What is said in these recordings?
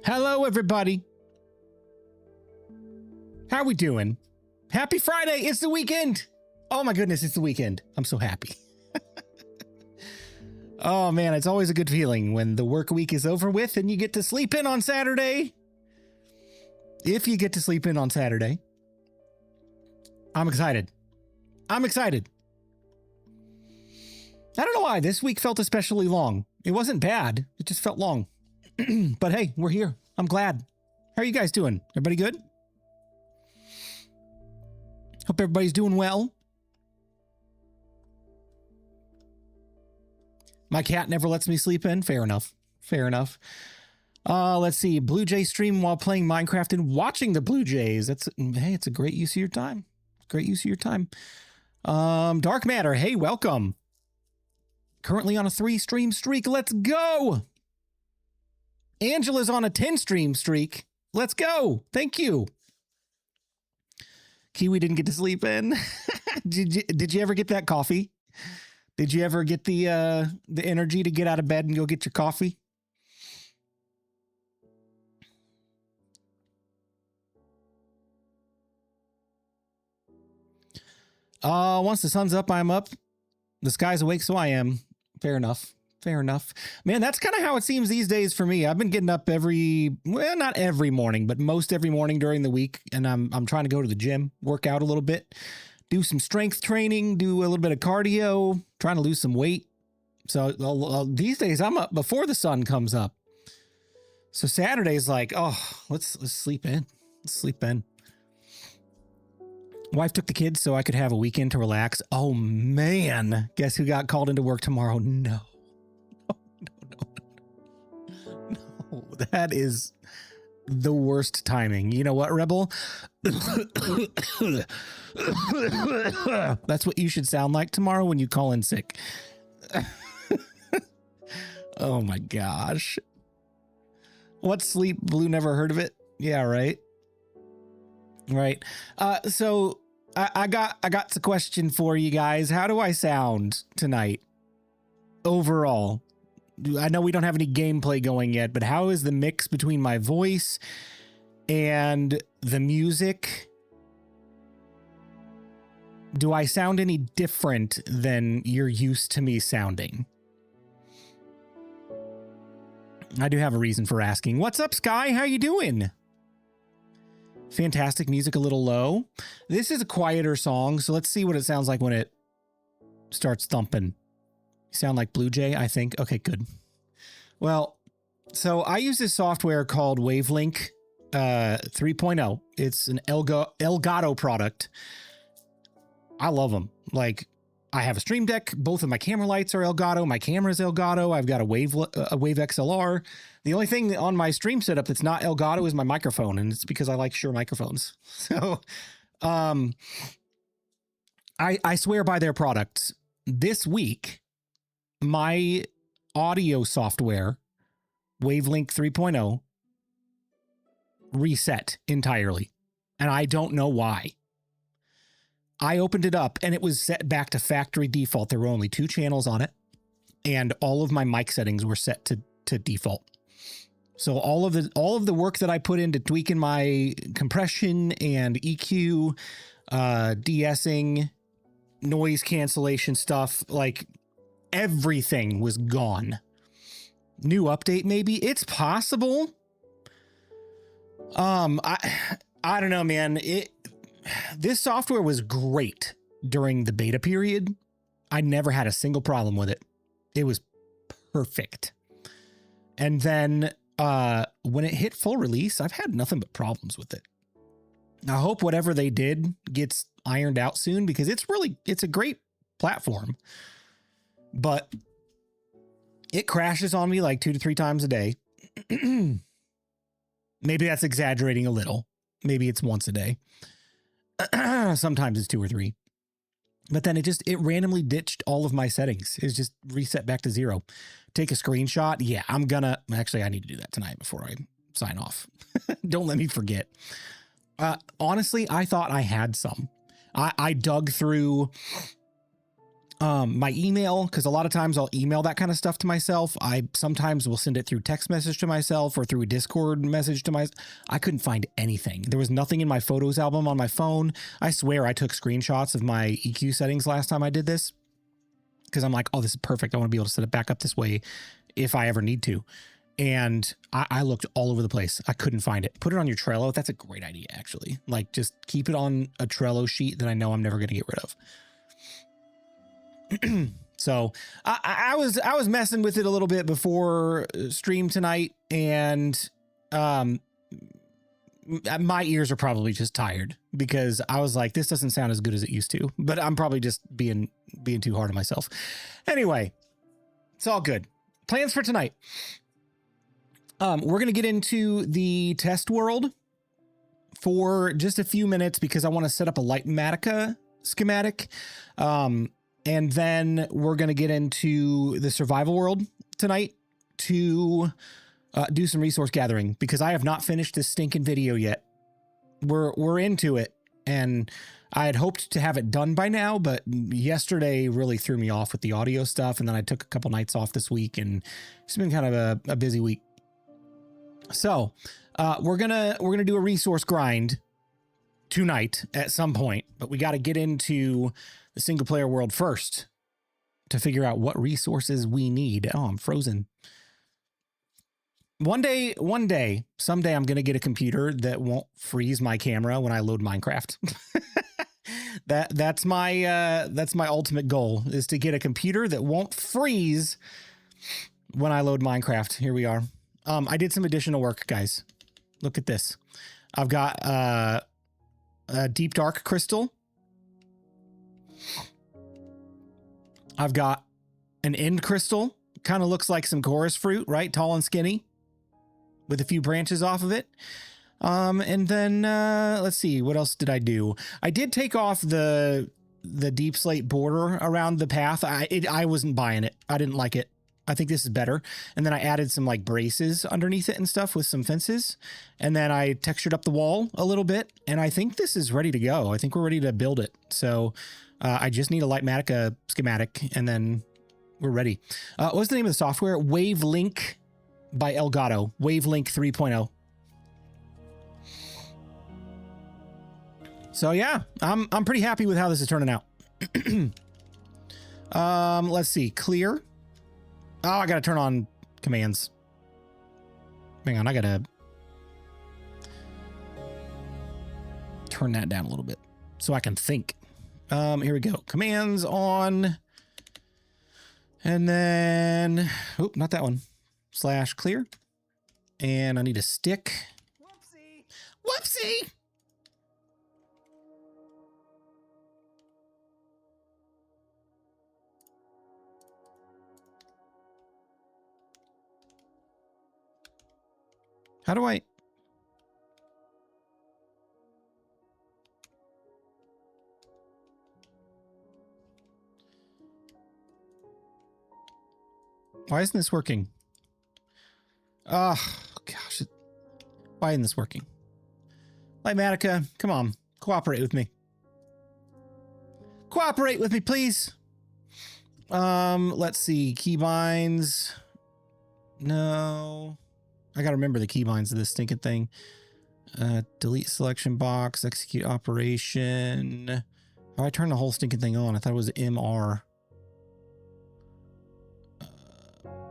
Hello, everybody. How are we doing? Happy Friday. It's the weekend. Oh, my goodness. It's the weekend. I'm so happy. Oh, man. It's always a good feeling when the work week is over with and you get to sleep in on Saturday. If you get to sleep in on Saturday. I'm excited. I'm excited. I don't know why. This week felt especially long. It wasn't bad. It just felt long. But hey, we're here. I'm glad. How are you guys doing? Everybody good? Hope everybody's doing well. My cat never lets me sleep in. Fair enough. Fair enough. Let's see. BluJay stream while playing Minecraft and watching the Blue Jays. Hey, it's a great use of your time. Great use of your time. Dark Matter. Hey, welcome. Currently on a 3-stream streak. Let's go. Angela's on a 10-stream streak. Let's go. Thank you. Kiwi didn't get to sleep in. Did you ever get that coffee? Did you ever get the energy to get out of bed and go get your coffee? Once the sun's up, I'm up. The sky's awake, so I am. Fair enough. Fair enough. Man, that's kind of how it seems these days for me. I've been getting up not every morning, but most every morning during the week. And I'm trying to go to the gym, work out a little bit, do some strength training, do a little bit of cardio, trying to lose some weight. So these days I'm up before the sun comes up. So Saturday's like, oh, let's sleep in. Let's sleep in. Wife took the kids so I could have a weekend to relax. Oh man, guess who got called into work tomorrow? No. No, that is the worst timing. You know what, Rebel? That's what you should sound like tomorrow when you call in sick. Oh my gosh. What's sleep? Blue never heard of it? Yeah, right. Right. So I got a question for you guys. How do I sound tonight? Overall, I know we don't have any gameplay going yet, but how is the mix between my voice and the music? Do I sound any different than you're used to me sounding? I do have a reason for asking. What's up, Sky? How you doing? Fantastic music, a little low. This is a quieter song, so let's see what it sounds like when it starts thumping. You sound like BluJay, I think. Okay, good. Well, so I use this software called Wavelink 3.0. It's an Elgato product. I love them. Like, I have a Stream Deck. Both of my camera lights are Elgato. My camera is Elgato. I've got a Wave XLR. The only thing on my stream setup that's not Elgato is my microphone, and it's because I like Shure microphones. So, I swear by their products. This week, my audio software, Wavelink 3.0, reset entirely. And I don't know why. I opened it up and it was set back to factory default. There were only 2 channels on it, and all of my mic settings were set to default. So all of the work that I put into tweaking my compression and EQ, de-essing, noise cancellation stuff, like everything was gone. New update, maybe? It's possible. I don't know, man. This software was great during the beta period. I never had a single problem with it. It was perfect. And then when it hit full release, I've had nothing but problems with it. I hope whatever they did gets ironed out soon, because it's a great platform, but it crashes on me like 2 to 3 times a day. Maybe that's exaggerating a little. Maybe it's once a day. Sometimes it's 2 or 3. But then it randomly ditched all of my settings. It's just reset back to 0. Take a screenshot. Yeah, I need to do that tonight before I sign off. Don't let me forget. Honestly, I thought I had some. I dug through my email, because a lot of times I'll email that kind of stuff to myself. I sometimes will send it through text message to myself or through a Discord message to myself. I couldn't find anything. There was nothing in my photos album on my phone. I swear I took screenshots of my EQ settings last time I did this, because I'm like, oh, this is perfect. I want to be able to set it back up this way if I ever need to. And I looked all over the place. I couldn't find it. Put it on your Trello. That's a great idea, actually. Like, just keep it on a Trello sheet that I know I'm never going to get rid of. So I was messing with it a little bit before stream tonight, and my ears are probably just tired, because I was like, this doesn't sound as good as it used to, but I'm probably just being too hard on myself. Anyway, it's all good. Plans for tonight. We're going to get into the test world for just a few minutes, because I want to set up a Lightmatica schematic. And then we're going to get into the survival world tonight to do some resource gathering, because I have not finished this stinking video yet. We're into it, and I had hoped to have it done by now, but yesterday really threw me off with the audio stuff, and then I took a couple nights off this week, and it's been kind of a busy week. So we're gonna do a resource grind tonight at some point, but we got to get into the single player world first to figure out what resources we need. Oh, I'm frozen. Someday I'm going to get a computer that won't freeze my camera when I load Minecraft. That's my ultimate goal, is to get a computer that won't freeze when I load Minecraft. Here we are. I did some additional work, guys. Look at this. I've got a deep dark crystal. I've got an end crystal. Kind of looks like some chorus fruit, right? Tall and skinny with a few branches off of it. And then let's see, what else did I do? I did take off the deep slate border around the path. I wasn't buying it. I didn't like it. I think this is better. And then I added some like braces underneath it and stuff with some fences. And then I textured up the wall a little bit. And I think this is ready to go. I think we're ready to build it. So I just need a Lightmatica schematic, and then we're ready. What was the name of the software? Wavelink by Elgato. Wavelink 3.0. So yeah, I'm pretty happy with how this is turning out. Let's see. Clear. Oh, I got to turn on commands. Hang on, I got to turn that down a little bit so I can think. Here we go. Commands on. And then, oh, not that one. / clear. And I need a stick. Whoopsie. Whoopsie. How do I? Why isn't this working? Oh, gosh. Why isn't this working? Lightmatica, come on. Cooperate with me. Cooperate with me, please. Let's see. Keybinds. No. I gotta remember the keybinds of this stinking thing. Delete selection box, execute operation, Oh, I turned the whole stinking thing on. I thought it was MR.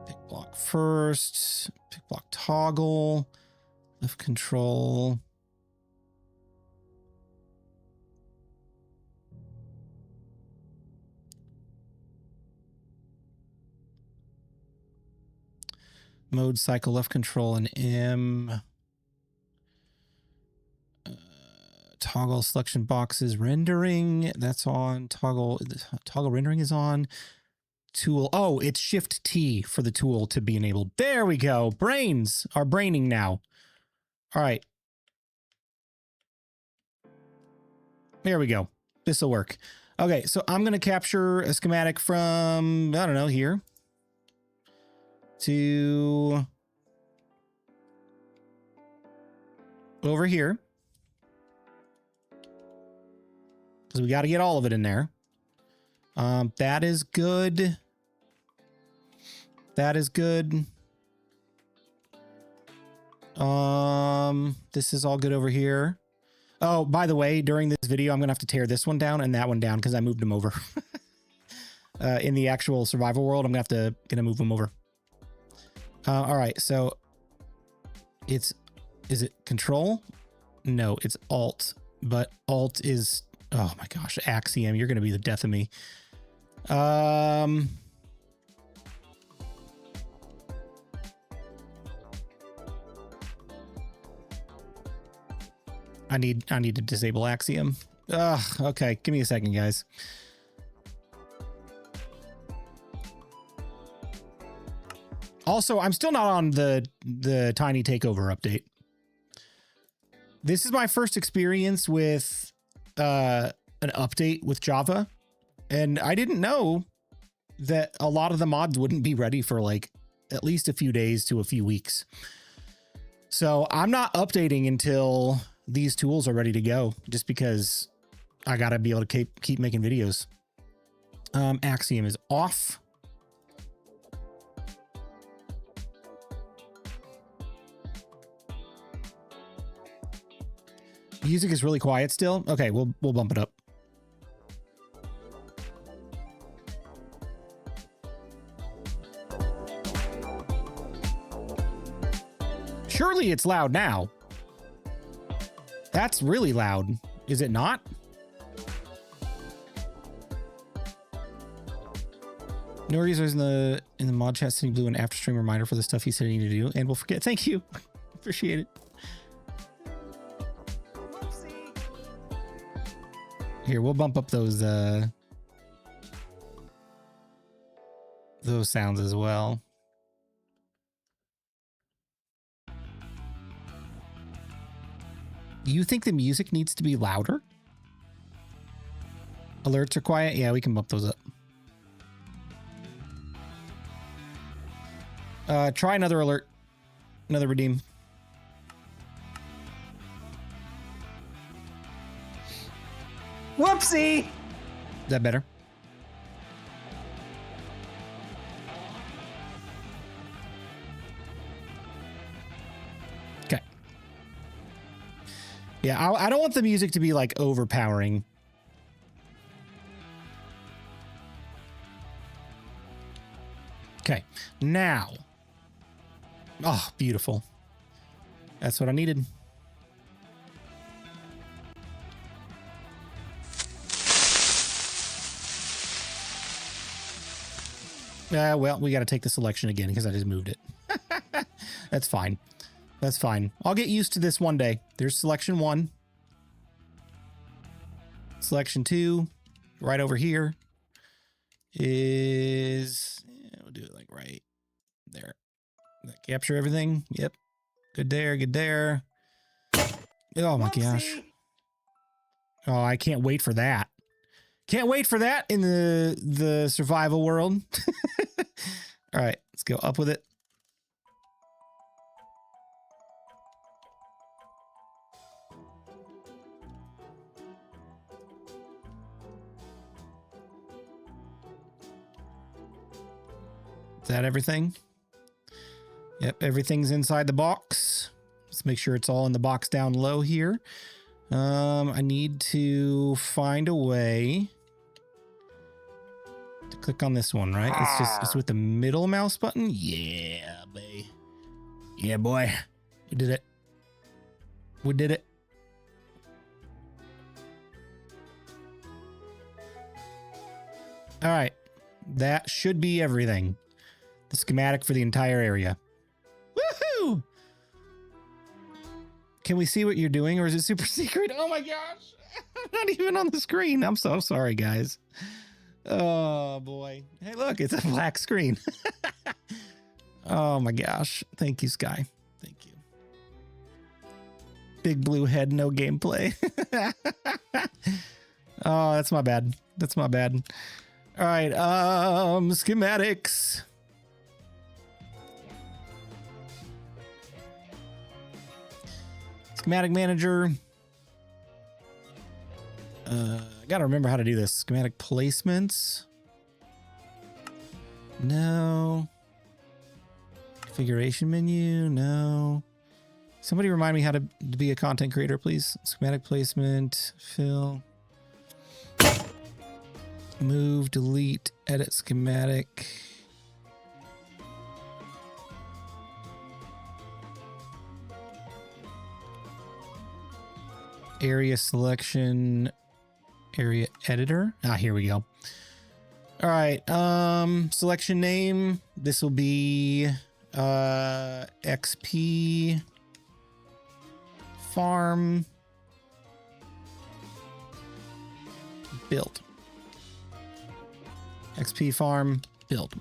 Pick block first. Pick block toggle. Left control. Mode cycle left control and M. Toggle selection boxes rendering. That's on. Toggle rendering is on. Tool. Oh, it's Shift T for the tool to be enabled. There we go. Brains are braining now. All right. There we go. This will work. Okay, so I'm going to capture a schematic from, I don't know, here to over here. Because we got to get all of it in there. That is good. That is good. This is all good over here. Oh, by the way, during this video, I'm going to have to tear this one down and that one down because I moved them over. In the actual survival world, I'm going to have to move them over. All right, so is it Control? No, it's Alt, but Alt is, oh my gosh, Axiom, you're going to be the death of me. I need to disable Axiom. Ugh, okay, give me a second, guys. Also, I'm still not on the Tiny Takeover update. This is my first experience with an update with Java, and I didn't know that a lot of the mods wouldn't be ready for like at least a few days to a few weeks. So I'm not updating until these tools are ready to go, just because I gotta be able to keep making videos. Axiom is off. Music is really quiet still. Okay, we'll bump it up. Surely it's loud now. That's really loud. Is it not? Nori's in the mod chat sending Blue an after stream reminder for the stuff he said he needed to do, and we'll forget. Thank you. Appreciate it. Here, we'll bump up those sounds as well. You think the music needs to be louder? Alerts are quiet? Yeah, we can bump those up. Try another alert. Another redeem. Whoopsie! Is that better? Okay. Yeah, I don't want the music to be like overpowering. Okay, now. Oh, beautiful. That's what I needed. Well, we got to take the selection again because I just moved it. That's fine. That's fine. I'll get used to this one day. There's selection 1. Selection 2, right over here, is... we'll do it like right there. Capture everything. Yep. Good there. Good there. Oh my gosh. Oh, I can't wait for that. Can't wait for that in the survival world. All right, let's go up with it. Is that everything? Yep, everything's inside the box. Let's make sure it's all in the box down low here. I need to find a way to click on this one, right? It's with the middle mouse button. Yeah, boy. Yeah, boy. We did it. We did it. All right. That should be everything. The schematic for the entire area. Woohoo! Can we see what you're doing, or is it super secret? Oh my gosh. I'm not even on the screen. I'm so sorry, guys. Oh boy. Hey, look, it's a black screen. Oh my gosh. Thank you, Sky. Thank you. Big blue head, no gameplay. Oh, that's my bad. That's my bad. All right, schematics. Schematic manager. I gotta remember how to do this. Schematic placements. No. Configuration menu. No. Somebody remind me how to be a content creator, please. Schematic placement. Fill. Move, delete, edit schematic. Area selection, area editor. Ah, here we go. All right. Selection name. This will be XP farm build. XP farm build.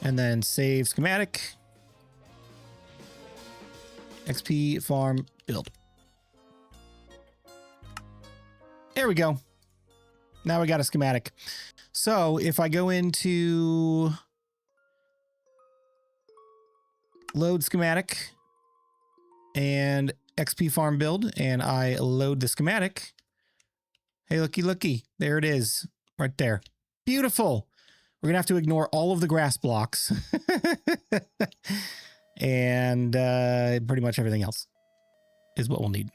And then save schematic. XP farm build. There we go. Now we got a schematic. So if I go into load schematic and XP farm build and I load the schematic. Hey, looky. There it is right there. Beautiful. We're going to have to ignore all of the grass blocks and pretty much everything else is what we'll need.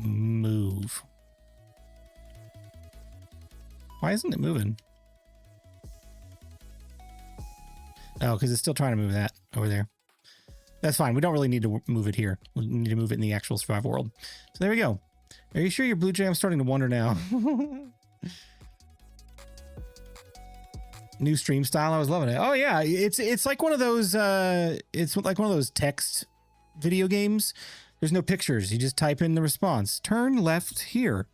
Move. Why isn't it moving? Oh, because it's still trying to move that over there. That's fine. We don't really need to move it here. We need to move it in the actual survival world. So there we go. Are you sure you're BluJay? I'm starting to wonder now. New stream style. I was loving it. Oh yeah, it's like one of those. It's like one of those text video games. There's no pictures. You just type in the response. Turn left here.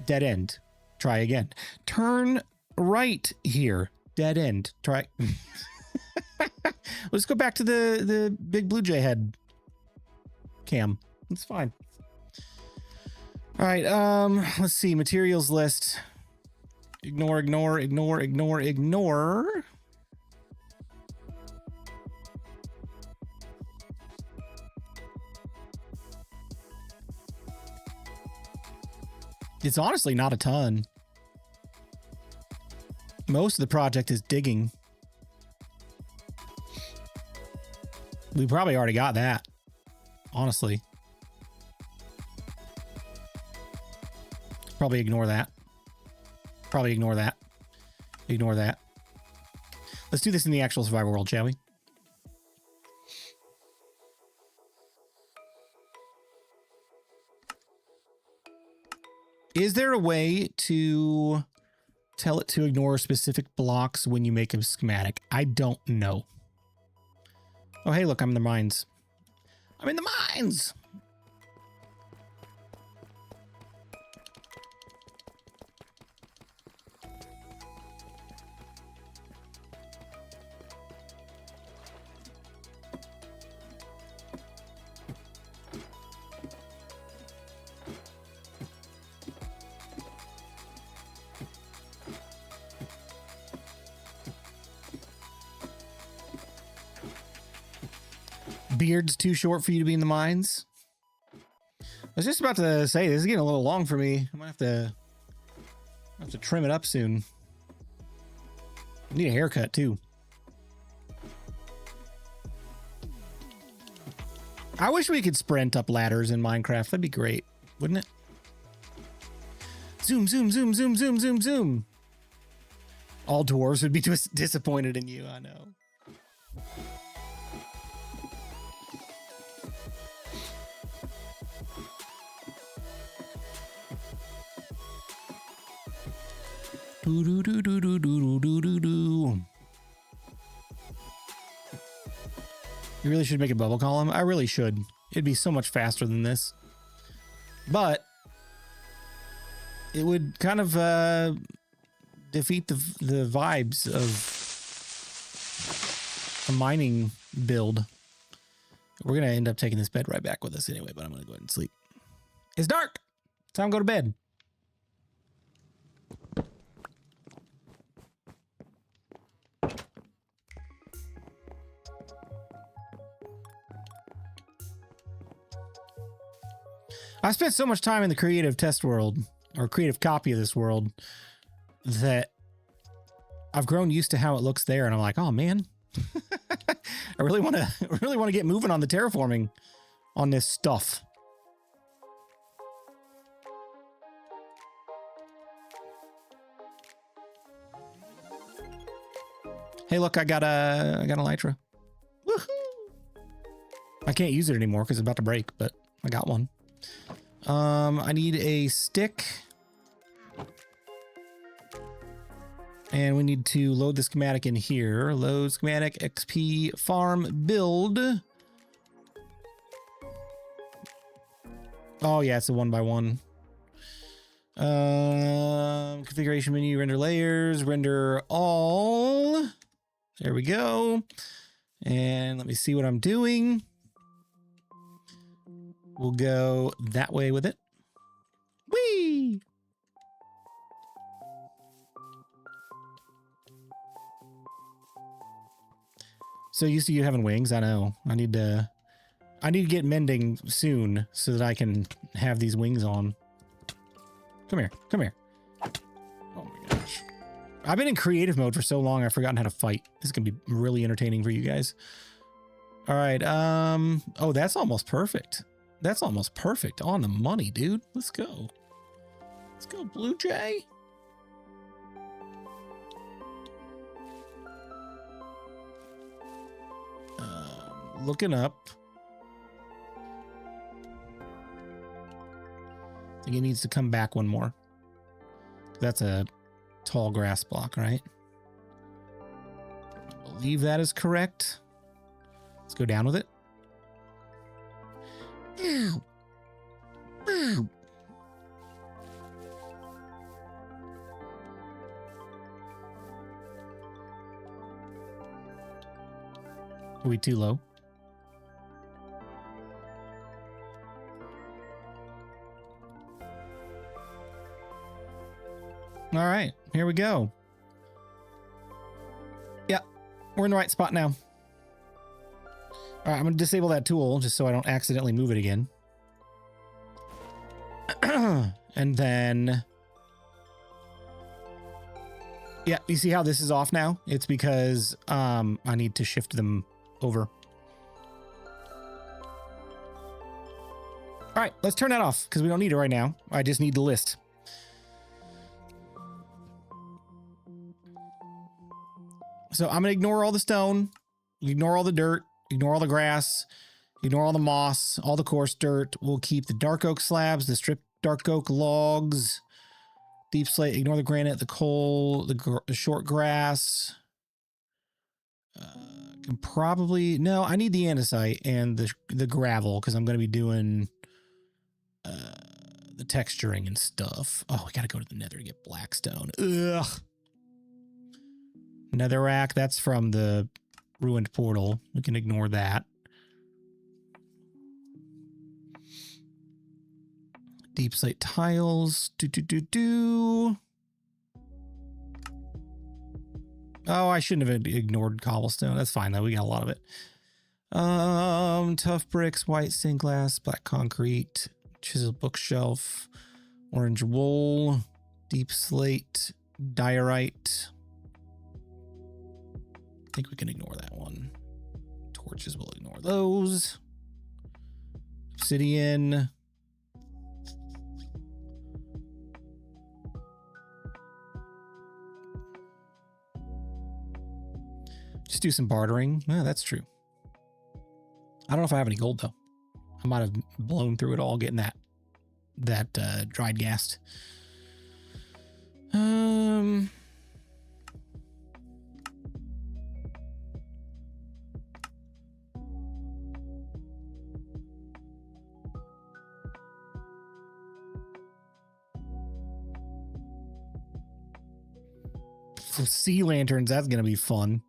Dead end. Try again. Turn right here. Dead end. Try. Let's go back to the big BluJay head cam. It's fine. All right. Let's see. Materials list. Ignore. It's honestly not a ton. Most of the project is digging. We probably already got that, honestly. Probably ignore that. Ignore that. Let's do this in the actual survival world, shall we? Is there a way to tell it to ignore specific blocks when you make a schematic? I don't know. Oh, hey, look, I'm in the mines. I'm in the mines! Beard's too short for you to be in the mines. I was just about to say, this is getting a little long for me. I might have to trim it up soon. I need a haircut too. I wish we could sprint up ladders in Minecraft. That'd be great, wouldn't it? Zoom, zoom, zoom, zoom, zoom, zoom, zoom. All dwarves would be disappointed in you, I know. Do do do do do do do do do. You really should make a bubble column. I really should. It'd be so much faster than this. But it would kind of defeat the vibes of a mining build. We're going to end up taking this bed right back with us anyway, but I'm going to go ahead and sleep. It's dark. Time to go to bed. I spent so much time in the creative test world, or creative copy of this world, that I've grown used to how it looks there, and I'm like, oh man, I really want to get moving on the terraforming on this stuff. Hey, look, I got a elytra. Woohoo! I can't use it anymore because it's about to break, but I got one. I need a stick. And we need to load the schematic in here. Load schematic XP farm build. Oh yeah, it's a 1x1. Configuration menu, render layers, render all. There we go. And let me see what I'm doing. We'll go that way with it. Whee! So used to you having wings? I know. I need to get mending soon so that I can have these wings on. Come here. Come here. Oh my gosh. I've been in creative mode for so long I've forgotten how to fight. This is gonna be really entertaining for you guys. All right. Oh, that's almost perfect. That's almost perfect. On the money, dude. Let's go. Let's go, BluJay. Looking up. I think it needs to come back one more. That's a tall grass block, right? I believe that is correct. Let's go down with it. Ow. Ow. Are we too low? All right, here we go. Yeah, we're in the right spot now. All right, I'm gonna disable that tool just so I don't accidentally move it again. And then, yeah, you see how this is off now? It's because I need to shift them over. All right, let's turn that off because we don't need it right now. I just need the list. So I'm gonna ignore all the stone, ignore all the dirt, ignore all the grass, ignore all the moss, all the coarse dirt. We'll keep the dark oak slabs, the stripped dark oak logs, deep slate, ignore the granite, the coal, the short grass. Can probably, no, I need the andesite and the gravel because I'm going to be doing the texturing and stuff. Oh, we got to go to the nether to get blackstone. Ugh. Netherrack, that's from the ruined portal. We can ignore that. Deep slate tiles. Oh, I shouldn't have ignored cobblestone. That's fine though. We got a lot of it. Tough bricks, white stained glass, black concrete, chiseled bookshelf, orange wool, deep slate, diorite. I think we can ignore that one. Torches, we'll ignore those. Obsidian. Just do some bartering. Yeah, that's true. I don't know if I have any gold though. I might have blown through it all getting that dried gas. Sea lanterns, that's gonna be fun.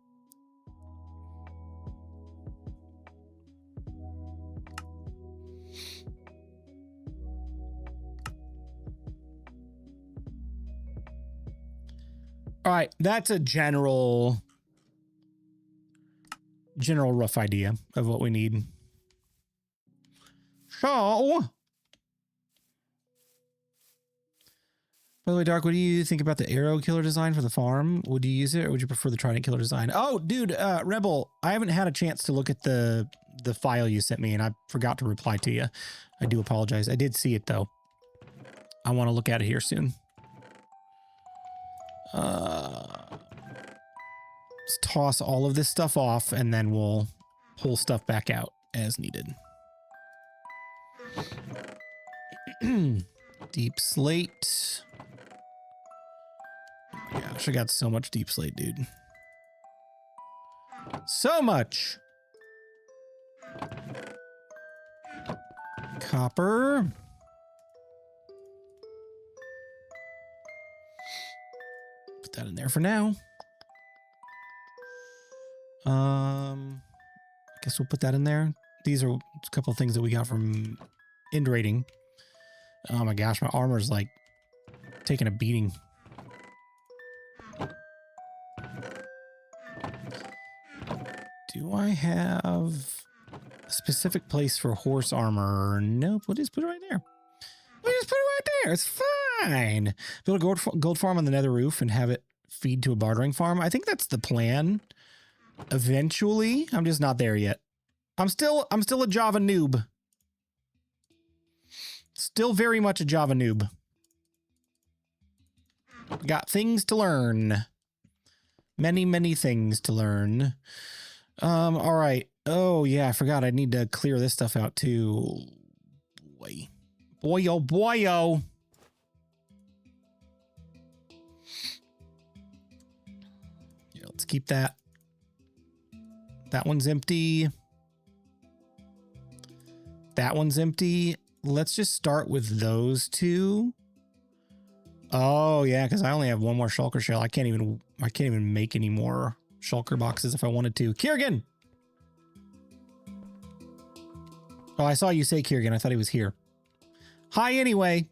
All right, that's a general rough idea of what we need. So, by the way, Dark, what do you think about the arrow killer design for the farm? Would you use it, or would you prefer the trident killer design? Oh, dude, Rebel, I haven't had a chance to look at the file you sent me, and I forgot to reply to you. I do apologize. I did see it, though. I want to look at it here soon. Let's toss all of this stuff off, and then we'll pull stuff back out as needed. Deep slate. Oh my gosh, I got so much deep slate, dude. So much. Copper. Put that in there for now. I guess we'll put that in there. These are a couple of things that we got from end rating. Oh my gosh, my armor's like taking a beating. Do I have a specific place for horse armor? Nope, we'll just put it right there. We'll just put it right there. It's fine. Build a gold farm on the nether roof and have it feed to a bartering farm. I think that's the plan. Eventually, I'm just not there yet. I'm still a Java noob. Still very much a Java noob. Got things to learn. Many, many things to learn. All right. Oh yeah, I forgot I need to clear this stuff out too. Boy. Boy, oh boy, oh. Yeah, let's keep that. That one's empty. That one's empty. Let's just start with those two. Oh yeah, because I only have one more shulker shell. I can't even make any more shulker boxes if I wanted to. Kiergan! Oh, I saw you say Kiergan. I thought he was here. Hi anyway.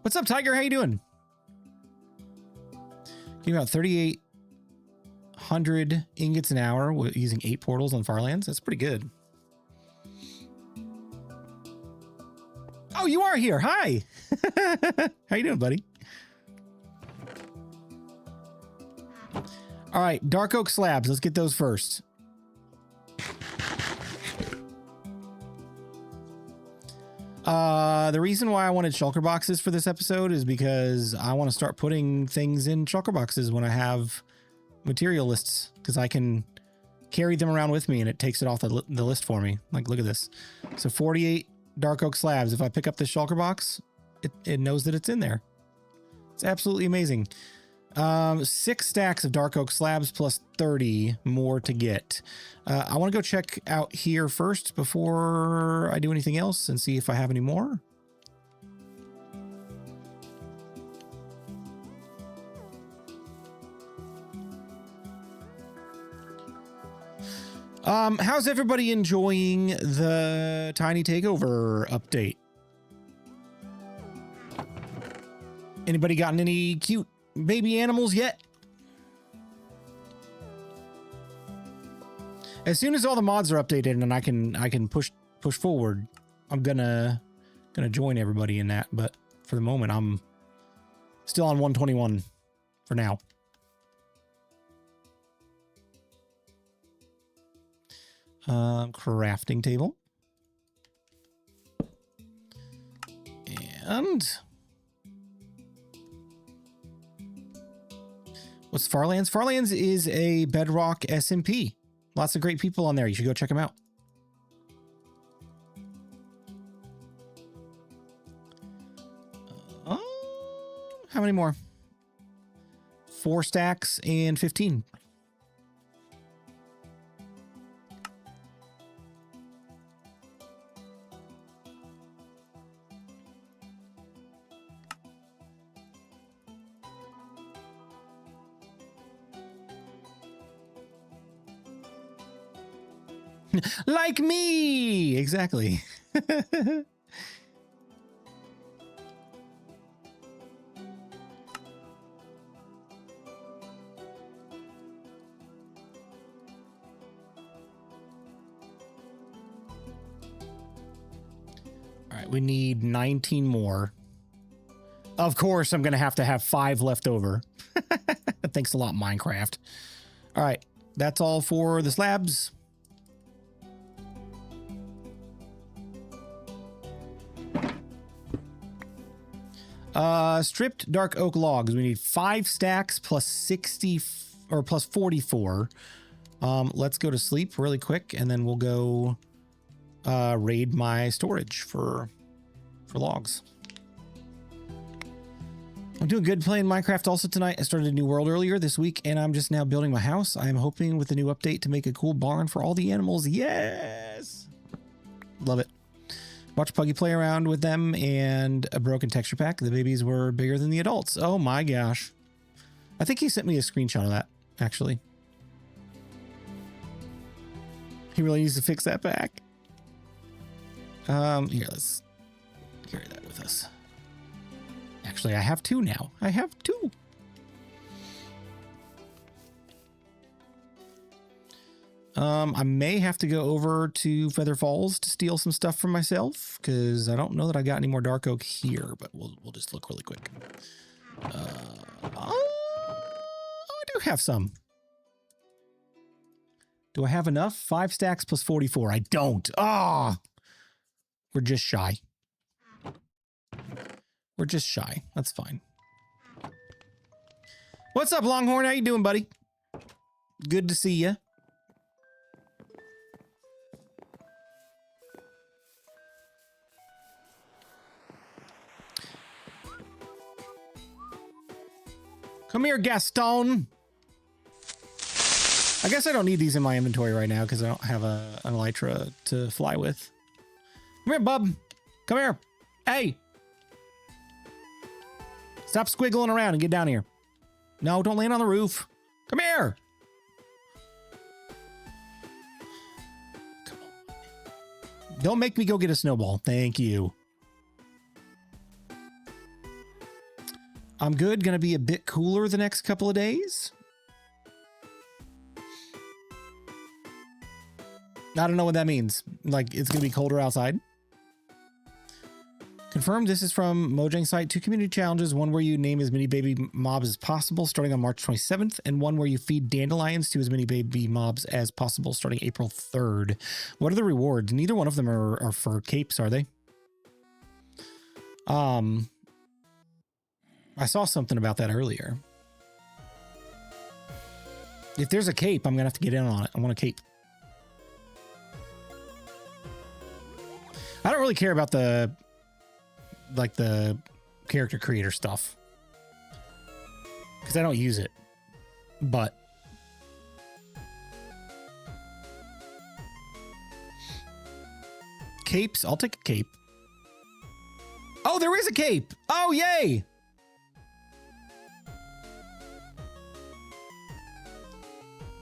What's up, Tiger? How you doing? Getting about 3,800 ingots an hour using 8 portals on Farlands. That's pretty good. Oh, you are here. Hi. How you doing, buddy? All right, dark oak slabs. Let's get those first. The reason why I wanted shulker boxes for this episode is because I want to start putting things in shulker boxes when I have material lists, because I can carry them around with me and it takes it off the list for me. Like, look at this. So 48 dark oak slabs. If I pick up this shulker box, it knows that it's in there. It's absolutely amazing. 6 stacks of dark oak slabs plus 30 more to get. I want to go check out here first before I do anything else and see if I have any more. How's everybody enjoying the Tiny Takeover update? Anybody gotten any cute baby animals yet? As soon as all the mods are updated and I can push forward, I'm gonna join everybody in that. But for the moment, I'm still on 121 for now. Crafting table. And what's Farlands? Farlands is a Bedrock SMP. Lots of great people on there. You should go check them out. How many more? 4 stacks and 15. Like me! Exactly. All right, we need 19 more. Of course, I'm going to have 5 left over. Thanks a lot, Minecraft. All right, that's all for the slabs. Stripped dark oak logs. We need 5 stacks plus 60 or plus 44. Let's go to sleep really quick, and then we'll go raid my storage for logs. I'm doing good playing Minecraft also tonight. I started a new world earlier this week, and I'm just now building my house. I'm hoping with the new update to make a cool barn for all the animals. Yes! Love it. Watch Puggy play around with them and a broken texture pack. The babies were bigger than the adults. Oh my gosh. I think he sent me a screenshot of that, actually. He really needs to fix that pack. Here, let's carry that with us. Actually, I have 2 now. I have 2. I may have to go over to Feather Falls to steal some stuff for myself, because I don't know that I got any more dark oak here, but we'll just look really quick. Oh, I do have some. Do I have enough? 5 stacks plus 44. I don't. Ah, we're just shy. We're just shy. That's fine. What's up, Longhorn? How you doing, buddy? Good to see you. Come here, Gaston. I guess I don't need these in my inventory right now because I don't have an elytra to fly with. Come here, bub. Come here. Hey. Stop squiggling around and get down here. No, don't land on the roof. Come here. Come on. Don't make me go get a snowball. Thank you. I'm good. Gonna be a bit cooler the next couple of days. I don't know what that means. Like, it's gonna be colder outside. Confirmed. This is from Mojang site. 2 community challenges. One where you name as many baby mobs as possible starting on March 27th, and one where you feed dandelions to as many baby mobs as possible starting April 3rd. What are the rewards? Neither one of them are for capes, are they? I saw something about that earlier. If there's a cape, I'm gonna have to get in on it. I want a cape. I don't really care about the character creator stuff because I don't use it, but capes, I'll take a cape. Oh, there is a cape. Oh, yay.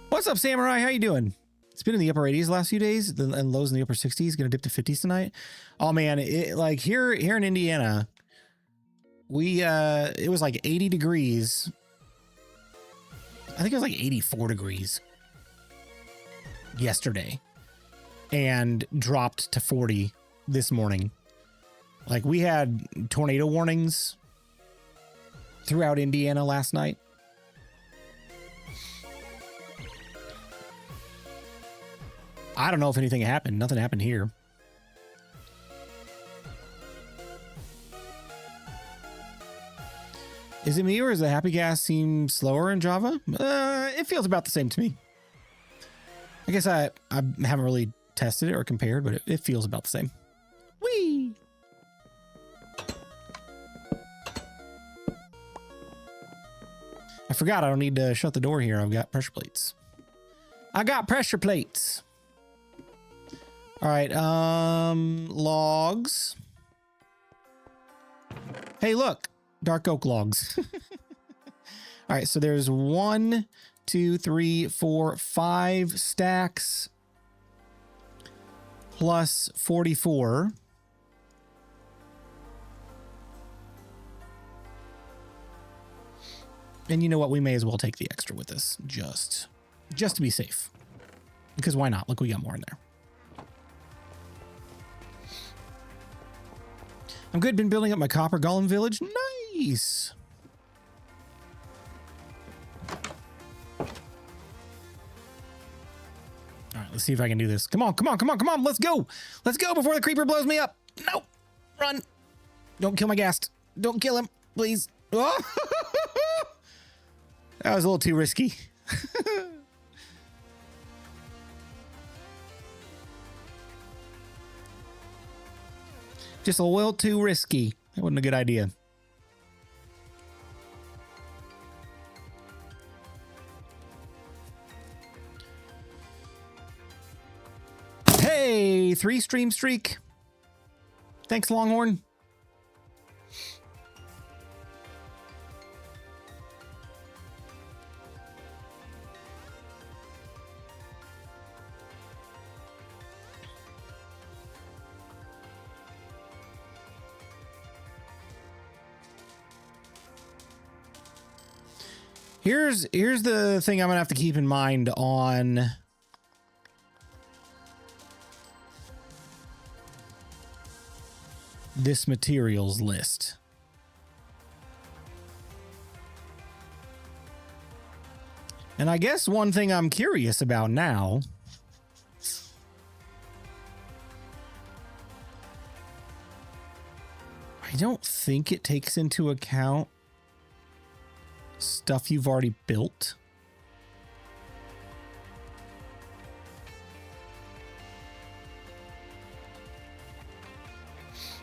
What's up, Samurai? How you doing? It's been in the upper 80s the last few days, and lows in the upper 60s. Gonna dip to 50s tonight. Oh man, like here in Indiana, it was like 80 degrees. I think it was like 84 degrees yesterday, and dropped to 40 this morning. Like, we had tornado warnings throughout Indiana last night. I don't know if anything happened. Nothing happened here. Is it me or does the happy gas seem slower in Java? It feels about the same to me. I guess I haven't really tested it or compared, but it feels about the same. Whee! I forgot I don't need to shut the door here. I've got pressure plates. I got pressure plates. All right, logs. Hey, look, dark oak logs. All right, so there's 1, 2, 3, 4, 5 stacks plus 44. And you know what? We may as well take the extra with us just to be safe. Because why not? Look, we got more in there. I'm good. Been building up my copper golem village. Nice. All right, let's see if I can do this. Come on, come on, come on, come on. Let's go. Let's go before the creeper blows me up. No, run. Don't kill my ghast. Don't kill him, please. Oh. That was a little too risky. Just a little too risky. That wasn't a good idea. Hey, 3 stream streak. Thanks, Longhorn. Here's the thing I'm gonna have to keep in mind on this materials list. And I guess one thing I'm curious about now I don't think it takes into account stuff you've already built.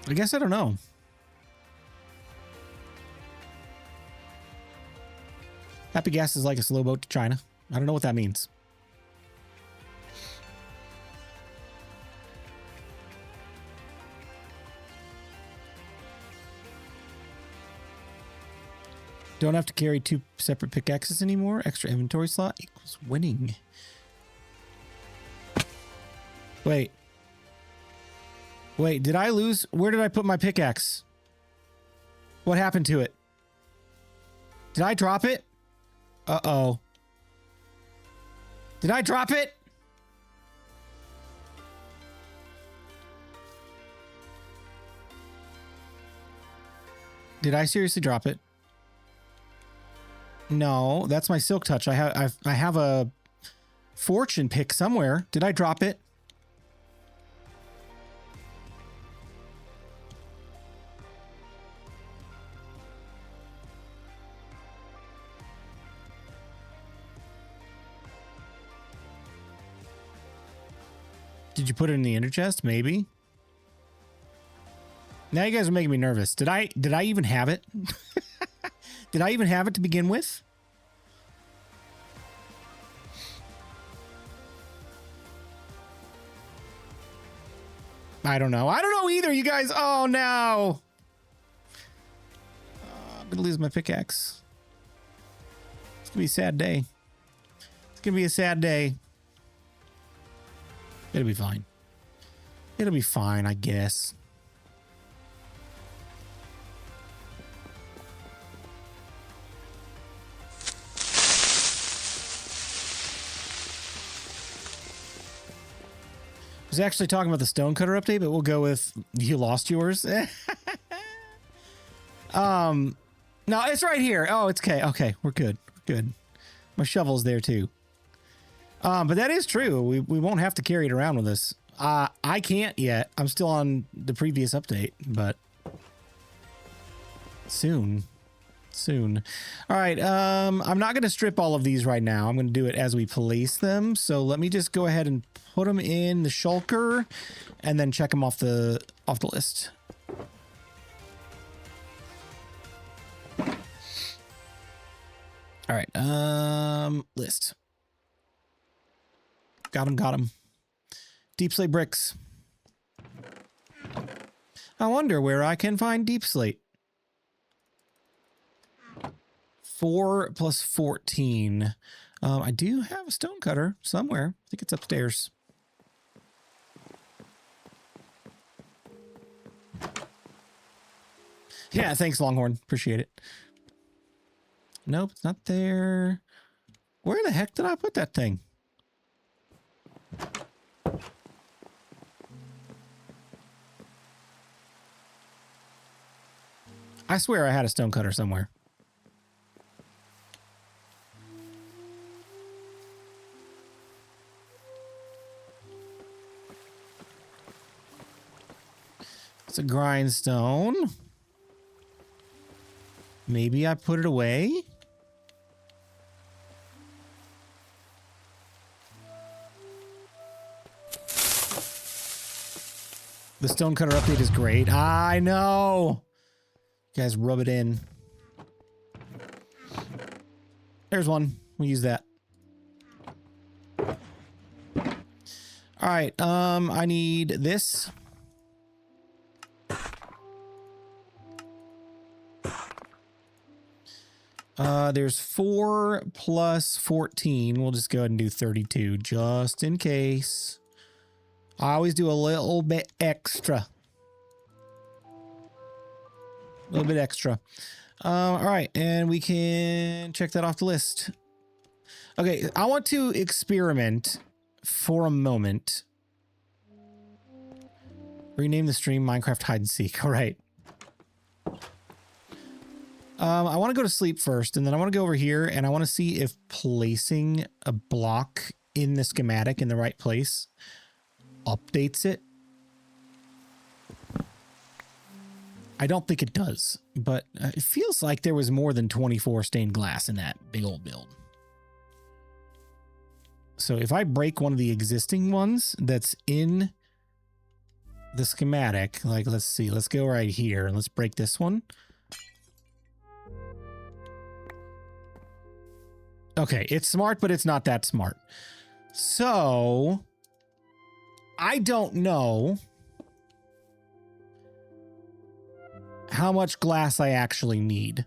I guess I don't know. Happy gas is like a slow boat to China. I don't know what that means. Don't have to carry 2 separate pickaxes anymore. Extra inventory slot equals winning. Wait. Wait, did I lose? Where did I put my pickaxe? What happened to it? Did I drop it? Uh-oh. Did I drop it? Did I seriously drop it? No, that's my silk touch. I have a fortune pick somewhere. Did I drop it? Did you put it in the ender chest? Maybe. Now you guys are making me nervous. Did I even have it? Did I even have it to begin with? I don't know. I don't know either, you guys. Oh, no. I'm going to lose my pickaxe. It's going to be a sad day. It's going to be a sad day. It'll be fine. It'll be fine, I guess. I was actually talking about the stonecutter update, but we'll go with you lost yours. No, it's right here. Oh, it's okay. Okay, we're good. We're good. My shovel's there too. But that is true. We won't have to carry it around with us. I can't yet. I'm still on the previous update, but soon soon. All right. I'm not going to strip all of these right now. I'm going to do it as we place them. So let me just go ahead and put them in the shulker and then check them off the list. All right. List. Got him. Deep slate bricks. I wonder where I can find deep slate. 4 plus 14. I do have a stone cutter somewhere. I think it's upstairs. Yeah, thanks, Longhorn. Appreciate it. Nope, it's not there. Where the heck did I put that thing? I swear I had a stone cutter somewhere. It's a grindstone. Maybe I put it away. The stone cutter update is great. I know. You guys rub it in. There's one. We'll use that. All right. I need this. There's 4 plus 14. We'll just go ahead and do 32 just in case. I always do a little bit extra. A little bit extra. All right, and we can check that off the list. Okay, I want to experiment for a moment. Rename the stream Minecraft Hide and Seek. All right. I want to go to sleep first, and then I want to go over here, and I want to see if placing a block in the schematic in the right place updates it. I don't think it does, but it feels like there was more than 24 stained glass in that big old build. So if I break one of the existing ones that's in the schematic, like, let's see, let's go right here and let's break this one. Okay, it's smart, but it's not that smart. So I don't know how much glass I actually need,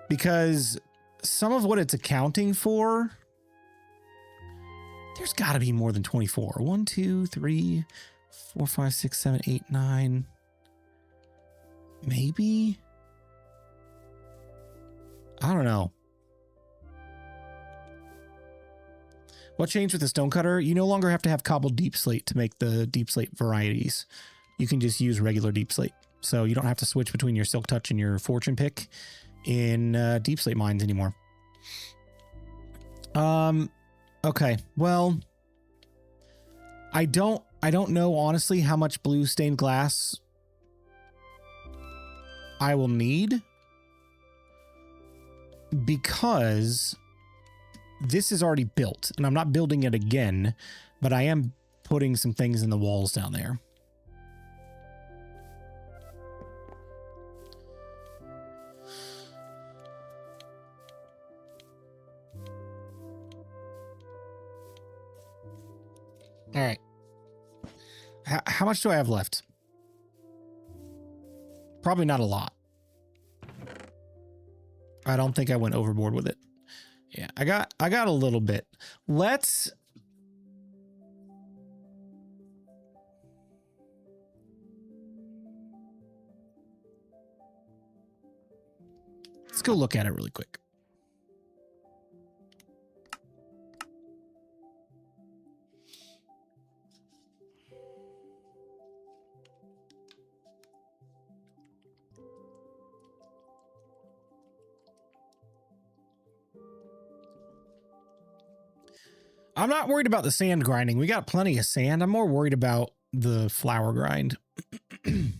because some of what it's accounting for, there's got to be more than 24. 1, 2, 3, 4, 5, 6, 7, 8, 9. Maybe? I don't know. What changed with the stone cutter? You no longer have to have cobbled deep slate to make the deep slate varieties. You can just use regular deep slate. So you don't have to switch between your silk touch and your fortune pick in deep slate mines anymore. Okay. Well, I don't know honestly how much blue stained glass I will need, because this is already built and I'm not building it again, but I am putting some things in the walls down there. All right. How much do I have left? Probably not a lot. I don't think I went overboard with it. Yeah, I got a little bit. Let's go look at it really quick. I'm not worried about the sand grinding. We got plenty of sand. I'm more worried about the flour grind. Because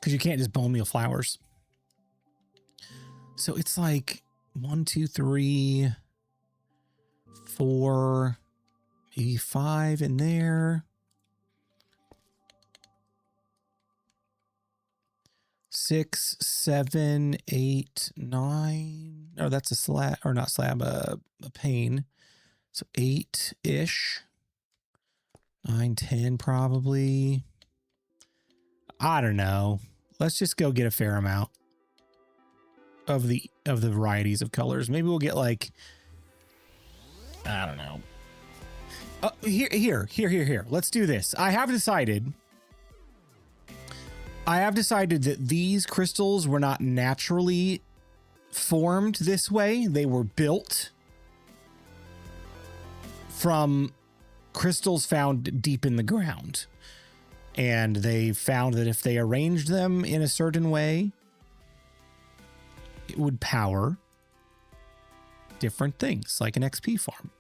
you can't just bone meal flours. So it's like 1, 2, 3, 4, maybe 5 in there. 6, 7, 8, 9. Oh, that's a slab, or not slab, a pane. So 8-ish. 9, 10 probably. I don't know. Let's just go get a fair amount of the varieties of colors. Maybe we'll get like, I don't know. Here. Let's do this. I have decided that these crystals were not naturally formed this way. They were built from crystals found deep in the ground. And they found that if they arranged them in a certain way, it would power different things, like an XP farm.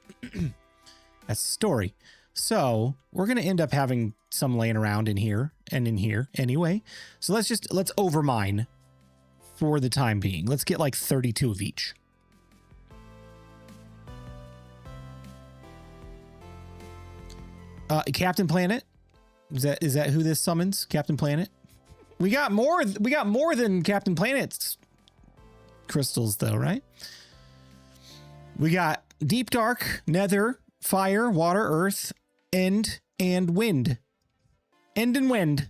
That's the story. So we're going to end up having some laying around in here and in here anyway. So let's overmine for the time being. Let's get like 32 of each. Captain Planet. Is that who this summons? Captain Planet? We got more than Captain Planet's crystals though, right? We got Deep Dark, Nether, Fire, Water, Earth, End, and Wind. End and Wind.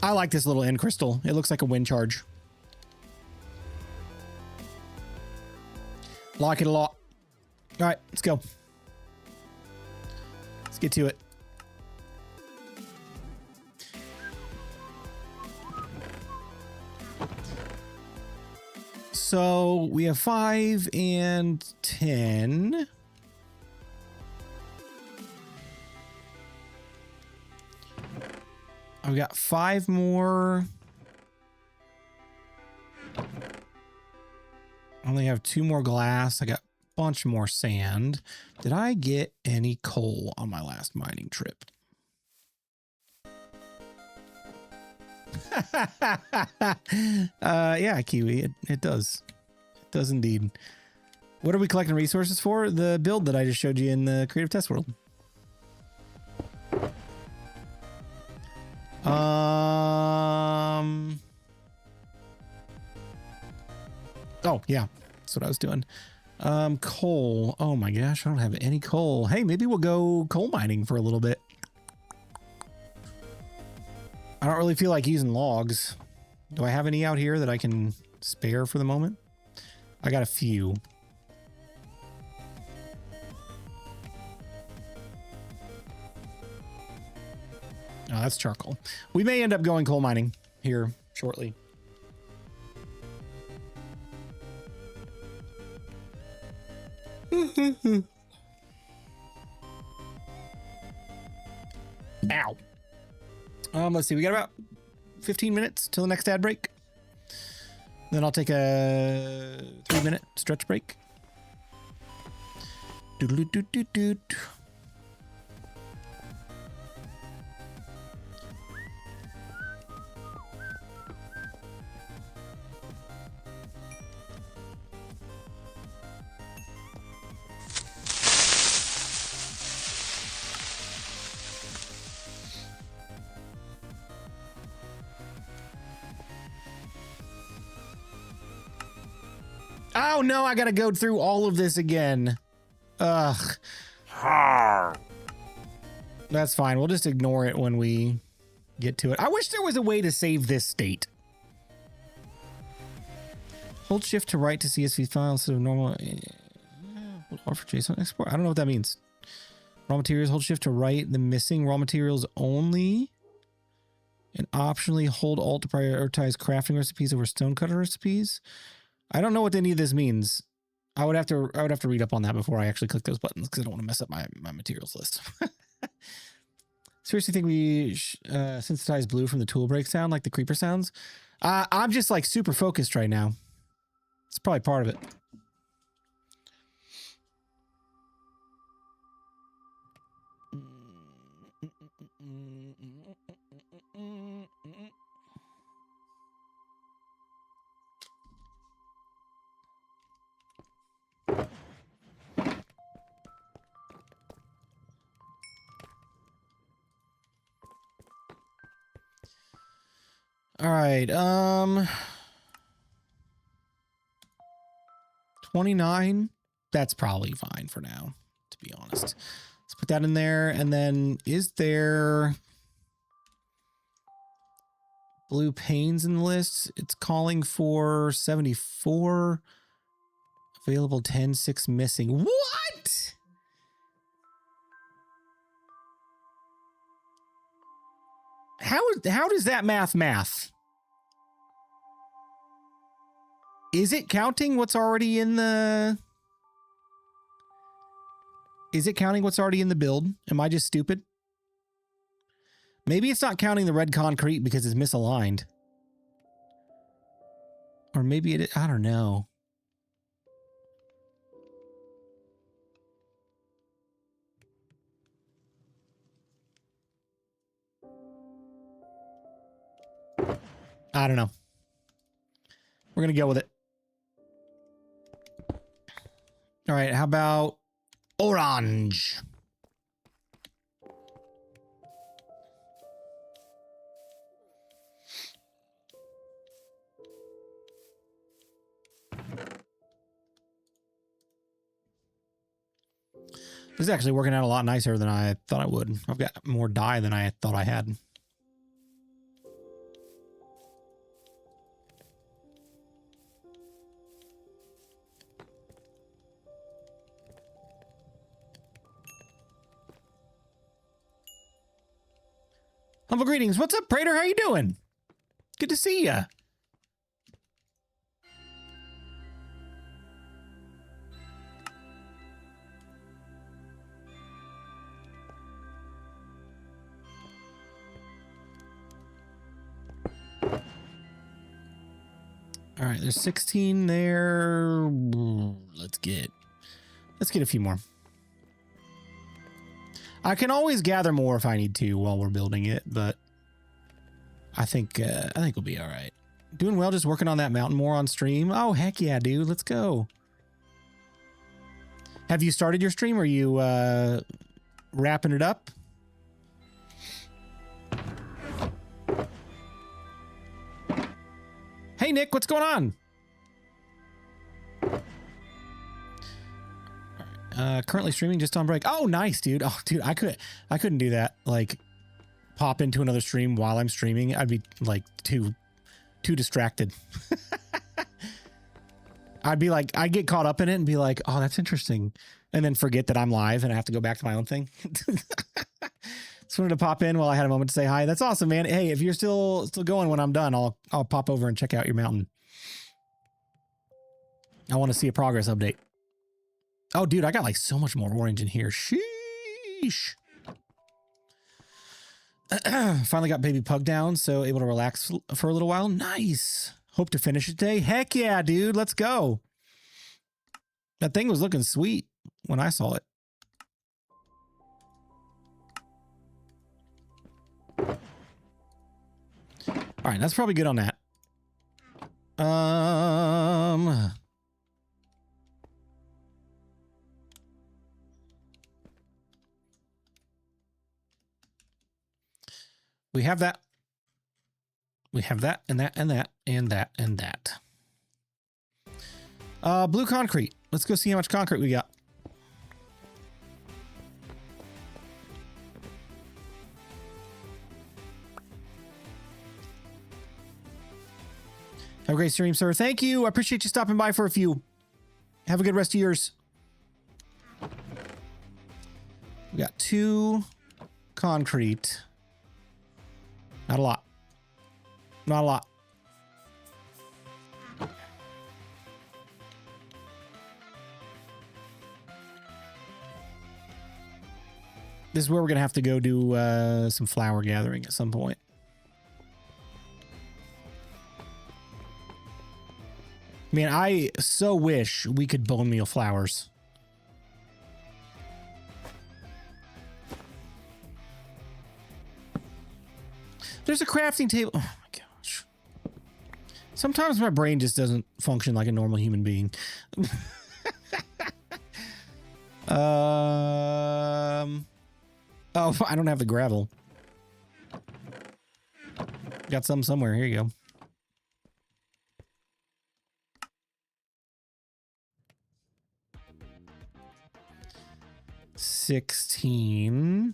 I like this little end crystal. It looks like a wind charge. Like it a lot. All right, let's go. Let's get to it. So we have 5 and 10. I've got 5 more. I only have 2 more glass. I got a bunch more sand. Did I get any coal on my last mining trip? Yeah, Kiwi, it does. It does indeed. What are we collecting resources for? The build that I just showed you in the creative test world. Oh, yeah. That's what I was doing. Coal. Oh my gosh, I don't have any coal. Hey, maybe we'll go coal mining for a little bit. I don't really feel like using logs. Do I have any out here that I can spare for the moment? I got a few. Oh, that's charcoal. We may end up going coal mining here shortly. Ow. Let's see. We got about 15 minutes till the next ad break. Then I'll take a 3-minute stretch break. Doodle-doo-doo-doo-doo. Oh no, I gotta go through all of this again. Ugh. That's fine. We'll just ignore it when we get to it. I wish there was a way to save this state. Hold shift to write to CSV file instead of normal. Offer JSON export. I don't know what that means. Raw materials. Hold shift to write the missing raw materials only. And optionally hold alt to prioritize crafting recipes over stonecutter recipes. I don't know what any of this means. I would have to read up on that before I actually click those buttons because I don't want to mess up my materials list. Seriously think we sensitize blue from the tool break sound like the creeper sounds? I'm just like super focused right now. It's probably part of it. All right. 29. That's probably fine for now, to be honest. Let's put that in there. And then is there blue panes in the list? It's calling for 74. Available 10, 6 missing. What? How does that math? Is it counting what's already in the... Is it counting what's already in the build? Am I just stupid? Maybe it's not counting the red concrete because it's misaligned. Or maybe it... I don't know. I don't know. We're going to go with it. All right, how about orange? This is actually working out a lot nicer than I thought it would. I've got more dye than I thought I had. Humble greetings. What's up, Prater? How you doing? Good to see ya. All right, there's 16 there. Let's get a few more. I can always gather more if I need to while we're building it, but I think we'll be all right. Doing well, just working on that mountain more on stream. Oh, heck yeah, dude. Let's go. Have you started your stream? Are you wrapping it up? Hey, Nick, what's going on? Currently streaming just on break. Oh, nice, dude. Oh, dude, I couldn't do that. Like, pop into another stream while I'm streaming. I'd be like too distracted. I'd get caught up in it and be like, oh, that's interesting. And then forget that I'm live and I have to go back to my own thing. Just wanted to pop in while I had a moment to say hi. That's awesome, man. Hey, if you're still going when I'm done, I'll pop over and check out your mountain. I want to see a progress update. Oh, dude, I got like so much more orange in here. Sheesh. Finally got baby pug down, so able to relax for a little while. Nice. Hope to finish it today. Heck yeah, dude. Let's go. That thing was looking sweet when I saw it. All right, that's probably good on that. We have that. We have that and that and that and that and that. Blue concrete. Let's go see how much concrete we got. Have a great stream, sir. Thank you. I appreciate you stopping by for a few. Have a good rest of yours. We got 2 concrete. Not a lot. Not a lot. This is where we're going to have to go do some flower gathering at some point. Man, I so wish we could bone meal flowers. There's a crafting table. Oh my gosh. Sometimes my brain just doesn't function like a normal human being. Oh, I don't have the gravel. Got some somewhere. Here you go. $16.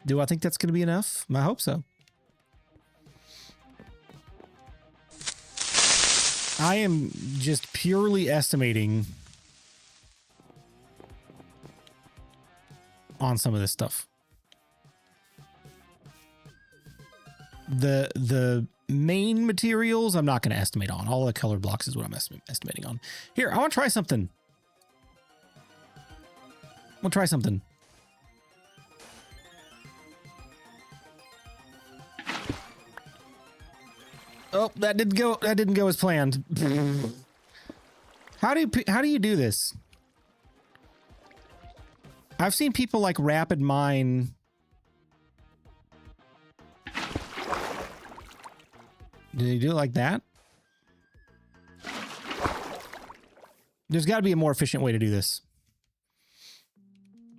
Do I think that's going to be enough? I hope so. I am just purely estimating on some of this stuff. The main materials I'm not going to estimate on. All the colored blocks is what I'm estimating on. Here, I want to try something. I'm going to try something. Oh, that didn't go as planned. How do you do this? I've seen people like rapid mine. Did he do it like that? There's got to be a more efficient way to do this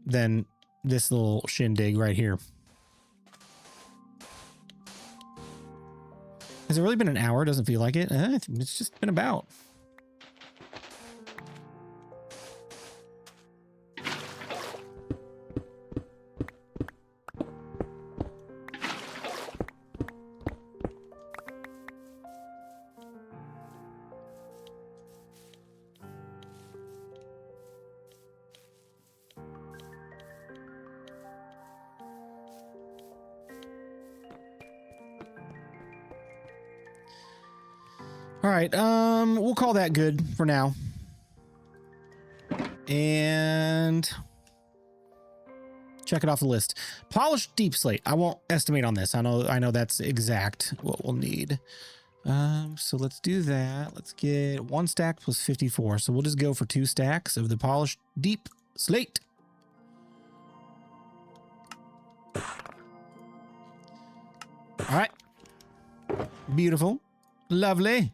than this little shindig right here. Has it really been an hour? Doesn't feel like it. It's just been about. All right, we'll call that good for now. And check it off the list. Polished deep slate. I won't estimate on this. I know that's exact what we'll need. So let's do that. Let's get 1 stack plus 54. So we'll just go for 2 stacks of the polished deep slate. All right. Beautiful. Lovely.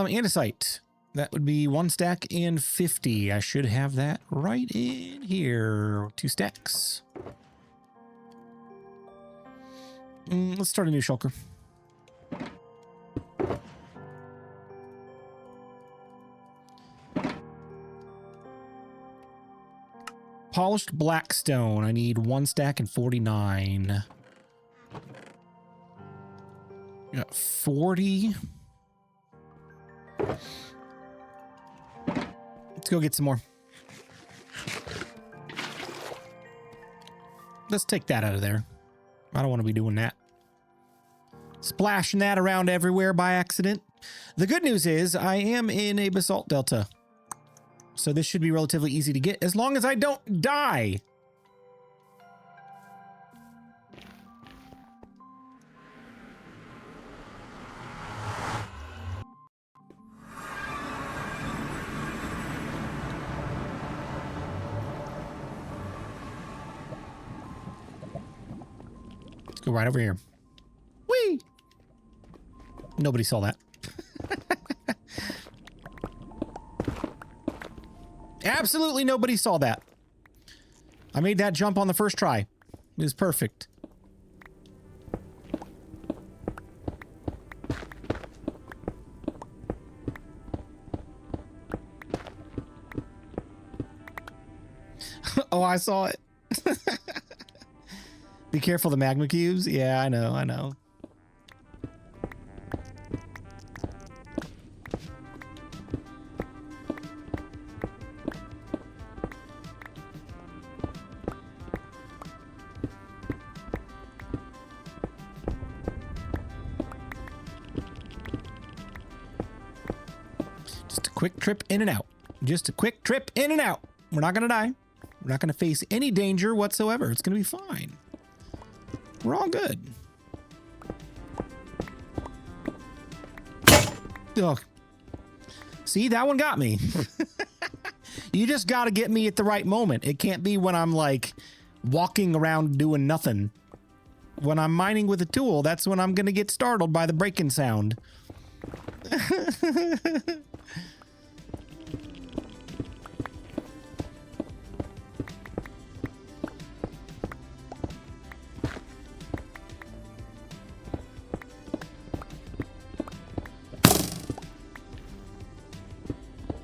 Andesite. That would be 1 stack and 50. I should have that right in here. 2 stacks. Let's start a new shulker. Polished blackstone. I need 1 stack and 49. Got 40. Let's go get some more. Let's take that out of there. I don't want to be doing that. Splashing that around everywhere by accident. The good news is I am in a basalt delta. So this should be relatively easy to get as long as I don't die. Let's go right over here. Whee! Nobody saw that. Absolutely nobody saw that. I made that jump on the first try. It was perfect. Oh, I saw it. Be careful the magma cubes. Yeah, I know, I know. Just a quick trip in and out. Just a quick trip in and out. We're not going to die. We're not going to face any danger whatsoever. It's going to be fine. We're all good. Oh. See, that one got me. You just got to get me at the right moment. It can't be when I'm like walking around doing nothing. When I'm mining with a tool, that's when I'm gonna get startled by the breaking sound.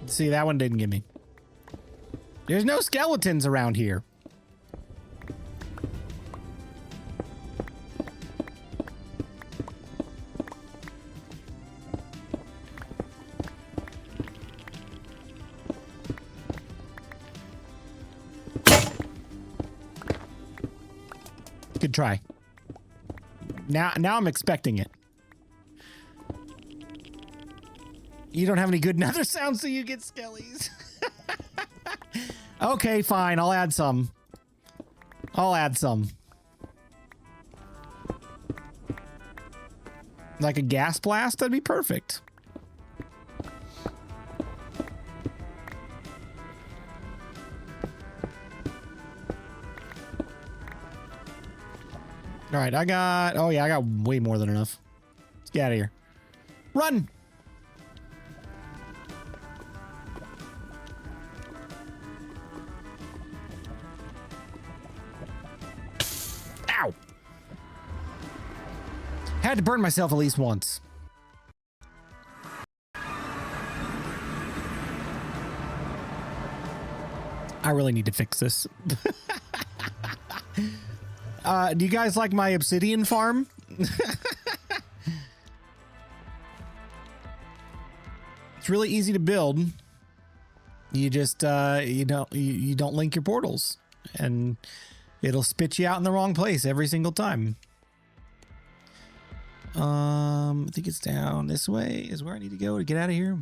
See, that one didn't get me. There's no skeletons around here. Good try. Now I'm expecting it. You don't have any good nether sounds, so you get skellies. Okay, fine. I'll add some. I'll add some. Like a gas blast? That'd be perfect. All right, I got... Oh, yeah, I got way more than enough. Let's get out of here. Run! Ow! Had to burn myself at least once. I really need to fix this. Do you guys like my obsidian farm? It's really easy to build. You just you don't link your portals, and it'll spit you out in the wrong place every single time. I think it's down this way is where I need to go to get out of here.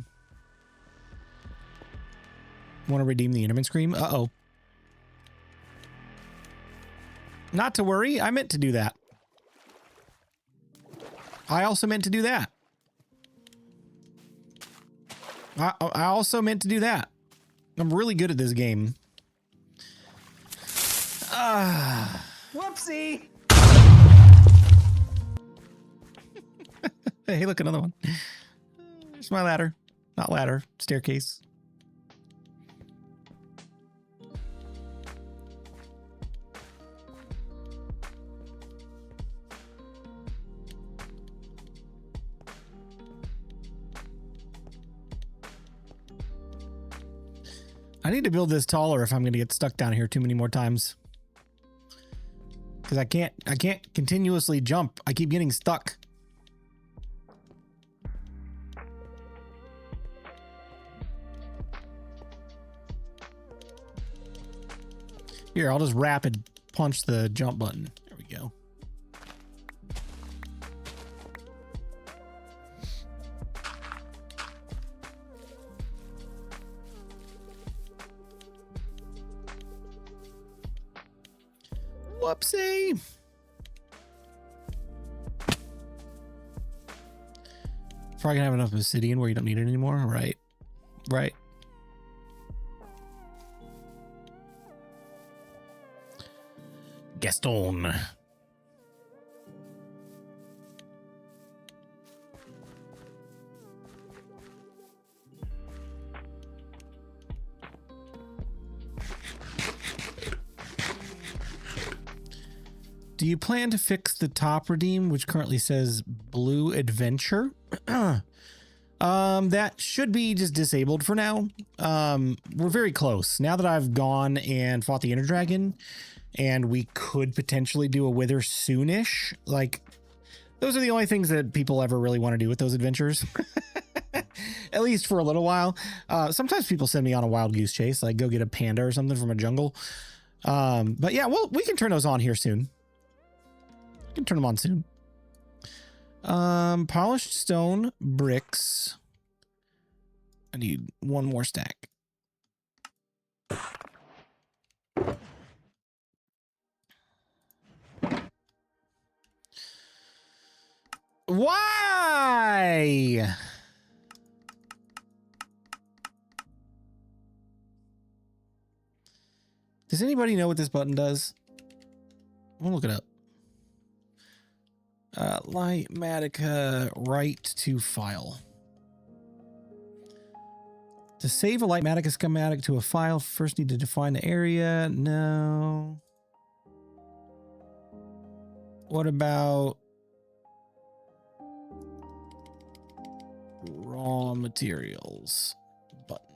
Want to redeem the Enderman Scream? Uh-oh. Not to worry, I meant to do that. I also meant to do that. I also meant to do that. I'm really good at this game. Whoopsie! Hey, look, another one. There's my ladder. Not ladder, staircase. I need to build this taller if I'm going to get stuck down here too many more times. Because I can't continuously jump. I keep getting stuck. Here, I'll just rapid punch the jump button. There we go. Whoopsie. Probably gonna have enough obsidian where you don't need it anymore. Right. Right. Gaston. Do you plan to fix the top redeem, which currently says Blue Adventure? That should be just disabled for now. We're very close. Now that I've gone and fought the Ender Dragon, and we could potentially do a Wither soonish, like, those are the only things that people ever really want to do with those adventures. At least for a little while. Sometimes people send me on a wild goose chase, like go get a panda or something from a jungle. But yeah, well, we can turn those on here soon. Can turn them on soon. Polished stone bricks. I need one more stack. Why? Does anybody know what this button does? I'm gonna look it up. Lightmatica write to file. To save a Lightmatica schematic to a file, first need to define the area. No. What about raw materials button?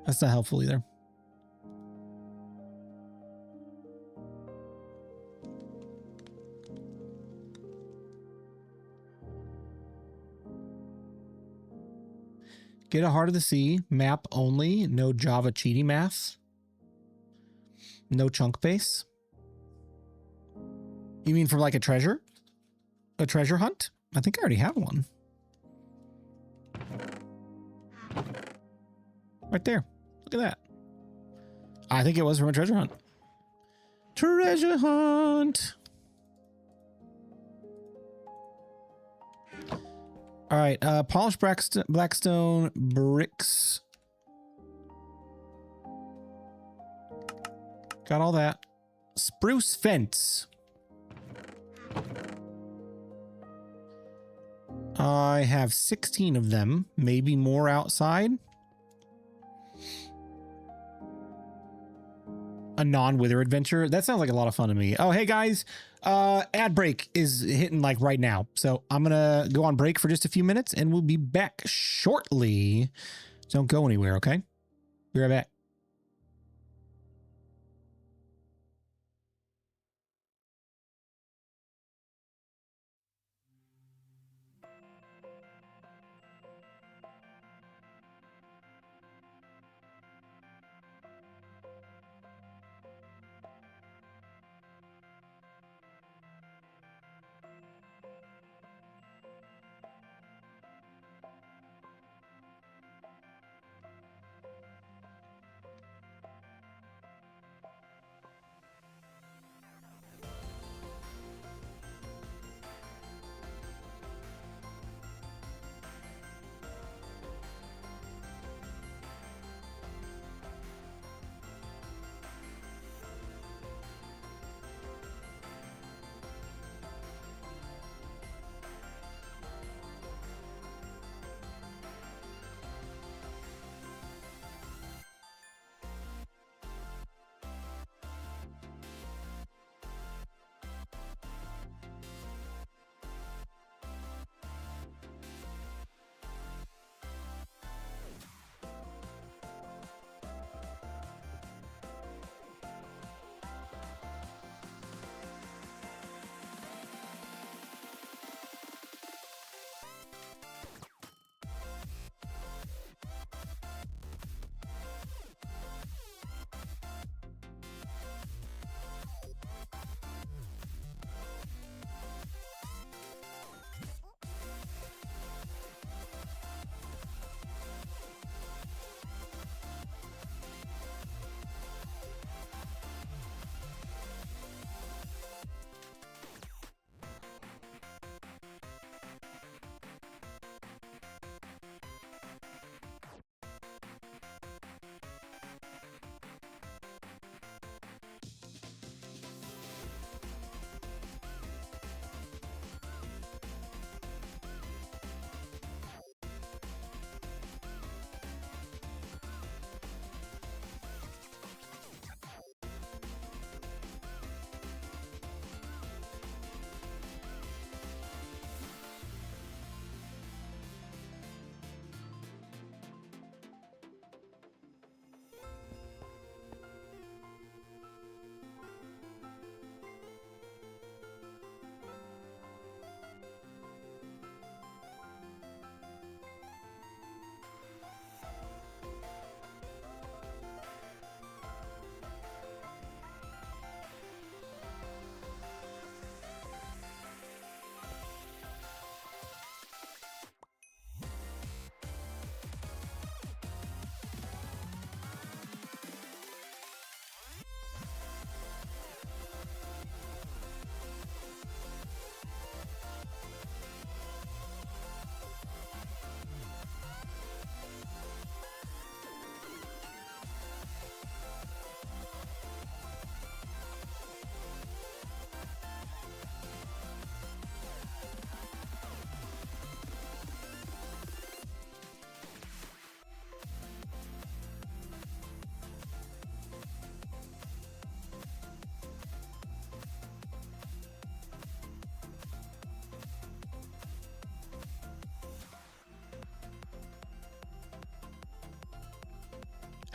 That's not helpful either. Get a Heart of the Sea, map only, no Java cheaty math, no chunk base. You mean for like a treasure? A treasure hunt? I think I already have one. Right there. Look at that. I think it was from a treasure hunt. Treasure hunt. All right, polished blackstone bricks. Got all that. Spruce fence. I have 16 of them, maybe more outside. A non-wither adventure. That sounds like a lot of fun to me. Oh, hey guys, ad break is hitting like right now. So I'm gonna go on break for just a few minutes and we'll be back shortly. Don't go anywhere, okay? Be right back.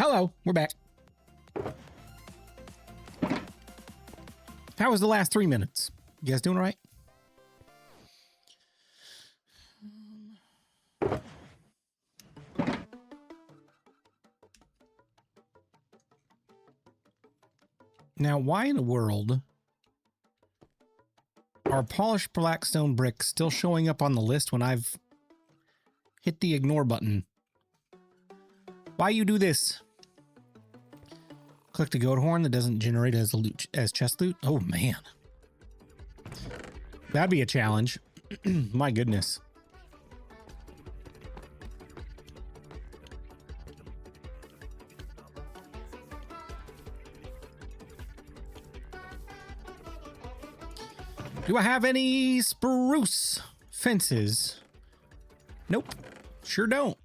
Hello, we're back. How was the last 3 minutes? You guys doing all right? Now, why in the world are polished blackstone bricks still showing up on the list when I've hit the ignore button? Why you do this? Click the goat horn that doesn't generate as loot as chest loot. Oh man, that'd be a challenge. My goodness. Do I have any spruce fences? Nope, sure don't.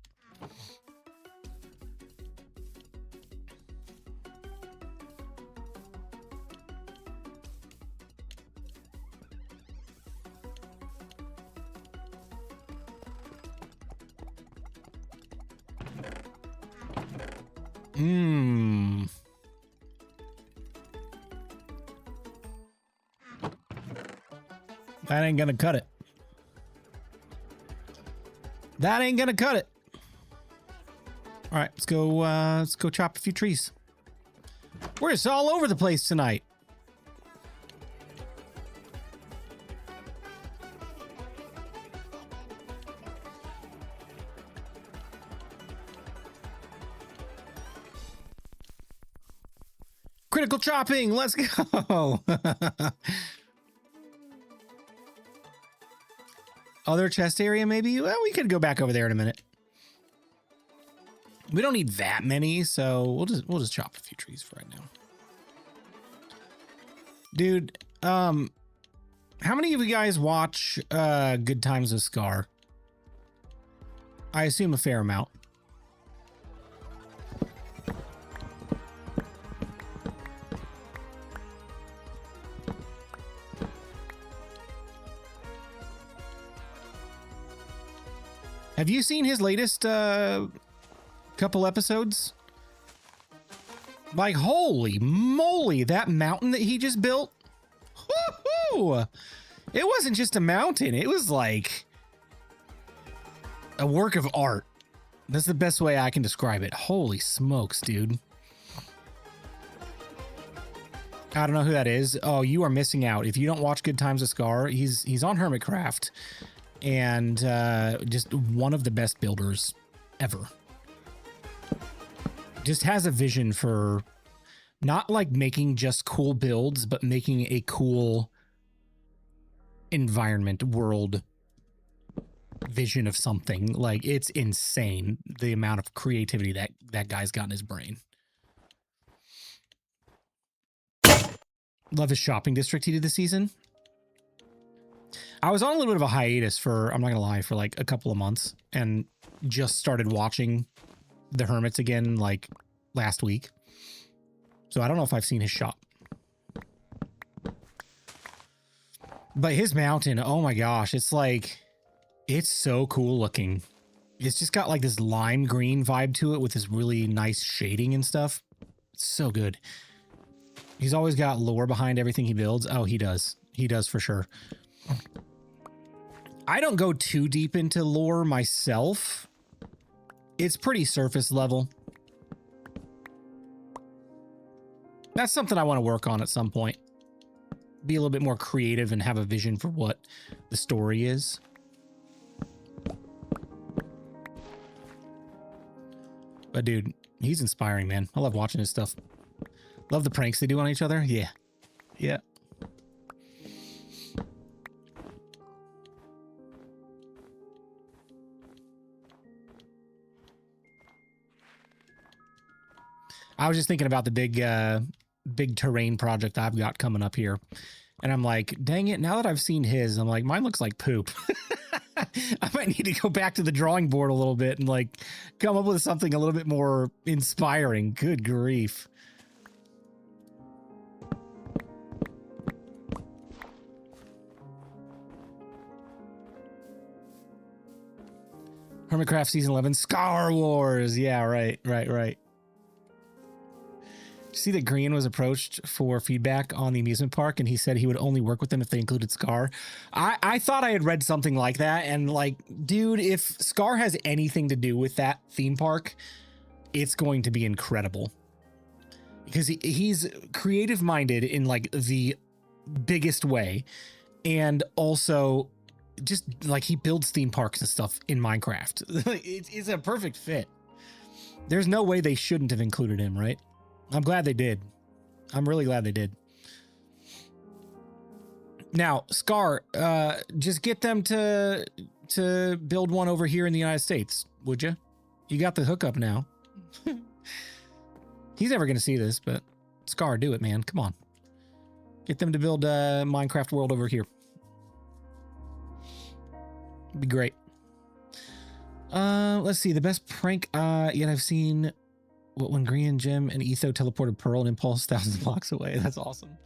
That ain't gonna cut it. That ain't gonna cut it. All right, let's go chop a few trees. We're just all over the place tonight. Critical chopping, let's go. Other chest area, maybe? Well, we could go back over there in a minute. We don't need that many, so we'll just chop a few trees for right now. Dude, how many of you guys watch Good Times with Scar? I assume a fair amount. Have you seen his latest couple episodes? Like, holy moly, that mountain that he just built. Woo-hoo! It wasn't just a mountain. It was like a work of art. That's the best way I can describe it. Holy smokes, dude. I don't know who that is. Oh, you are missing out. If you don't watch Good Times with Scar, he's on Hermitcraft. And just one of the best builders ever. Just has a vision for not like making just cool builds, but making a cool environment, world vision of something. Like, it's insane the amount of creativity that guy's got in his brain. Love his shopping district he did this season. I was on a little bit of a hiatus for, I'm not gonna lie, for like a couple of months, and just started watching the Hermits again like last week. So I don't know if I've seen his shop. But his mountain, oh my gosh, it's like, it's so cool looking. It's just got like this lime green vibe to it with this really nice shading and stuff. It's so good. He's always got lore behind everything he builds. Oh, he does. He does for sure. I don't go too deep into lore myself. It's pretty surface level. That's something I want to work on at some point. Be a little bit more creative and have a vision for what the story is. But dude, he's inspiring, man. I love watching his stuff. Love the pranks they do on each other. Yeah. Yeah. I was just thinking about the big terrain project I've got coming up here. And I'm like, dang it, now that I've seen his, I'm like, mine looks like poop. I might need to go back to the drawing board a little bit and like come up with something a little bit more inspiring. Good grief. Hermitcraft Season 11, Scar Wars. Yeah, right. See that Green was approached for feedback on the amusement park, and he said he would only work with them if they included Scar. I thought I had read something like that, and like, dude, if Scar has anything to do with that theme park, it's going to be incredible. Because he's creative minded in like the biggest way, and also just like he builds theme parks and stuff in Minecraft. It's a perfect fit. There's no way they shouldn't have included him, right? I'm glad they did. I'm really glad they did. Now, Scar, just get them to build one over here in the United States, would you? You got the hookup now. He's never going to see this, but Scar, do it, man. Come on. Get them to build a Minecraft world over here. It'd be great. Let's see. The best prank yet I've seen... when Green and Jim and Etho teleported Pearl and Impulse thousands of blocks away. That's awesome.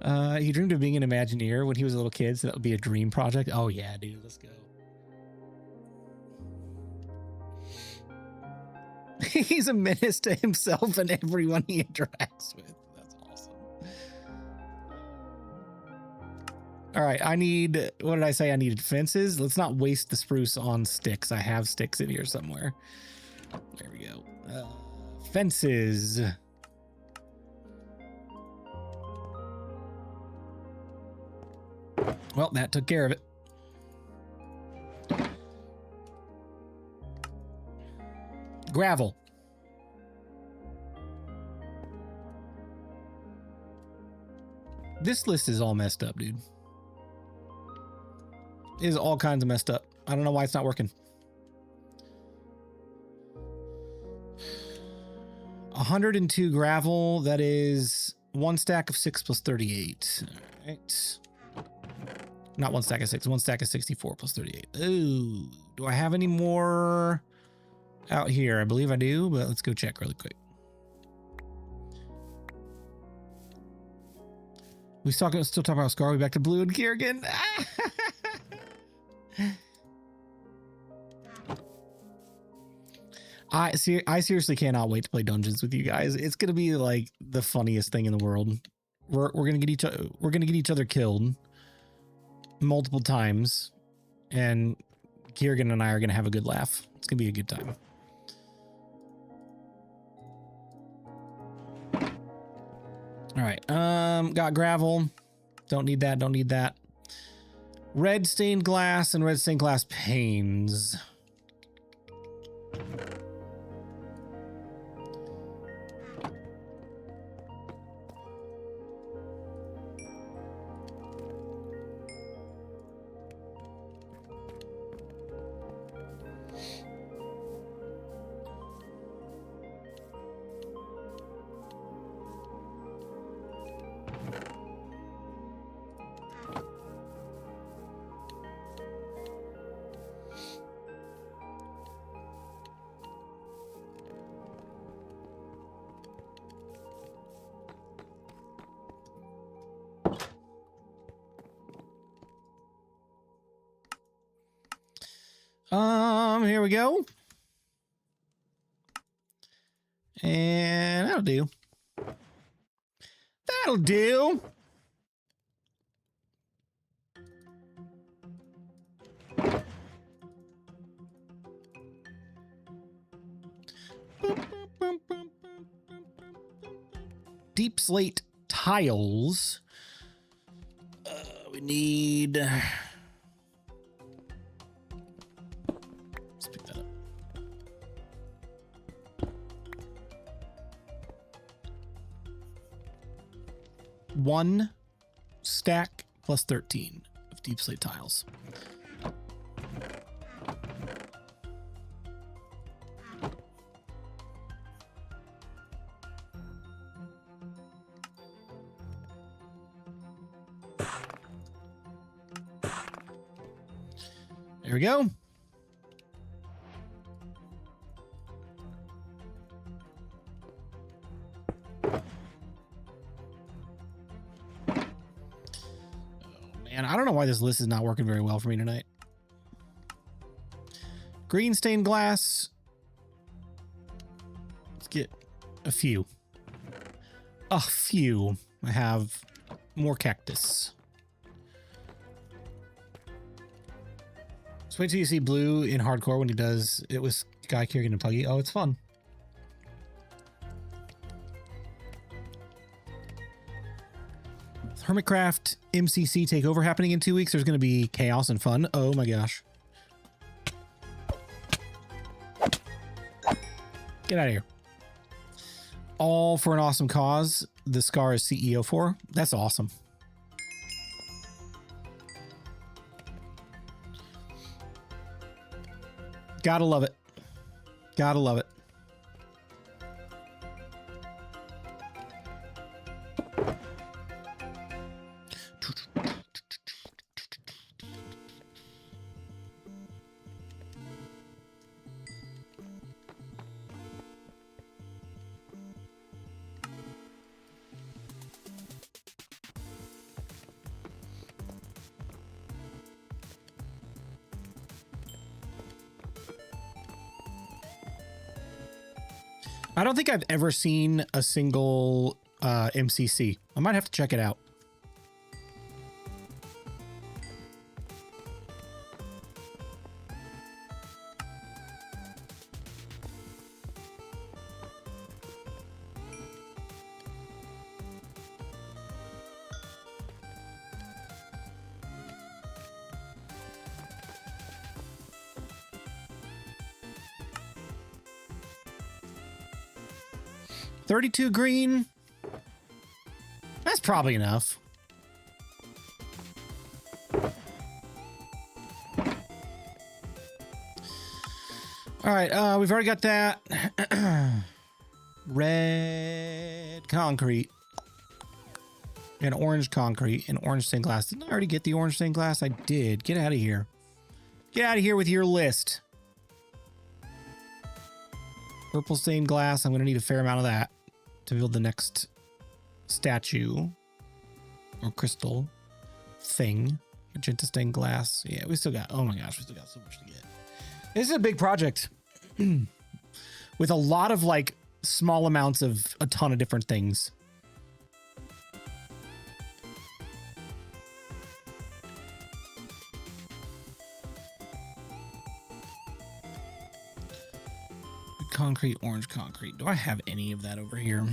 He dreamed of being an Imagineer when he was a little kid, so that would be a dream project. Oh yeah, dude, let's go. He's a menace to himself and everyone he interacts with. That's awesome. All right, I need, what did I say? I needed fences. Let's not waste the spruce on sticks. I have sticks in here somewhere. There we go. Fences. Well, that took care of it. Gravel. This list is all messed up, dude. It is all kinds of messed up. I don't know why it's not working. 102 gravel. That is one stack of 6 plus 38. All right. Not one stack of 6. One stack of 64 plus 38. Ooh. Do I have any more out here? I believe I do, but let's go check really quick. We still talking about Scar. We back to Blue and Kiergan. I seriously cannot wait to play dungeons with you guys. It's gonna be like the funniest thing in the world. We're gonna get each other killed multiple times, and Kiergan and I are gonna have a good laugh. It's gonna be a good time. All right, got gravel. Don't need that. Don't need that. Red stained glass and red stained glass panes. Here we go. And that'll do. That'll do. Deep slate tiles. We need... Let's pick that up. One stack plus 13 of deep slate tiles. There we go. Man, I don't know why this list is not working very well for me tonight. Green stained glass. Let's get a few. a few. I have more cactus. Just wait till you see Blue in hardcore when he does it with Guy Kiergan and Puggy. Oh, it's fun. Hermitcraft MCC takeover happening in 2 weeks. There's going to be chaos and fun. Oh my gosh. Get out of here. All for an awesome cause. The Scar is CEO for. That's awesome. Gotta love it. Gotta love it. I don't think I've ever seen a single MCC. I might have to check it out. $32 green. That's probably enough. All right, we've already got that. Red concrete and orange concrete and orange stained glass. Didn't I already get the orange stained glass? I did. Get out of here. Get out of here with your list. Purple stained glass. I'm going to need a fair amount of that to build the next statue or crystal thing. Magenta stained glass. Yeah, we still got, oh my gosh, we still got so much to get. This is a big project with a lot of like small amounts of a ton of different things. Concrete, orange concrete. Do I have any of that over here?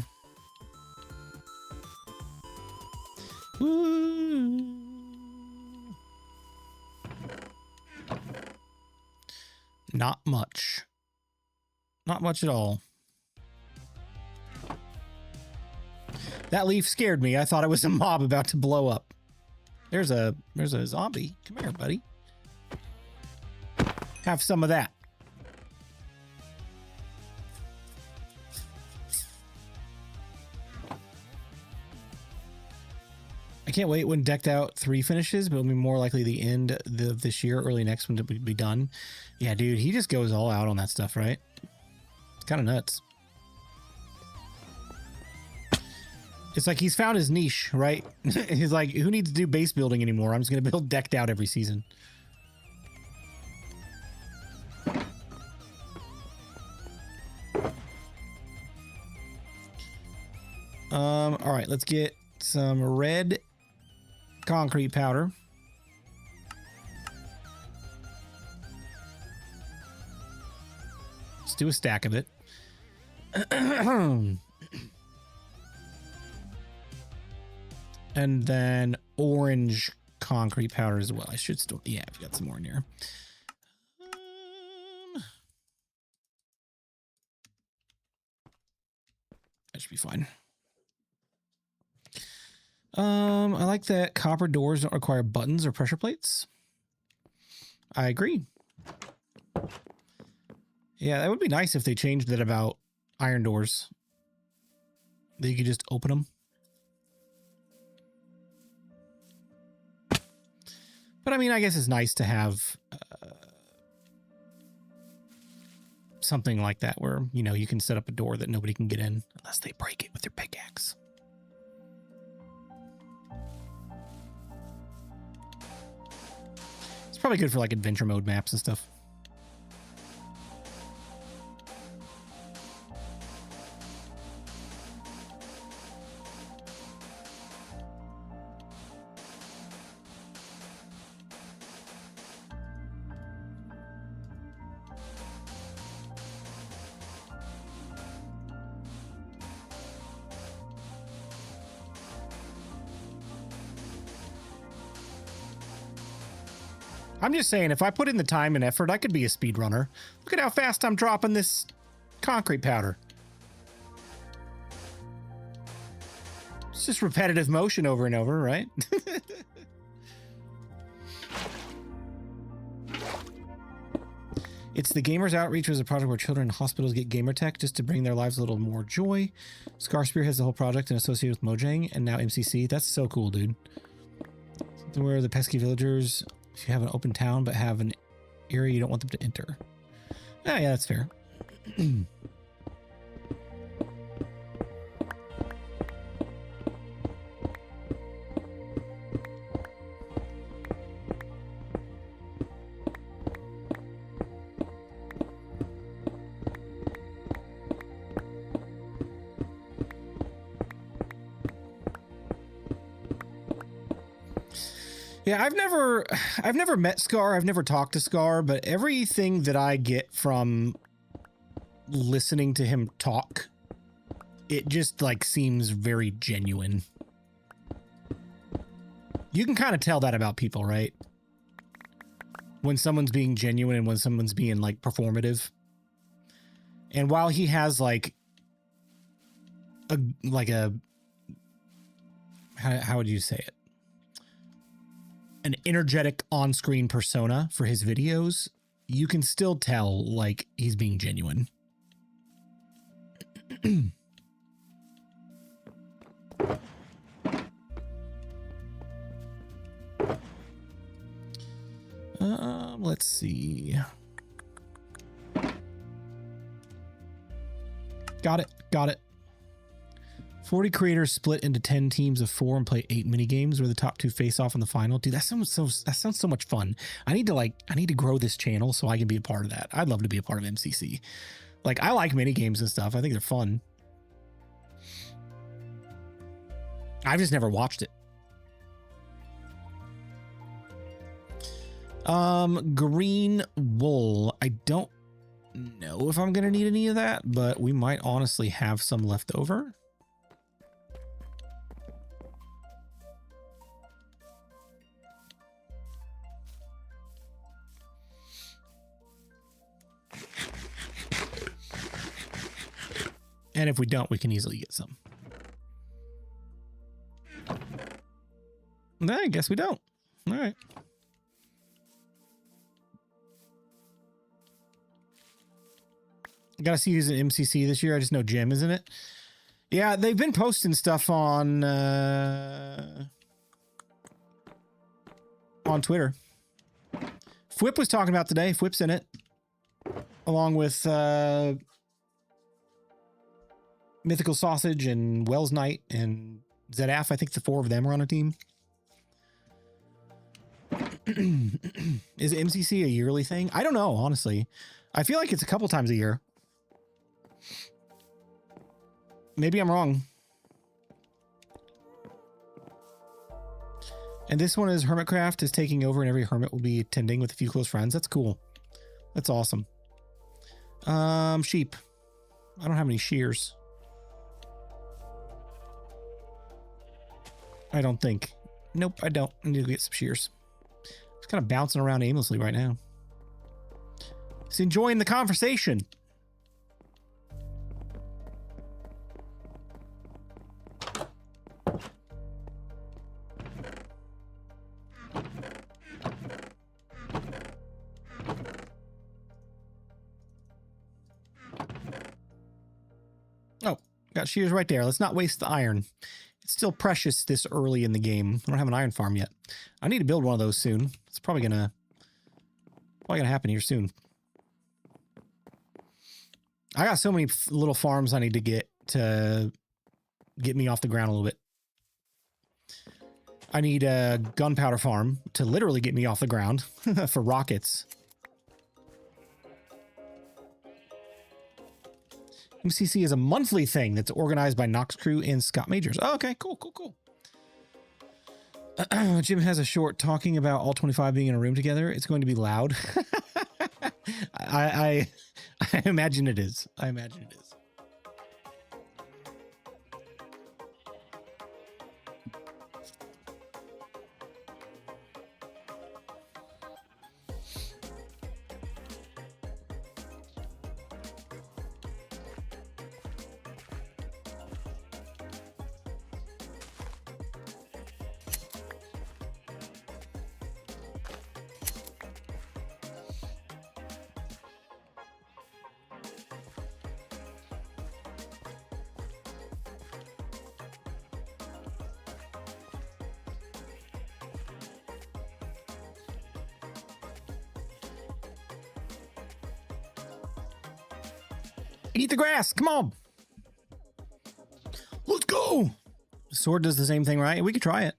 Ooh. Not much. Not much at all. That leaf scared me. I thought it was a mob about to blow up. There's a zombie. Come here, buddy. Have some of that. I can't wait when Decked Out 3 finishes, but it'll be more likely the end of this year, early next one to be done. Yeah, dude, he just goes all out on that stuff, right? It's kind of nuts. It's like he's found his niche, right? He's like, who needs to do base building anymore? I'm just going to build Decked Out every season. All right, let's get some red concrete powder. Let's do a stack of it. And then orange concrete powder as well. I should still, yeah, I've got some more in here. That should be fine. I like that copper doors don't require buttons or pressure plates. I agree. Yeah, that would be nice if they changed that about iron doors. That you could just open them. But I mean, I guess it's nice to have something like that where, you know, you can set up a door that nobody can get in unless they break it with their pickaxe. It's probably good for like adventure mode maps and stuff. I'm just saying, if I put in the time and effort, I could be a speedrunner. Look at how fast I'm dropping this concrete powder. It's just repetitive motion over and over, right? It's the Gamers Outreach, was a project where children in hospitals get gamer tech just to bring their lives a little more joy. Scarspear has the whole project and associated with Mojang and now MCC. That's so cool, dude. Something where the pesky villagers, if you have an open town but have an area you don't want them to enter. Ah, yeah, that's fair. Yeah, I've never met Scar. I've never talked to Scar, but everything that I get from listening to him talk, it just like seems very genuine. You can kind of tell that about people, right? When someone's being genuine and when someone's being like performative. And while he has like a how would you say it? An energetic on-screen persona for his videos, you can still tell like he's being genuine. Let's see. Got it. 40 creators split into 10 teams of 4 and play 8 mini games where the top 2 face off in the final. Dude, that sounds so much fun. I need to grow this channel so I can be a part of that. I'd love to be a part of MCC. Like, I like mini games and stuff. I think they're fun. I've just never watched it. Green wool. I don't know if I'm going to need any of that, but we might honestly have some left over. And if we don't, we can easily get some. I guess we don't. All right. Gotta see who's in MCC this year. I just know Jim, isn't it? Yeah, they've been posting stuff on Twitter. Fwip was talking about today. Fwip's in it. Along with Mythical Sausage and Wells Knight and ZF. I think the 4 of them are on a team. Is MCC a yearly thing? I don't know, honestly. I feel like it's a couple times a year. Maybe I'm wrong. And this one is Hermitcraft is taking over and every hermit will be attending with a few close friends. That's cool. That's awesome. Sheep. I don't have any shears. I don't think. Nope, I don't. I need to get some shears. Just kind of bouncing around aimlessly right now. Just enjoying the conversation. Oh, got shears right there. Let's not waste the iron. It's still precious this early in the game. I don't have an iron farm yet. I need to build one of those soon. It's probably gonna happen here soon. I got so many little farms I need to get me off the ground a little bit. I need a gunpowder farm to literally get me off the ground for rockets. MCC is a monthly thing that's organized by Nox Crew and Scott Majors. Oh, okay, cool. Jim has a short talking about all 25 being in a room together. It's going to be loud. I imagine it is. I imagine it is. Eat the grass. Come on. Let's go. The sword does the same thing, right? We could try it.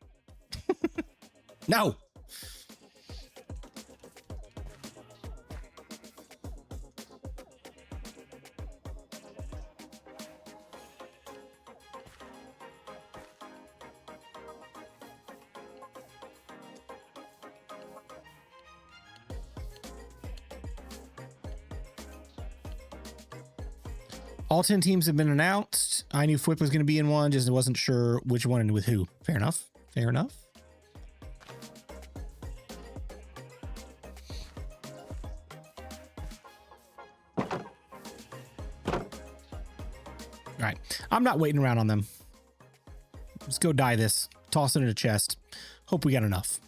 No. All 10 teams have been announced. I knew Flip was going to be in one, just wasn't sure which one and with who. Fair enough. Fair enough. All right. I'm not waiting around on them. Let's go dye this. Toss it in a chest. Hope we got enough.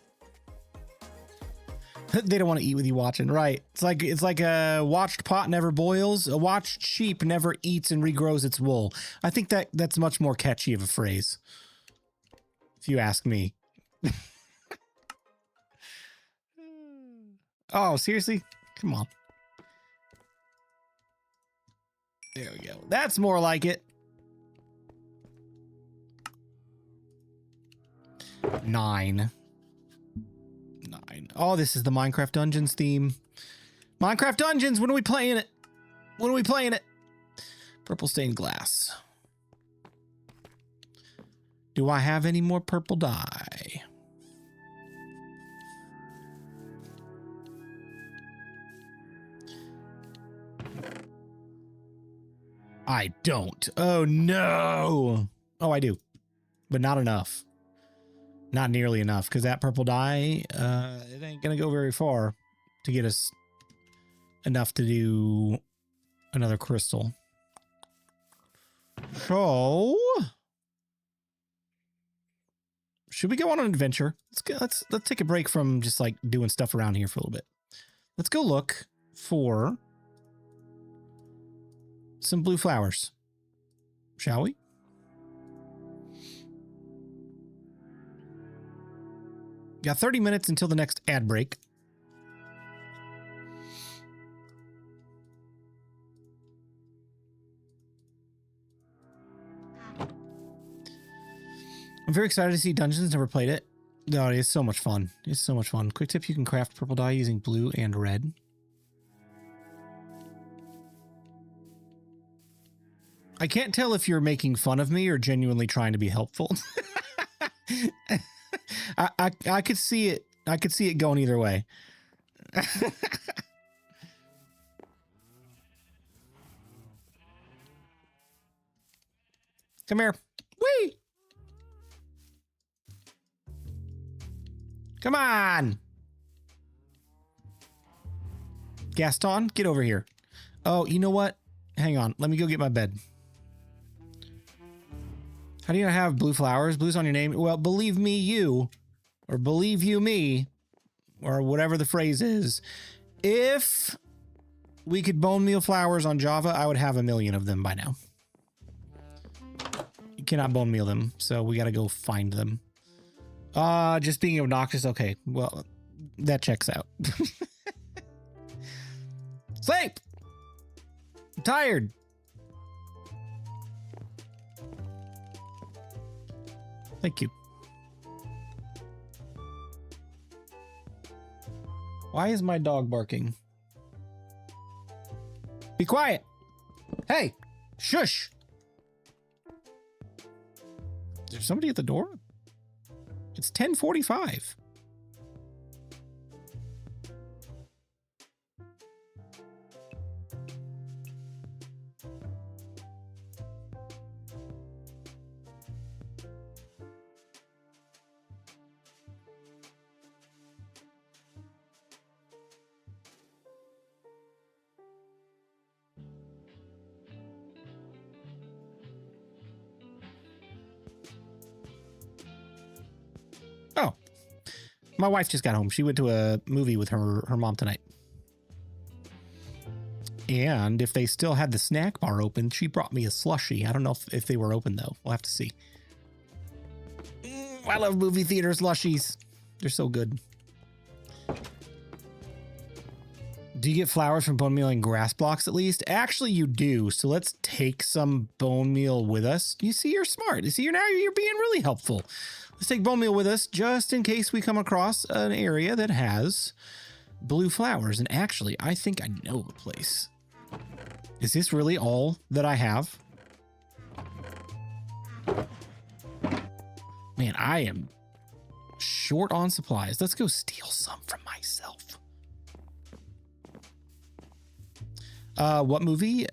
They don't want to eat with you watching, right? It's like a watched pot never boils. A watched sheep never eats and regrows its wool. I think that's much more catchy of a phrase, if you ask me. Oh, seriously? Come on. There we go. That's more like it. 9. Oh, this is the Minecraft Dungeons theme. Minecraft Dungeons, when are we playing it? When are we playing it? Purple stained glass. Do I have any more purple dye? I don't. Oh, no. Oh, I do. But not enough. Not nearly enough, because that purple dye, it ain't going to go very far to get us enough to do another crystal. So, should we go on an adventure? Let's take a break from just like doing stuff around here for a little bit. Let's go look for some blue flowers, shall we? Got 30 minutes until the next ad break. I'm very excited to see Dungeons. Never played it. No, it is so much fun. It's so much fun. Quick tip, you can craft purple dye using blue and red. I can't tell if you're making fun of me or genuinely trying to be helpful. I could see it. I could see it going either way. Come here. Whee! Come on. Gaston, get over here. Oh, you know what? Hang on. Let me go get my bed. How do you not have blue flowers? Blue's on your name. Well, believe me, you, or believe you me, or whatever the phrase is. If we could bone meal flowers on Java, I would have 1 million of them by now. You cannot bone meal them, so we got to go find them. Just being obnoxious. Okay, well, that checks out. Sleep! I'm tired. Thank you. Why is my dog barking? Be quiet. Hey, shush. Is there somebody at the door? It's 10:45. Oh, my wife just got home. She went to a movie with her mom tonight. And if they still had the snack bar open, she brought me a slushie. I don't know if they were open, though. We'll have to see. I love movie theater slushies. They're so good. Do you get flowers from bone meal and grass blocks at least? Actually, you do. So let's take some bone meal with us. You see, you're smart. You see, you're being really helpful. Let's take bone meal with us just in case we come across an area that has blue flowers. And actually, I think I know a place. Is this really all that I have? Man, I am short on supplies. Let's go steal some from myself. What movie?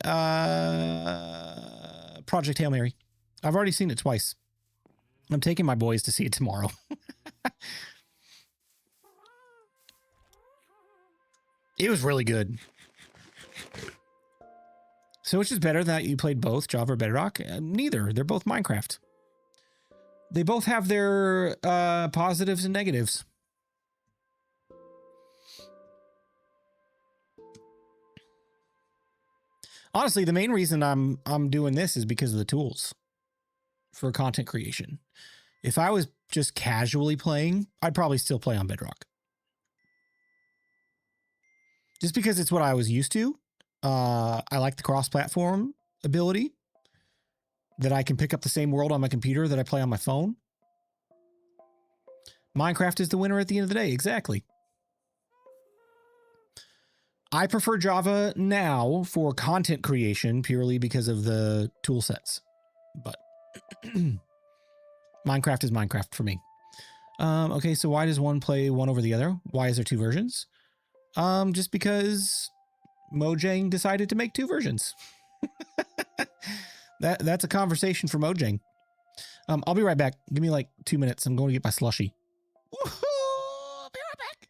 Project Hail Mary. I've already seen it twice. I'm taking my boys to see it tomorrow. It was really good. So which is better that you played both, Java or Bedrock? Neither. They're both Minecraft. They both have their positives and negatives. Honestly, the main reason I'm doing this is because of the tools for content creation. If I was just casually playing, I'd probably still play on Bedrock. Just because it's what I was used to. I like the cross-platform ability that I can pick up the same world on my computer that I play on my phone. Minecraft is the winner at the end of the day. Exactly. I prefer Java now for content creation purely because of the tool sets. But Minecraft is Minecraft for me. Okay, so why does one play one over the other? Why is there two versions? Just because Mojang decided to make two versions. That's a conversation for Mojang. I'll be right back. Give me like 2 minutes. I'm going to get my slushie. Woohoo! I'll be right back.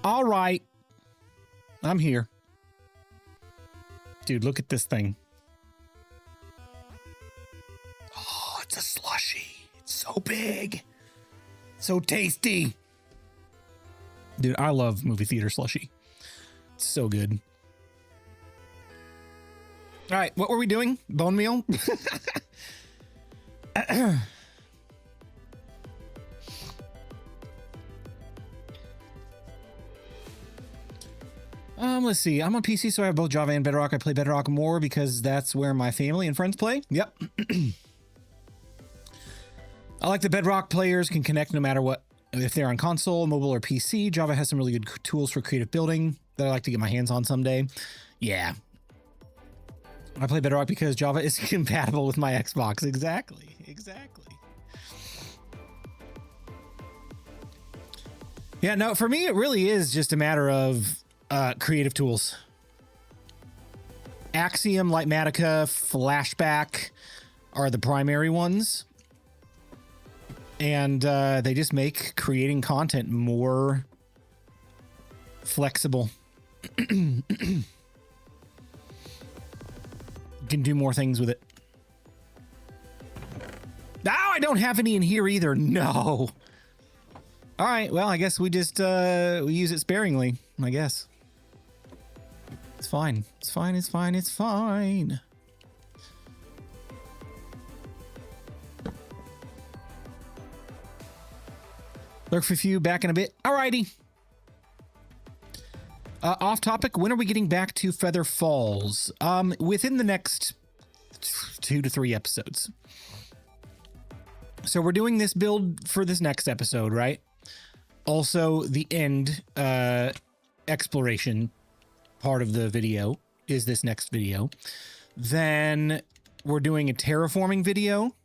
All right. I'm here. Dude, look at this thing. Oh, it's a slushie. It's so big. So tasty. Dude, I love movie theater slushie. It's so good. All right, what were we doing? Bone meal? Let's see. I'm on PC, so I have both Java and Bedrock. I play Bedrock more because that's where my family and friends play. Yep. I like the Bedrock players can connect no matter what, if they're on console, mobile, or PC. Java has some really good tools for creative building that I like to get my hands on someday. Yeah. I play Bedrock because Java is compatible with my Xbox. Exactly. Yeah, no, for me, it really is just a matter of creative tools. Axiom, Lightmatica, Flashback are the primary ones. And they just make creating content more flexible. You can do more things with it. Now I don't have any in here either. No. All right. Well, I guess we just we use it sparingly, I guess. It's fine. It's fine. It's fine. It's fine. Lurk for a few, back in a bit. Alrighty. Off topic, when are we getting back to Feather Falls? Within the next 2 to 3 episodes. So we're doing this build for this next episode, right? Also, the end exploration part of the video is this next video. Then we're doing a terraforming video.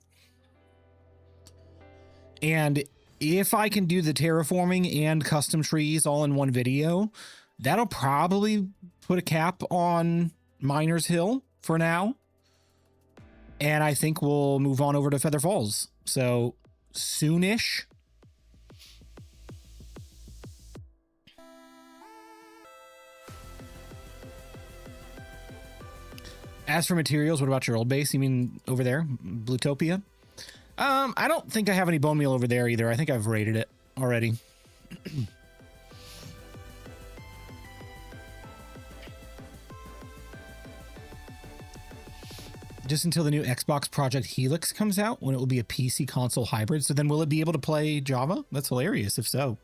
And if I can do the terraforming and custom trees all in one video, that'll probably put a cap on Miners Hill for now. And I think we'll move on over to Feather Falls. So soonish. As for materials, what about your old base? You mean over there, Blutopia? I don't think I have any bone meal over there either. I think I've raided it already. Just until the new Xbox Project Helix comes out, when it will be a PC console hybrid. So then will it be able to play Java? That's hilarious if so.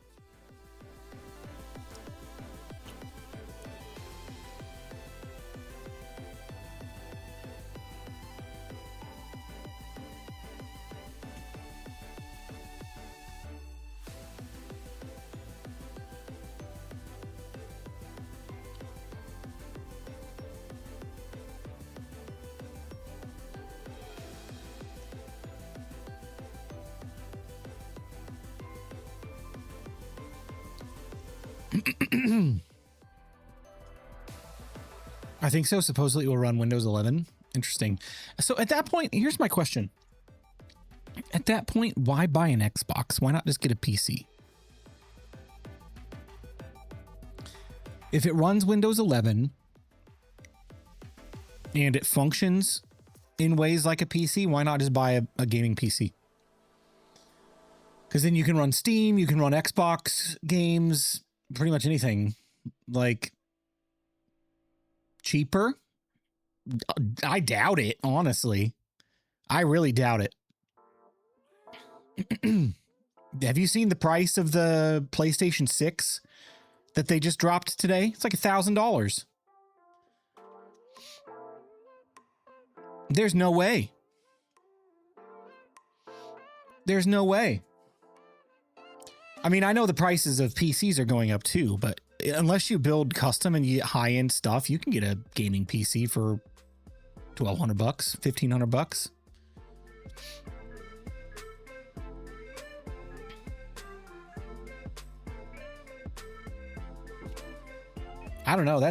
I think so. Supposedly it will run Windows 11. Interesting. So at that point, here's my question. At that point, why buy an Xbox? Why not just get a PC? If it runs Windows 11 and it functions in ways like a PC, why not just buy a gaming PC? Because then you can run Steam, you can run Xbox games, pretty much anything. Like, cheaper? I doubt it, honestly. I really doubt it. Have you seen the price of the PlayStation 6 that they just dropped today? It's like $1,000. There's no way. There's no way. I mean, I know the prices of PCs are going up too, but unless you build custom and you get high-end stuff, you can get a gaming PC for $1,200, $1,500. I don't know.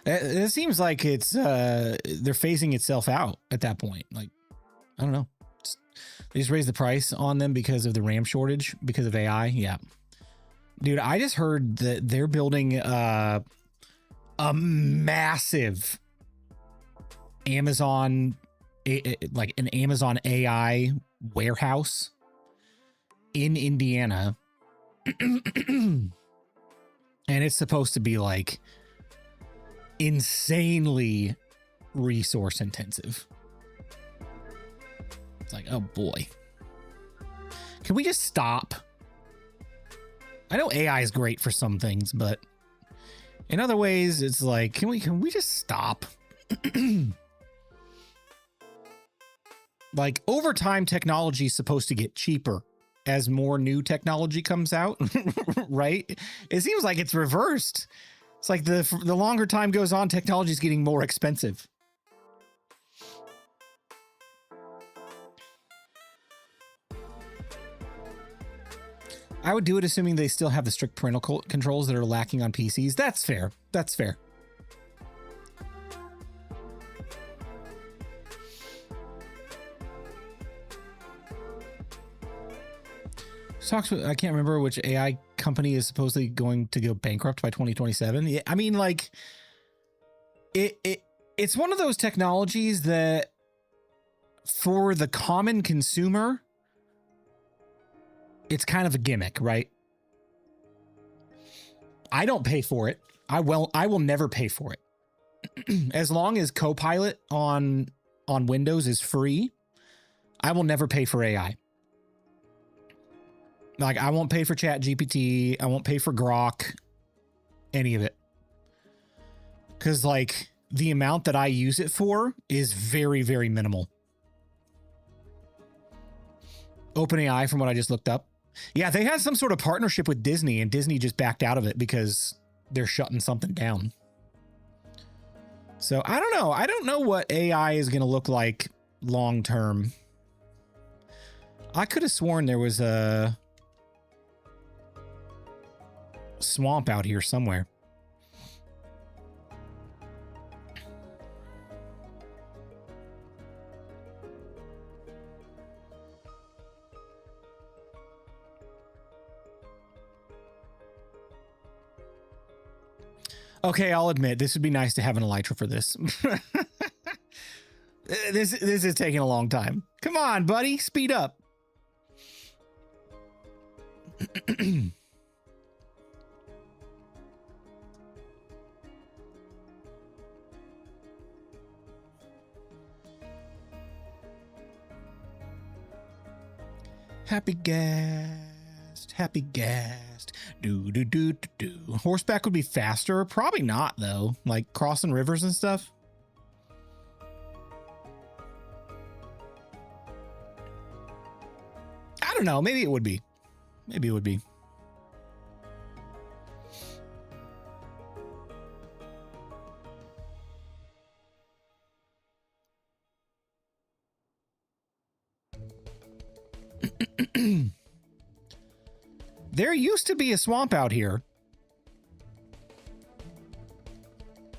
It seems like it's they're phasing itself out at that point. Like, I don't know. They just raised the price on them because of the RAM shortage, because of AI. Yeah. Dude, I just heard that they're building a massive Amazon, like an Amazon AI warehouse in Indiana. And it's supposed to be like insanely resource intensive. It's like, oh boy. Can we just stop? I know AI is great for some things, but in other ways, it's like, can we just stop? Like, over time, technology is supposed to get cheaper as more new technology comes out, right? It seems like it's reversed. It's like the longer time goes on, technology is getting more expensive. I would do it assuming they still have the strict parental controls that are lacking on PCs. That's fair. That's fair. Talks. I can't remember which AI company is supposedly going to go bankrupt by 2027. Yeah, I mean, like, it's one of those technologies that for the common consumer, it's kind of a gimmick, right? I don't pay for it. I will never pay for it. As long as Copilot on Windows is free, I will never pay for AI. Like, I won't pay for ChatGPT. I won't pay for Grok, any of it. Because, like, the amount that I use it for is very, very minimal. OpenAI, from what I just looked up. Yeah, they had some sort of partnership with Disney, and Disney just backed out of it because they're shutting something down. So, I don't know. I don't know what AI is going to look like long term. I could have sworn there was a swamp out here somewhere. Okay, I'll admit this would be nice to have an elytra for this. This is taking a long time. Come on, buddy, speed up. Happy gassed, happy gassed. Do. Horseback would be faster. Probably not, though. Like crossing rivers and stuff. I don't know. Maybe it would be. Maybe it would be. There used to be a swamp out here.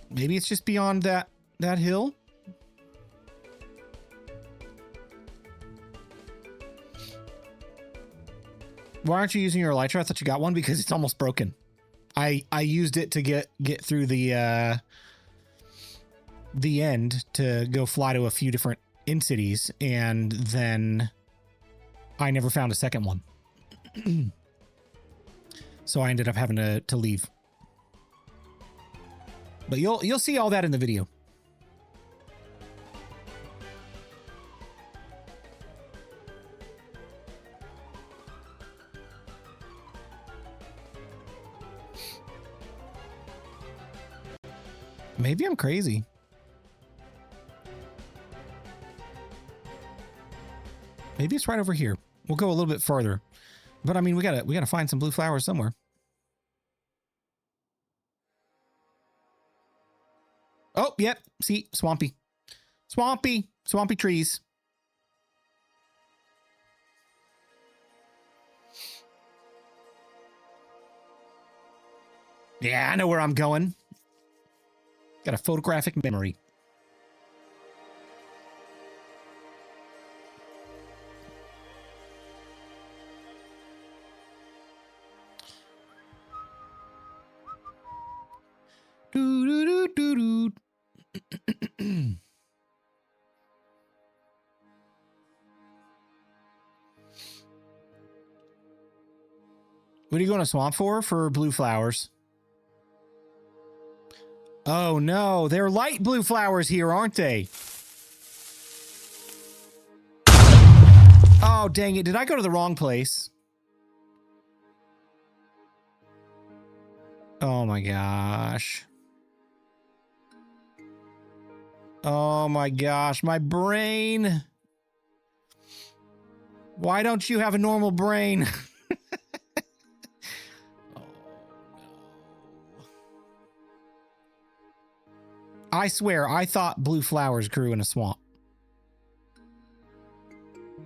Maybe it's just beyond that hill. Why aren't you using your elytra? I thought you got one because it's almost broken. I used it to get through the end to go fly to a few different in-cities, and then I never found a second one. So I ended up having to leave. But you'll see all that in the video. Maybe I'm crazy. Maybe it's right over here. We'll go a little bit farther. But I mean, we gotta find some blue flowers somewhere. Oh, yep. See, swampy trees. Yeah, I know where I'm going. Got a photographic memory. What are you going to swamp for blue flowers? Oh no, they're light blue flowers here, aren't they? Oh, dang it. Did I go to the wrong place? Oh my gosh. Oh my gosh, my brain. Why don't you have a normal brain? Oh, no. I swear, I thought blue flowers grew in a swamp.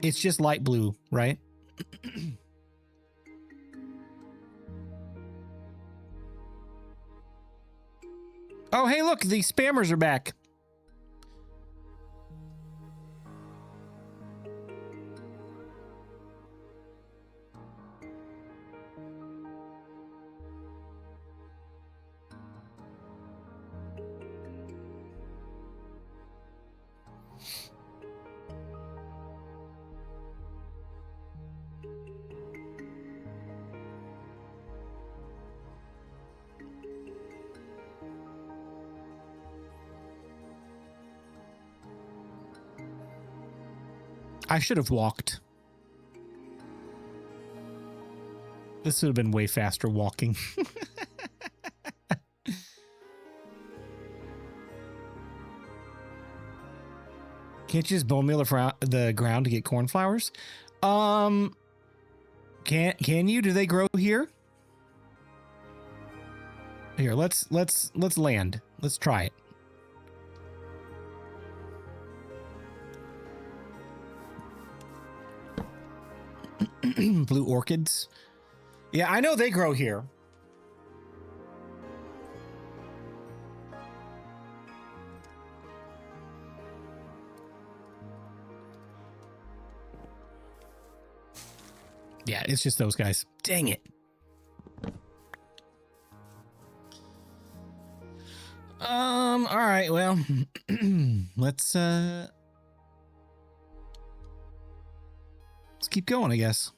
It's just light blue, right? Oh, hey, look, the spammers are back. I should have walked. This would have been way faster walking. Can't you just bone meal the ground to get cornflowers? Can you? Do they grow here? Here, let's land. Let's try it. Blue orchids. Yeah, I know they grow here. Yeah, it's just those guys. Dang it. All right, well, let's keep going, I guess.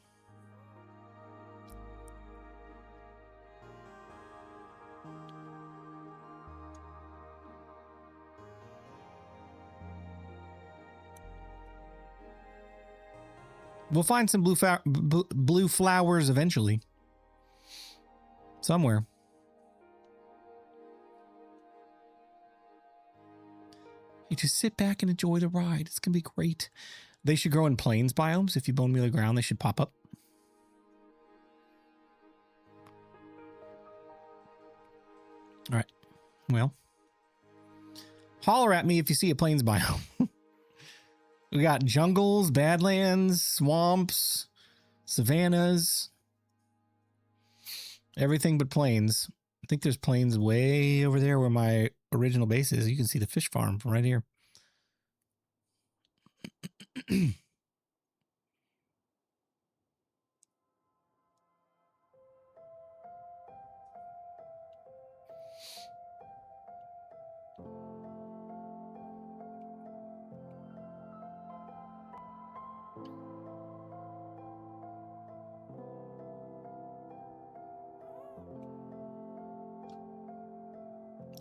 We'll find some blue flowers eventually. Somewhere. You just sit back and enjoy the ride. It's going to be great. They should grow in plains biomes. If you bone meal the ground, they should pop up. All right. Well, holler at me if you see a plains biome. We got jungles, badlands, swamps, savannas, everything but plains. I think there's plains way over there where my original base is. You can see the fish farm from right here.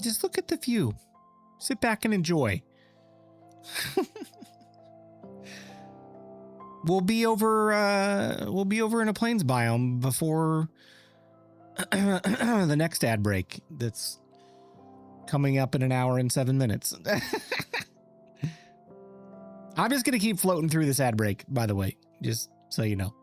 Just look at the view. Sit back and enjoy. We'll be over in a plains biome before the next ad break that's coming up in an hour and 7 minutes. I'm just going to keep floating through this ad break, by the way, just so you know.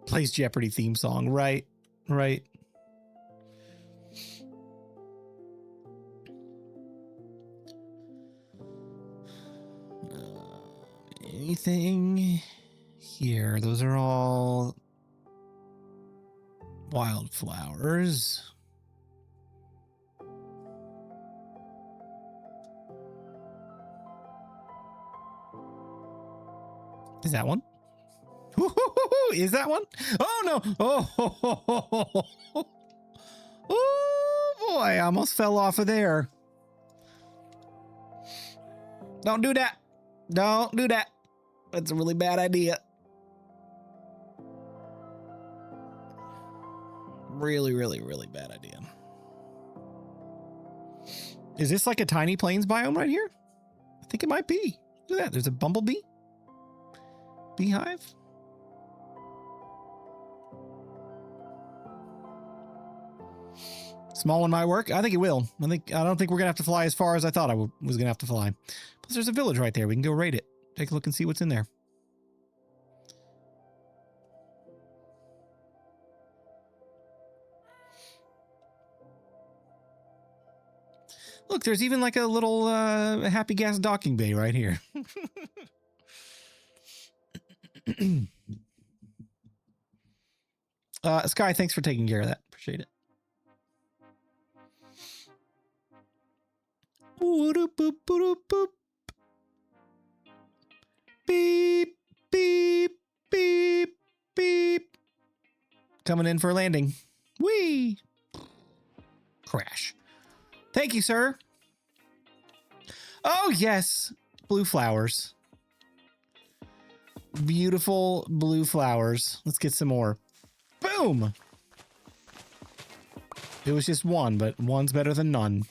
Plays Jeopardy theme song, right? Right. Anything here? Those are all wildflowers. Is that one? Is that one? Oh no! Oh Oh, I almost fell off of there. Don't do that. Don't do that. That's a really bad idea. Really, really, really bad idea. Is this like a tiny plains biome right here? I think it might be. Look at that. There's a bumblebee. Beehive. Small one might work. I think it will. I don't think we're gonna have to fly as far as I thought I was gonna have to fly. Plus, there's a village right there. We can go raid it. Take a look and see what's in there. Look, there's even like a little happy gas docking bay right here. Sky, thanks for taking care of that. Appreciate it. Beep, beep, beep, beep. Coming in for a landing. Whee! Crash. Thank you, sir. Oh, yes. Blue flowers. Beautiful blue flowers. Let's get some more. Boom! It was just one, but one's better than none.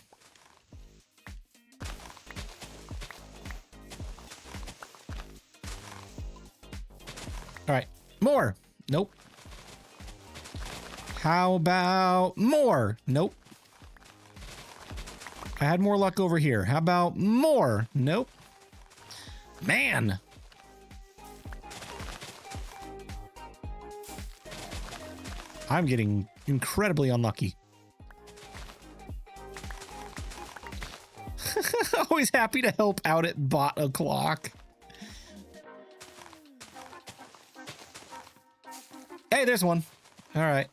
All right. More. Nope. How about more? Nope. I had more luck over here. How about more? Nope. Man. I'm getting incredibly unlucky. Always happy to help out at bot o'clock. Hey, there's one. All right.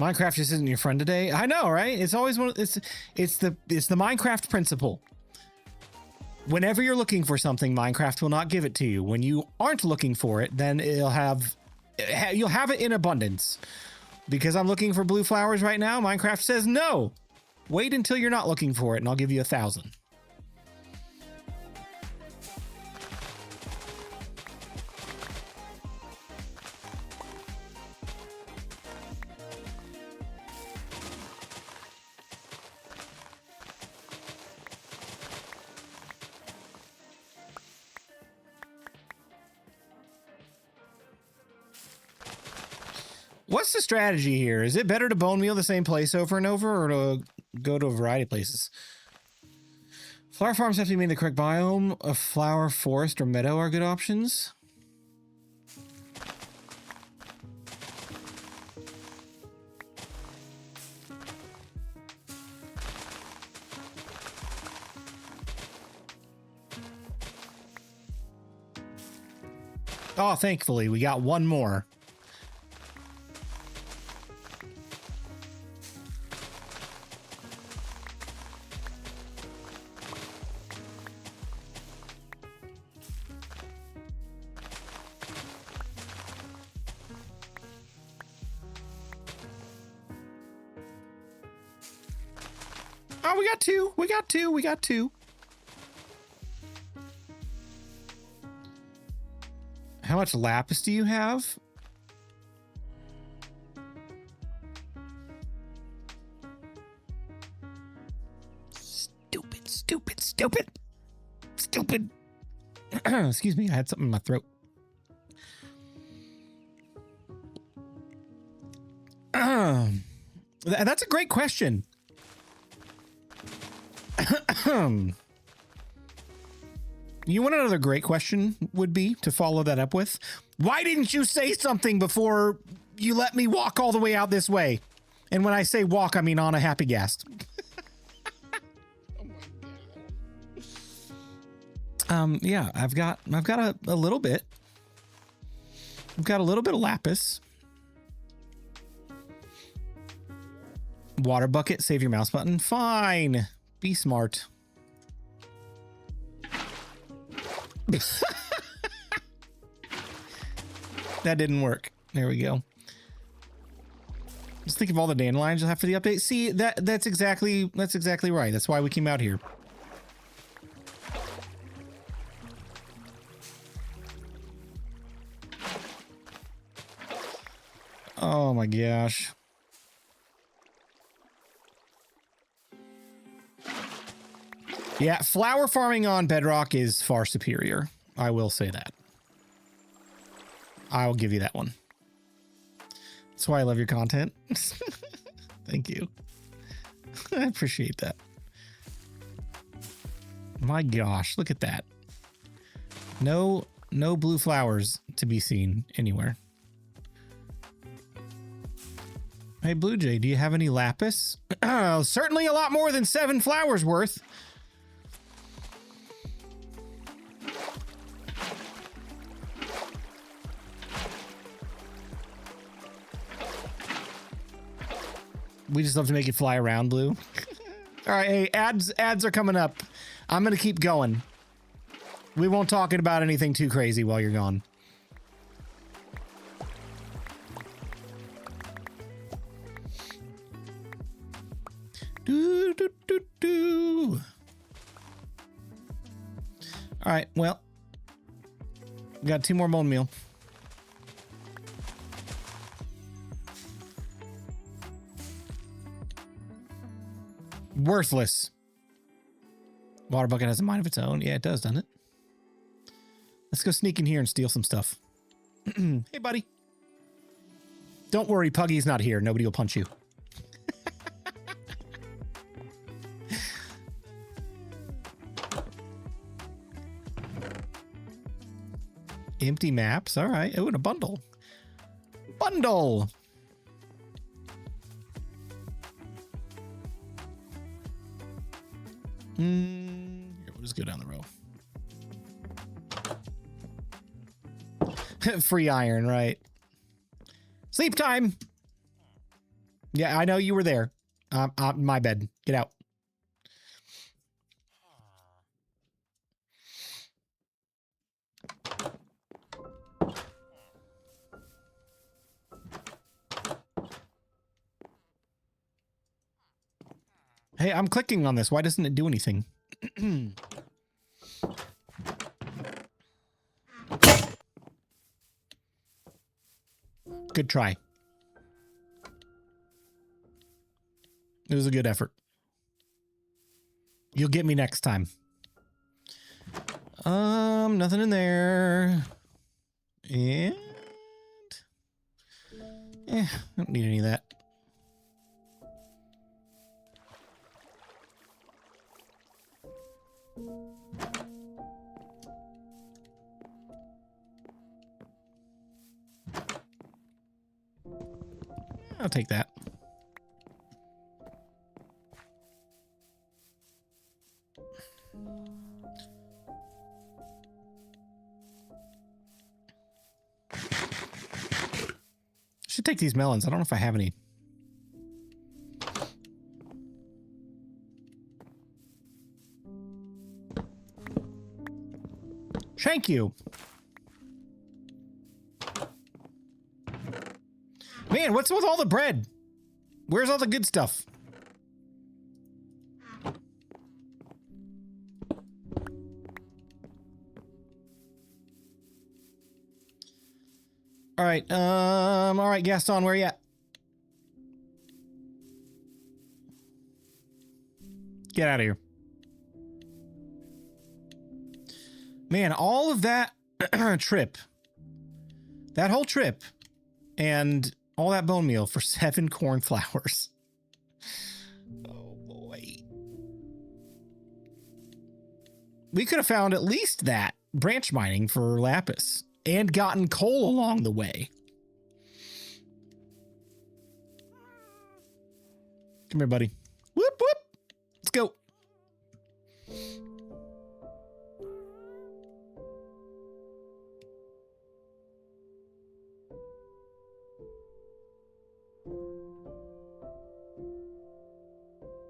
Minecraft just isn't your friend today. I know, right? It's always one. It's the Minecraft principle. Whenever you're looking for something, Minecraft will not give it to you. When you aren't looking for it, then you'll have it in abundance. Because I'm looking for blue flowers right now, Minecraft says no. Wait until you're not looking for it, and I'll give you 1,000. What's the strategy here? Is it better to bone meal the same place over and over, or to go to a variety of places? Flower farms have to be made in the correct biome. A flower forest or meadow are good options. Oh, thankfully, we got one more. Oh, we got two. We got two. We got two. How much lapis do you have? Stupid, stupid, stupid, stupid. Excuse me, I had something in my throat. That's a great question. You want another great question would be to follow that up with? Why didn't you say something before you let me walk all the way out this way? And when I say walk, I mean on a happy gas. Oh my God. Yeah, I've got a little bit. I've got a little bit of lapis. Water bucket, save your mouse button. Fine. Be smart. That didn't work. There we go. Just think of all the dandelions you'll have for the update. See, that's exactly right. That's why we came out here. Oh my gosh. Yeah, flower farming on Bedrock is far superior. I will say that. I will give you that one. That's why I love your content. Thank you. I appreciate that. My gosh, look at that. No blue flowers to be seen anywhere. Hey, BluJay, do you have any lapis? Certainly a lot more than 7 flowers worth. We just love to make it fly around, Blue. All right, hey, ads are coming up. I'm gonna keep going. We won't talk about anything too crazy while you're gone. Do, do, do, do. All right, well, we got 2 more bone meal. Worthless. Water bucket has a mind of its own. Yeah, it does, doesn't it? Let's go sneak in here and steal some stuff. Hey, buddy. Don't worry, Puggy's not here. Nobody will punch you. Empty maps. All right. Oh, and a bundle. Bundle. Here, we'll just go down the row. Free iron, right? Sleep time. Yeah, I know you were there. My bed. Get out. Hey, I'm clicking on this. Why doesn't it do anything? Good try. It was a good effort. You'll get me next time. Nothing in there. And I don't need any of that. I'll take that. Should take these melons. I don't know if I have any. Thank you. Man, what's with all the bread? Where's all the good stuff? All right, Gaston, where you at? Get out of here. Man, all of that trip, that whole trip, and all that bone meal for 7 cornflowers. Oh boy. We could have found at least that branch mining for lapis and gotten coal along the way. Come here, buddy. Whoop, whoop. Let's go.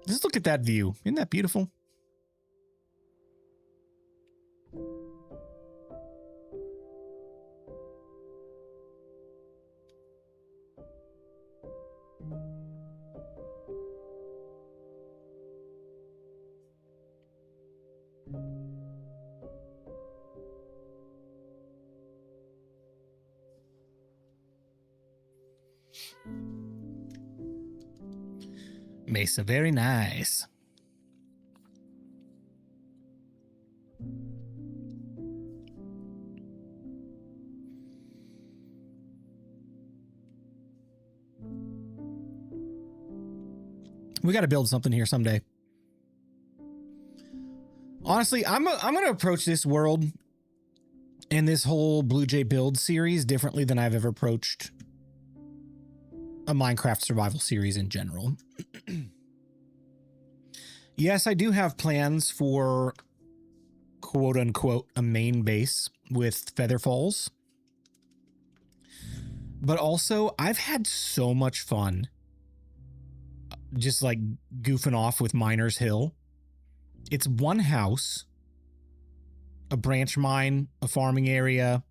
Just look at that view. Isn't that beautiful? Mesa, very nice. We got to build something here someday. Honestly, I'm going to approach this world and this whole BluJay Builds series differently than I've ever approached a Minecraft survival series in general. Yes, I do have plans for quote unquote a main base with Feather Falls. But also, I've had so much fun just like goofing off with Miner's Hill. It's one house, a branch mine, a farming area,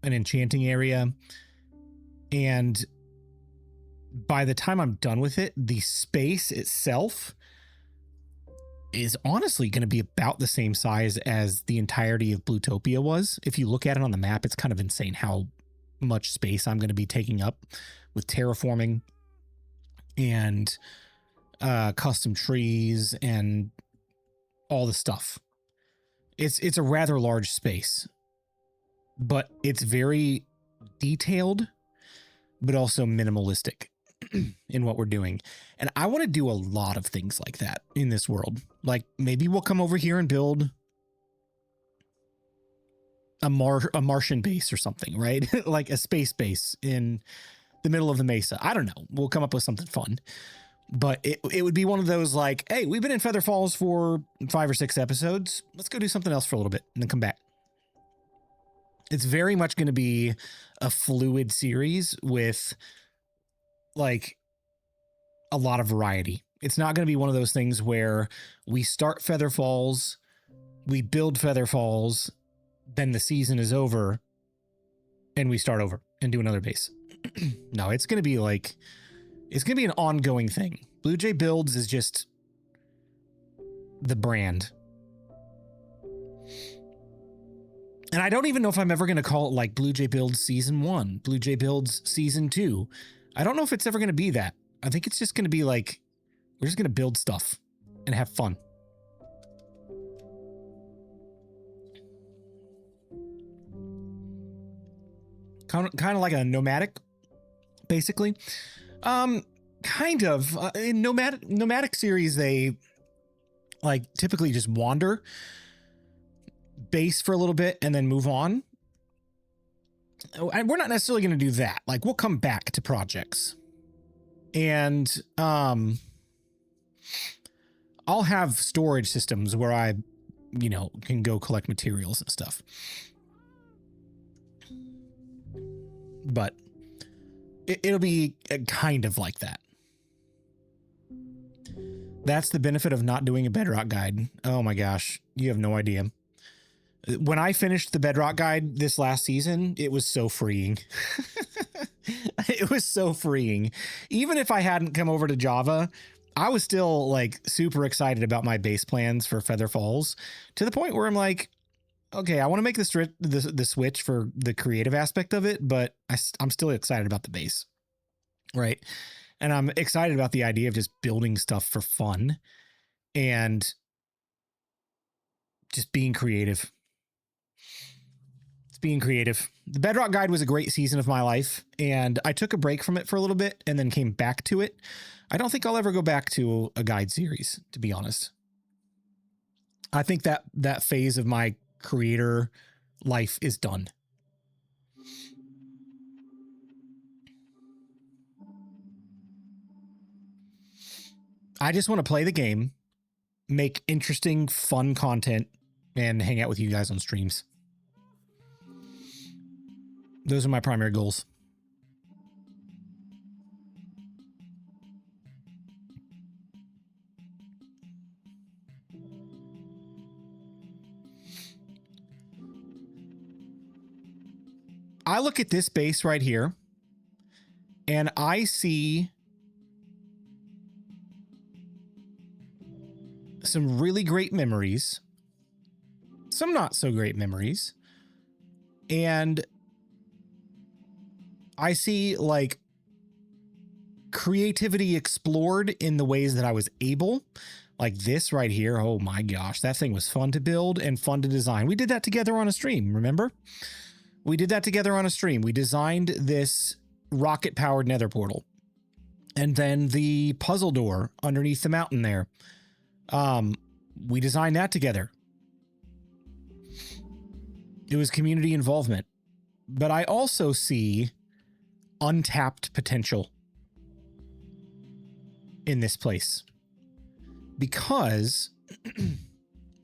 an enchanting area, and by the time I'm done with it, the space itself is honestly going to be about the same size as the entirety of Bluetopia was. If you look at it on the map, it's kind of insane how much space I'm going to be taking up with terraforming and custom trees and all the stuff. It's a rather large space, but it's very detailed, but also minimalistic in what we're doing. And I want to do a lot of things like that in this world. Like maybe we'll come over here and build a Martian base or something, right? Like a space base in the middle of the mesa. I don't know. We'll come up with something fun. But it would be one of those like, hey, we've been in Feather Falls for 5 or 6 episodes. Let's go do something else for a little bit and then come back. It's very much going to be a fluid series with like a lot of variety. It's not going to be one of those things where we start Feather Falls, we build Feather Falls, then the season is over and we start over and do another base. No, it's going to be like, it's going to be an ongoing thing. BluJay Builds is just the brand. And I don't even know if I'm ever going to call it like BluJay Builds Season 1, BluJay Builds Season 2. I don't know if it's ever going to be that. I think it's just going to be like, we're just going to build stuff and have fun. Kind of like a nomadic, basically. Kind of. In nomadic series, they like typically just wander, base for a little bit, and then move on. And we're not necessarily going to do that. Like we'll come back to projects, and I'll have storage systems where I, can go collect materials and stuff. But it'll be kind of like that. That's the benefit of not doing a Bedrock guide. Oh my gosh, you have no idea. When I finished the Bedrock guide this last season, it was so freeing. It was so freeing. Even if I hadn't come over to Java, I was still like super excited about my base plans for Feather Falls, to the point where I'm like, okay, I want to make the switch for the creative aspect of it, but I'm still excited about the base, right? And I'm excited about the idea of just building stuff for fun and just being creative. It's being creative. The Bedrock Guide was a great season of my life, and I took a break from it for a little bit and then came back to it. I don't think I'll ever go back to a guide series, to be honest. I think that phase of my creator life is done. I just want to play the game, make interesting, fun content, and hang out with you guys on streams. Those are my primary goals. I look at this base right here and I see some really great memories, some not so great memories, and I see like creativity explored in the ways that I was able. Like this right here. Oh my gosh, that thing was fun to build and fun to design. We did that together on a stream, remember? We did that together on a stream. We designed this rocket-powered nether portal. And then the puzzle door underneath the mountain there. We designed that together. It was community involvement. But I also see untapped potential in this place. Because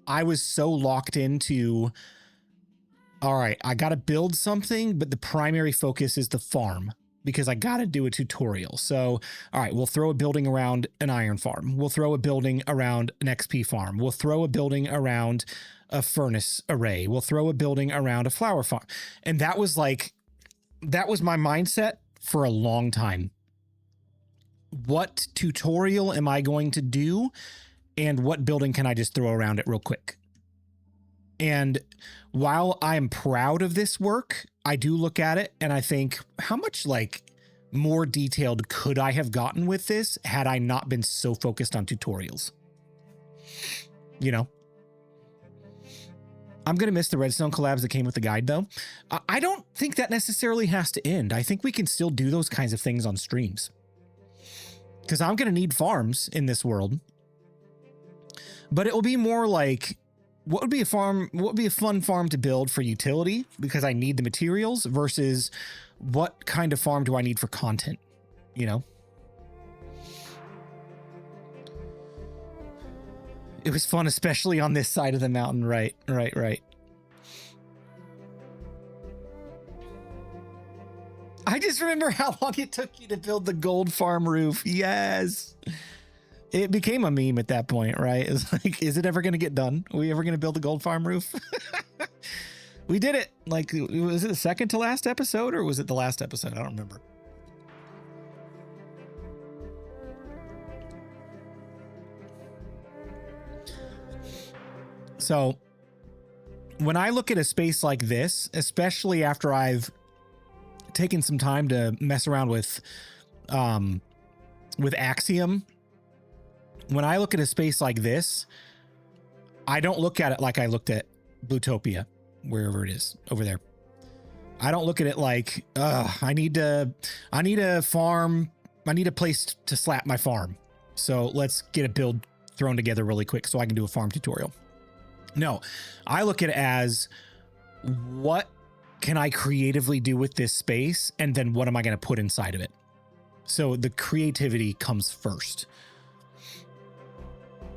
I was so locked into, all right, I got to build something, but the primary focus is the farm because I got to do a tutorial. So, all right, we'll throw a building around an iron farm. We'll throw a building around an XP farm. We'll throw a building around a furnace array. We'll throw a building around a flower farm. And that was my mindset for a long time. What tutorial am I going to do? And what building can I just throw around it real quick? And while I'm proud of this work, I do look at it and I think, how much like more detailed could I have gotten with this had I not been so focused on tutorials? You know? I'm going to miss the redstone collabs that came with the guide though. I don't think that necessarily has to end. I think we can still do those kinds of things on streams. Because I'm going to need farms in this world. But it will be more like, what would be a fun farm to build for utility because I need the materials versus what kind of farm do I need for content, you know? It was fun, especially on this side of the mountain. Right. I just remember how long it took you to build the gold farm roof. Yes. It became a meme at that point, right? It's like, is it ever going to get done? Are we ever going to build the gold farm roof? We did it. Like, was it the second to last episode or was it the last episode? I don't remember. So when I look at a space like this, especially after I've taken some time to mess around with Axiom, when I look at a space like this, I don't look at it like I looked at Blutopia, wherever it is over there. I don't look at it like, I need a farm. I need a place to slap my farm. So let's get a build thrown together really quick so I can do a farm tutorial. No, I look at it as, what can I creatively do with this space? And then what am I going to put inside of it? So the creativity comes first.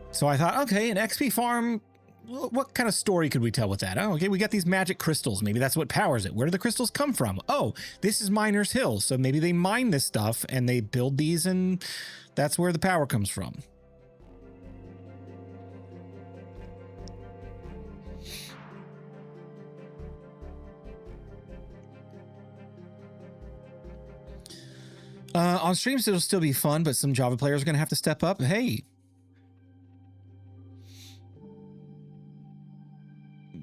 So I thought, okay, an XP farm, what kind of story could we tell with that? Oh, okay, we got these magic crystals. Maybe that's what powers it. Where do the crystals come from? Oh, this is Miner's Hill. So maybe they mine this stuff and they build these and that's where the power comes from. On streams, it'll still be fun, but some Java players are going to have to step up. Hey,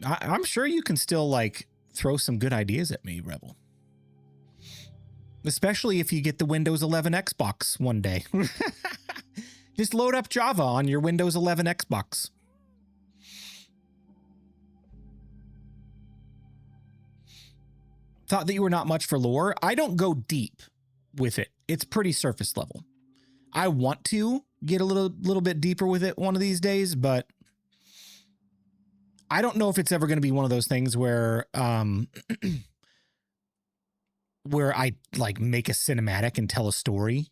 I'm sure you can still like throw some good ideas at me, Rebel. Especially if you get the Windows 11 Xbox one day. Just load up Java on your Windows 11 Xbox. Thought that you were not much for lore. I don't go deep with it. It's pretty surface level. I want to get a little bit deeper with it one of these days, but I don't know if it's ever going to be one of those things where where I like make a cinematic and tell a story.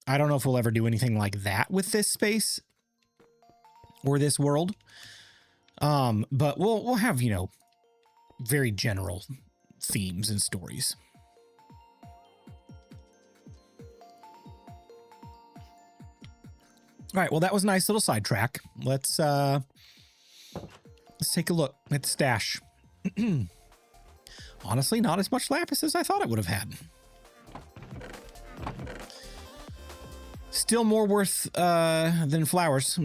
I don't know if we'll ever do anything like that with this space or this world. But we'll have, you know, very general themes and stories. All right, well, that was a nice little sidetrack. Let's take a look at the stash. Honestly, not as much lapis as I thought it would have had. Still more worth than flowers.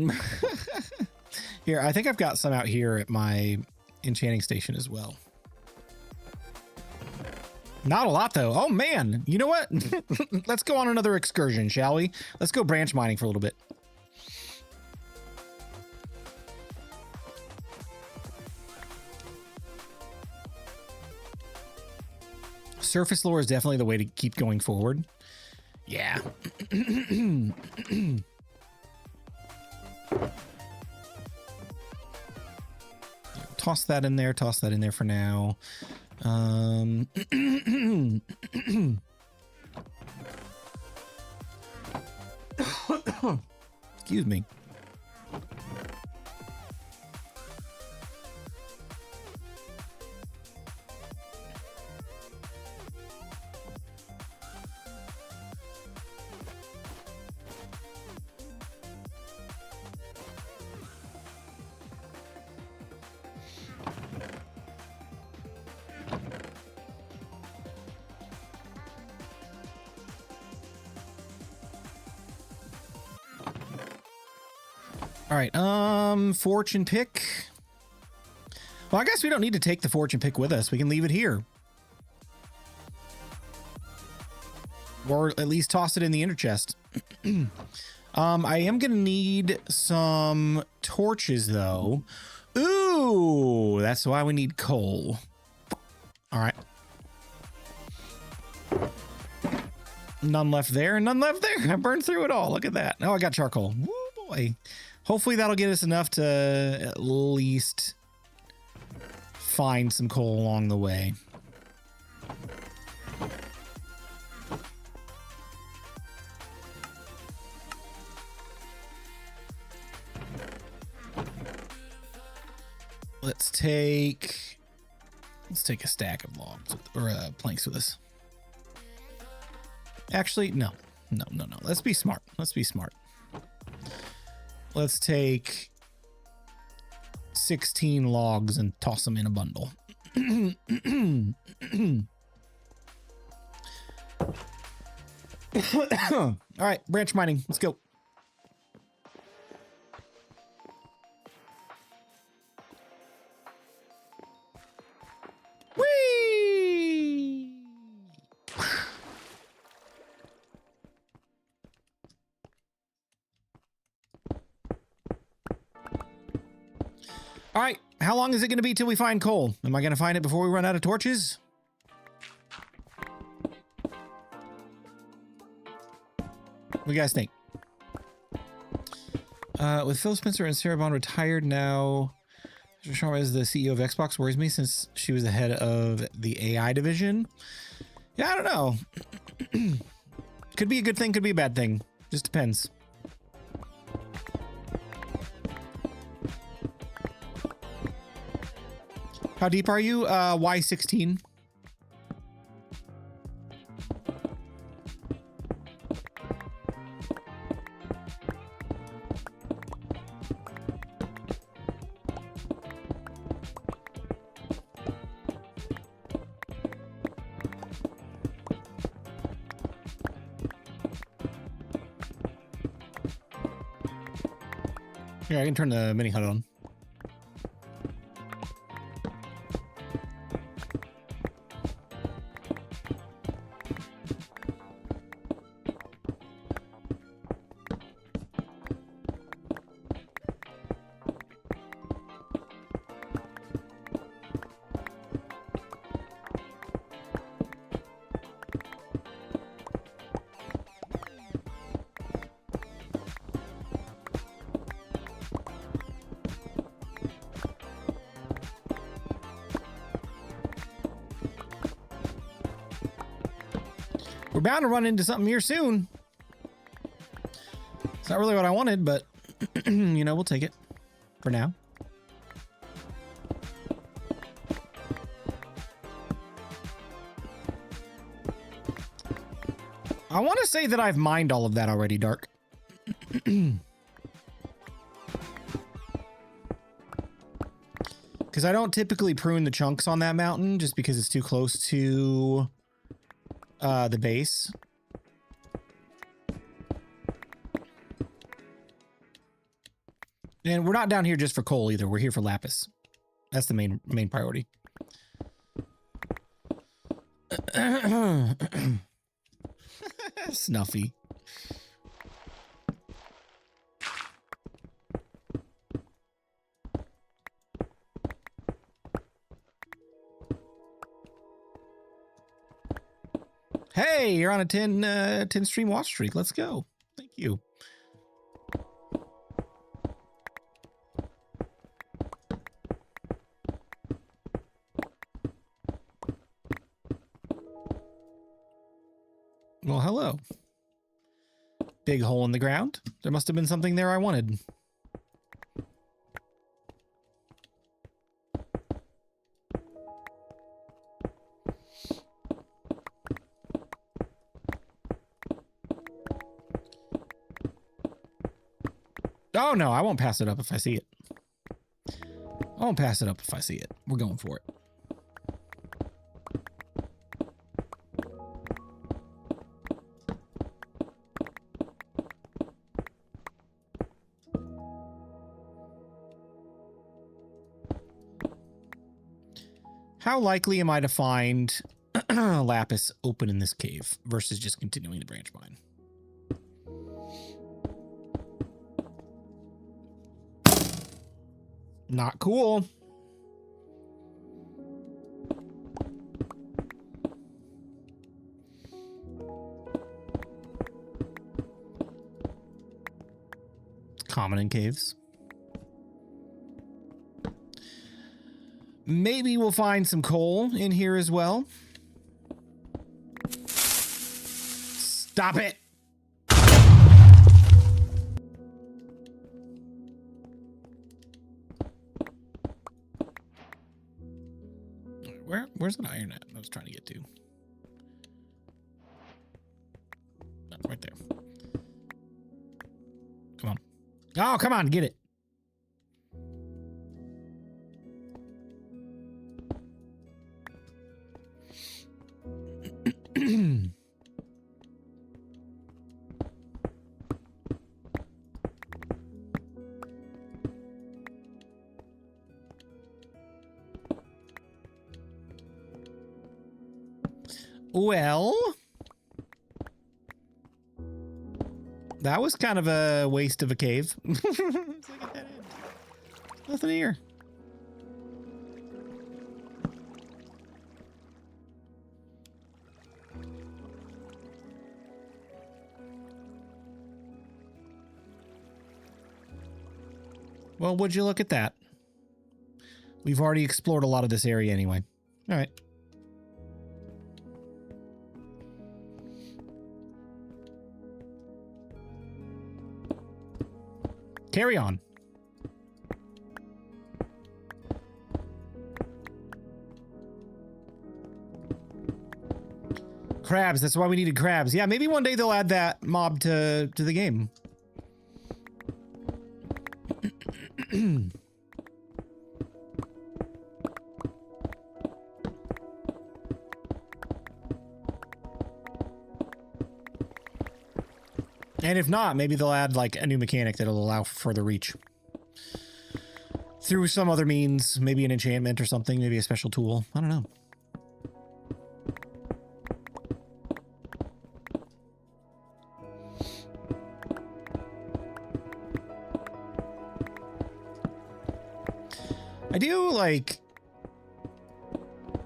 Here, I think I've got some out here at my enchanting station as well. Not a lot, though. Oh, man. You know what? Let's go on another excursion, shall we? Let's go branch mining for a little bit. Surface lore is definitely the way to keep going forward. Yeah. Toss that in there. Toss that in there for now. Excuse me. All right, fortune pick. Well, I guess we don't need to take the fortune pick with us. We can leave it here. Or at least toss it in the inner chest. I am going to need some torches, though. Ooh, that's why we need coal. All right. None left there, none left there. I burned through it all. Look at that. Oh, I got charcoal. Woo, boy. Hopefully that'll get us enough to at least find some coal along the way. Let's take a stack of logs or planks with us. Actually, no. Let's be smart. Let's take 16 logs and toss them in a bundle. All right, branch mining. Let's go. Whee! All right, how long is it going to be till we find coal? Am I going to find it before we run out of torches? What do you guys think? With Phil Spencer and Sarah Bond retired now, Sharma is the CEO of Xbox. Worries me since she was the head of the AI division. Yeah, I don't know. Could be a good thing, could be a bad thing. Just depends. How deep are you? Y16. Here, I can turn the mini HUD on. We're bound to run into something here soon. It's not really what I wanted, but you know, we'll take it for now. I want to say that I've mined all of that already, Dark. Because Because I don't typically prune the chunks on that mountain just because it's too close to the base. And we're not down here just for coal either. We're here for lapis. That's the main priority. Snuffy. Hey, you're on a 10 stream watch streak. Let's go. Thank you. Well, hello. Big hole in the ground. There must have been something there I wanted. Oh, no, I won't pass it up if I see it. I won't pass it up if I see it. We're going for it. How likely am I to find lapis open in this cave versus just continuing the branch mine? Not cool. It's common in caves. Maybe we'll find some coal in here as well. Stop it. Where's an iron at? I was trying to get to. Oh, right there. Come on. Oh, come on, get it. Well, that was kind of a waste of a cave. It's like a dead end. Nothing here. Well, would you look at that? We've already explored a lot of this area anyway. All right. Carry on. Crabs, that's why we needed crabs. Yeah, maybe one day they'll add that mob to the game. And if not, maybe they'll add like a new mechanic that'll allow for further reach. Through some other means, maybe an enchantment or something, maybe a special tool. I don't know.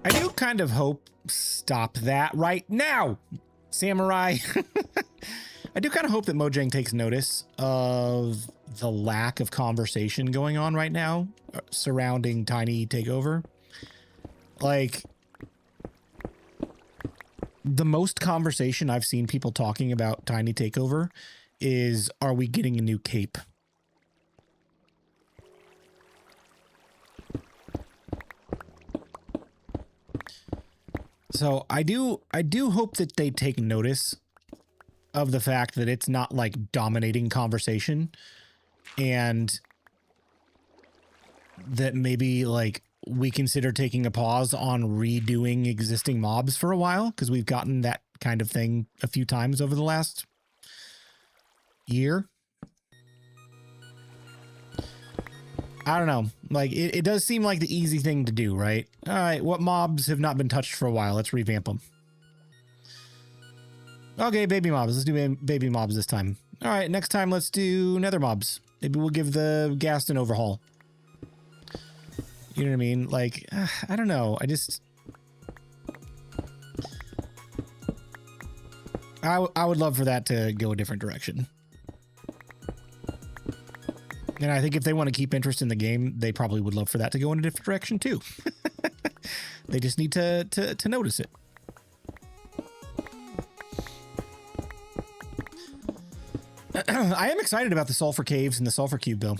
I do kind of hope, stop that right now, samurai. I do kind of hope that Mojang takes notice of the lack of conversation going on right now surrounding Tiny Takeover. Like, the most conversation I've seen people talking about Tiny Takeover is, are we getting a new cape? So I do hope that they take notice of the fact that it's not like dominating conversation, and that maybe like we consider taking a pause on redoing existing mobs for a while, because we've gotten that kind of thing a few times over the last year. I don't know. Like, it does seem like the easy thing to do, right? All right, what mobs have not been touched for a while? Let's revamp them. Okay, baby mobs. Let's do baby mobs this time. All right, next time let's do nether mobs. Maybe we'll give the ghast an overhaul. You know what I mean? Like, I don't know. I would love for that to go a different direction. And I think if they want to keep interest in the game, they probably would love for that to go in a different direction too. They just need to notice it. I am excited about the sulfur caves and the sulfur cube though.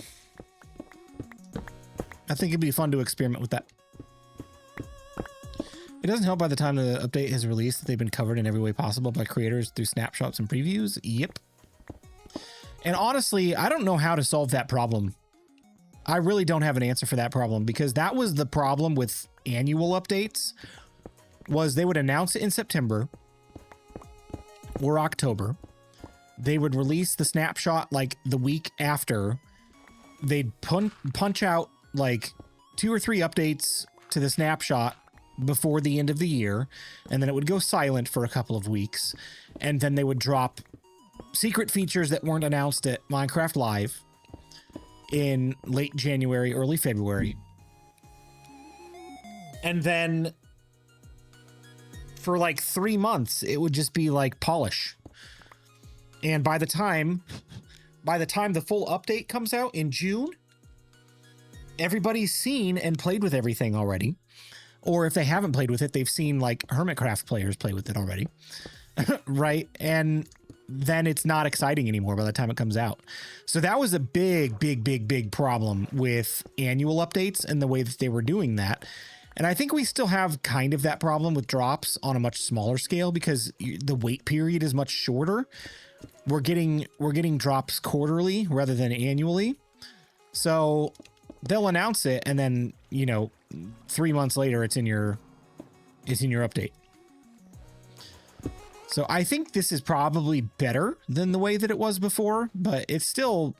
I think it'd be fun to experiment with that. It doesn't help by the time the update is released that they've been covered in every way possible by creators through snapshots and previews. Yep. And honestly, I don't know how to solve that problem. I really don't have an answer for that problem, because that was the problem with annual updates, was they would announce it in September or October. They would release the snapshot like the week after. They'd punch out like 2 or 3 updates to the snapshot before the end of the year, and then it would go silent for a couple of weeks, and then they would drop secret features that weren't announced at Minecraft Live in late January, early February. And then for like 3 months, it would just be like polish. And by the time the full update comes out in June, everybody's seen and played with everything already. Or if they haven't played with it, they've seen like Hermitcraft players play with it already. Right? And then it's not exciting anymore by the time it comes out. So that was a big problem with annual updates and the way that they were doing that. And I think we still have kind of that problem with drops on a much smaller scale, because the wait period is much shorter. We're getting drops quarterly rather than annually. So they'll announce it, and then, you know, 3 months later it's in your update. So I think this is probably better than the way that it was before, but it's still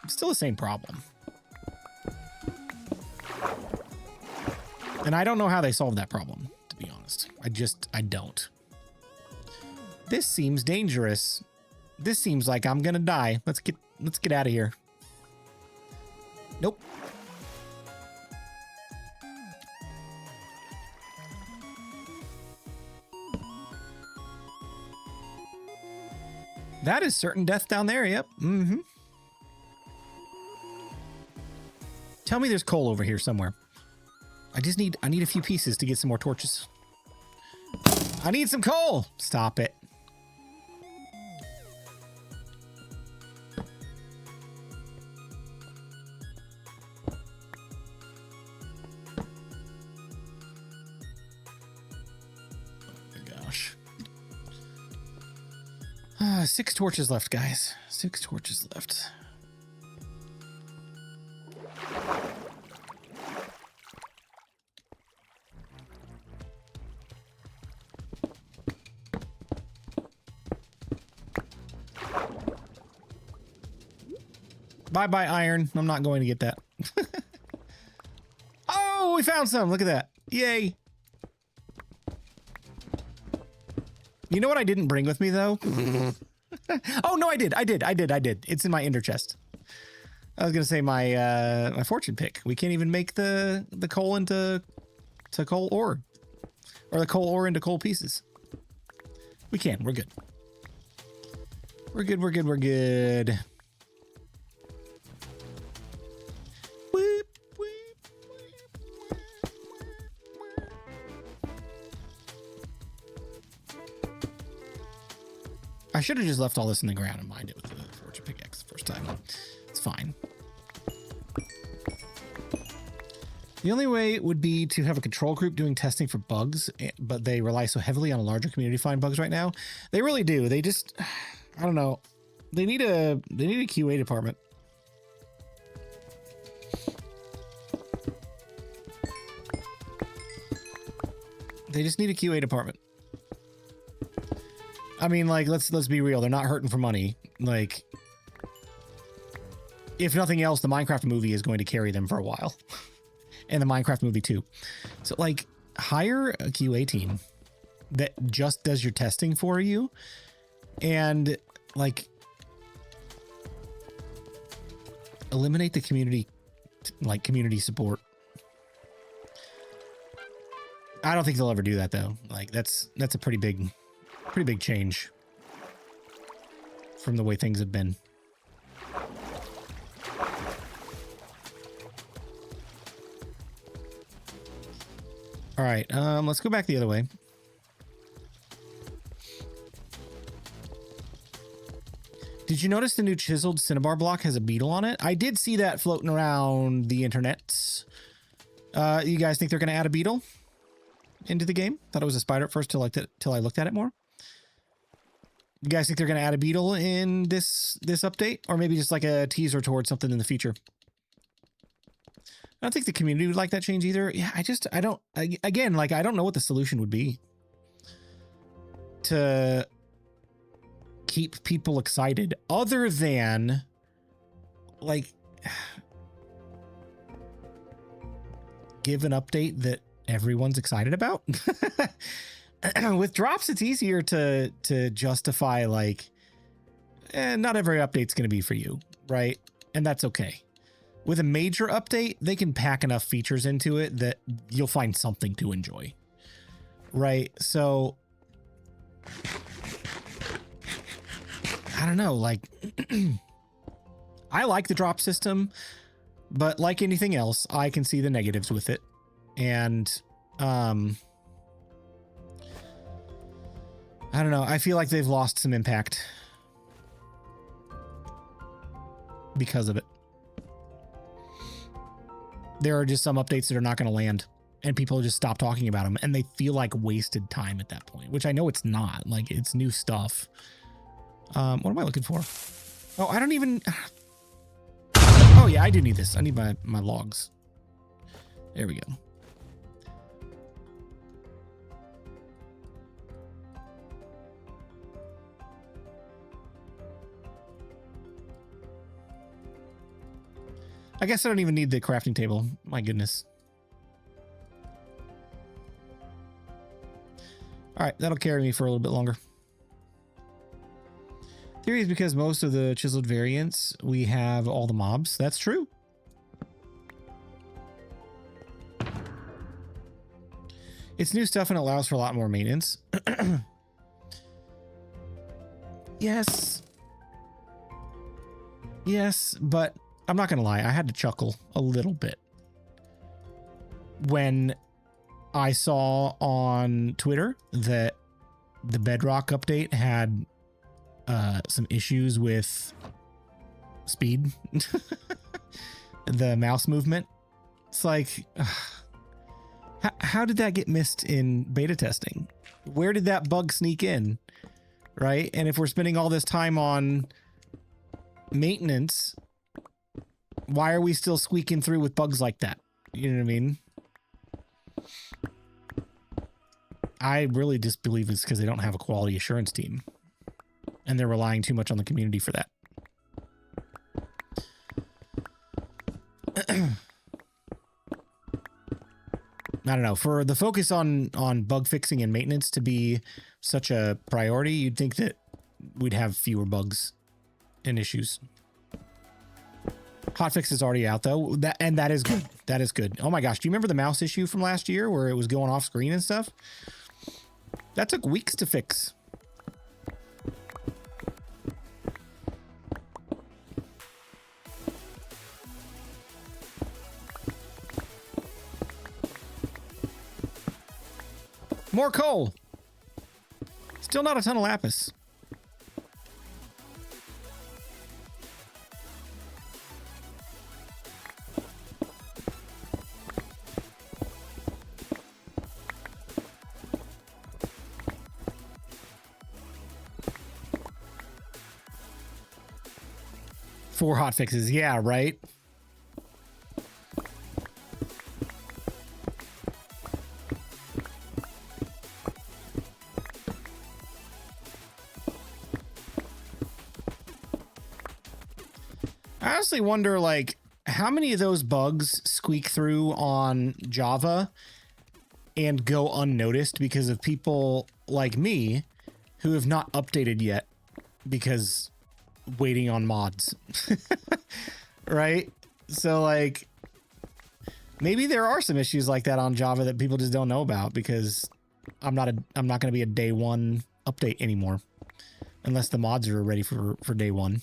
the same problem. And I don't know how they solved that problem, to be honest. I don't. This seems dangerous. This seems like I'm gonna die. Let's get out of here. Nope. That is certain death down there. Yep. Mm-hmm. Tell me there's coal over here somewhere. I need a few pieces to get some more torches. I need some coal. Stop it. Oh my gosh. 6 torches left, guys. 6 torches left. Bye-bye, iron. I'm not going to get that. Oh, we found some. Look at that. Yay. You know what I didn't bring with me, though? Oh, no, I did. It's in my ender chest. I was going to say my fortune pick. We can't even make the coal into coal ore. Or the coal ore into coal pieces. We can. We're good. We're good. I should have just left all this in the ground and mined it with the fortune pickaxe the first time. It's fine. The only way would be to have a control group doing testing for bugs, but they rely so heavily on a larger community to find bugs right now. They really do. They just, I don't know. They need a QA department. They just need a QA department. I mean, like, let's be real. They're not hurting for money. Like, if nothing else, the Minecraft movie is going to carry them for a while. And the Minecraft movie too. So, like, hire a QA team that just does your testing for you. And, like, eliminate the community, like, community support. I don't think they'll ever do that, though. Like, that's a pretty big change from the way things have been. All right, let's go back the other way. Did you notice the new chiseled cinnabar block has a beetle on it? I did see that floating around the internet. You guys think they're going to add a beetle into the game? Thought it was a spider at first till I looked at it more. You guys think they're going to add a beetle in this update, or maybe just like a teaser towards something in the future? I don't think the community would like that change either. Yeah, I don't know what the solution would be to keep people excited other than, like, give an update that everyone's excited about. With drops, it's easier to justify, like, not every update's going to be for you, right? And that's okay. With a major update, they can pack enough features into it that you'll find something to enjoy, right? So, I don't know, like, I like the drop system, but like anything else, I can see the negatives with it. And, I don't know. I feel like they've lost some impact because of it. There are just some updates that are not going to land, and people just stop talking about them, and they feel like wasted time at that point, which I know it's not. Like, it's new stuff. What am I looking for? Oh, I don't even... Oh, yeah, I do need this. I need my logs. There we go. I guess I don't even need the crafting table. My goodness. All right, that'll carry me for a little bit longer. Theory is because most of the chiseled variants, we have all the mobs. That's true. It's new stuff and it allows for a lot more maintenance. Yes. Yes, but I'm not going to lie. I had to chuckle a little bit when I saw on Twitter that the Bedrock update had some issues with speed, the mouse movement. It's like, how did that get missed in beta testing? Where did that bug sneak in? Right? And if we're spending all this time on maintenance, why are we still squeaking through with bugs like that? You know what I mean? I really just believe it's because they don't have a quality assurance team. And they're relying too much on the community for that. I don't know. For the focus on bug fixing and maintenance to be such a priority, you'd think that we'd have fewer bugs and issues. Hotfix is already out though. That is good. That is good. Oh my gosh. Do you remember the mouse issue from last year where it was going off screen and stuff? That took weeks to fix. More coal. Still not a ton of lapis. Four hot fixes. Yeah, right. I honestly wonder, like, how many of those bugs squeak through on Java and go unnoticed because of people like me who have not updated yet because waiting on mods. Right? So, like, maybe there are some issues like that on Java that people just don't know about because I'm not going to be a day one update anymore unless the mods are ready for day one.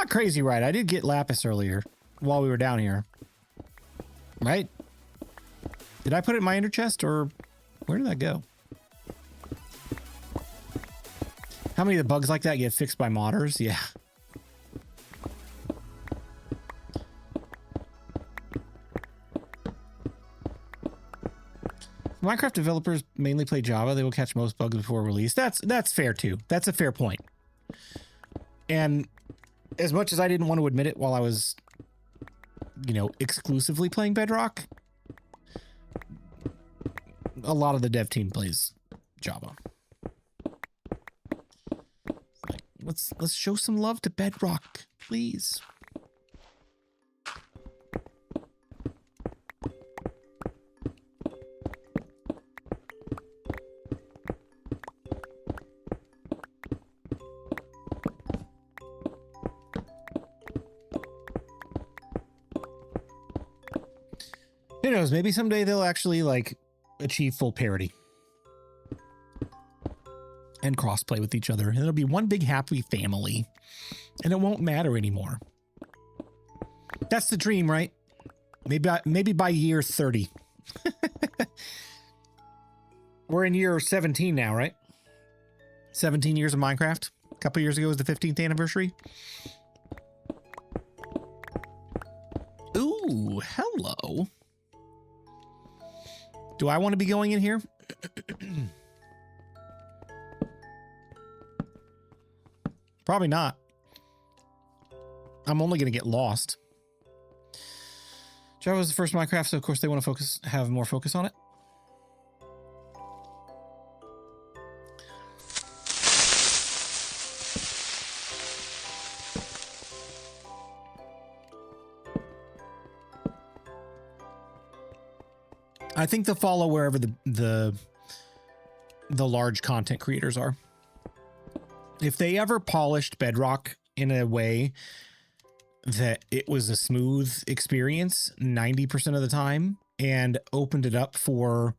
Crazy, right? I did get lapis earlier while we were down here, right? Did I put it in my ender chest or where did that go? How many of the bugs like that get fixed by modders? Yeah. Minecraft developers mainly play Java. They will catch most bugs before release. That's fair too. That's a fair point. And as much as I didn't want to admit it while I was, you know, exclusively playing Bedrock, a lot of the dev team plays Java. Like, let's show some love to Bedrock, please. Who knows? Maybe someday they'll actually like achieve full parity and crossplay with each other. And it'll be one big happy family and it won't matter anymore. That's the dream, right? Maybe by year 30. We're in year 17 now, right? 17 years of Minecraft. A couple years ago was the 15th anniversary. Ooh, hello. Do I want to be going in here? Probably not. I'm only going to get lost. Java was the first Minecraft, so of course they want to have more focus on it. I think they'll follow wherever the large content creators are. If they ever polished Bedrock in a way that it was a smooth experience 90% of the time and opened it up for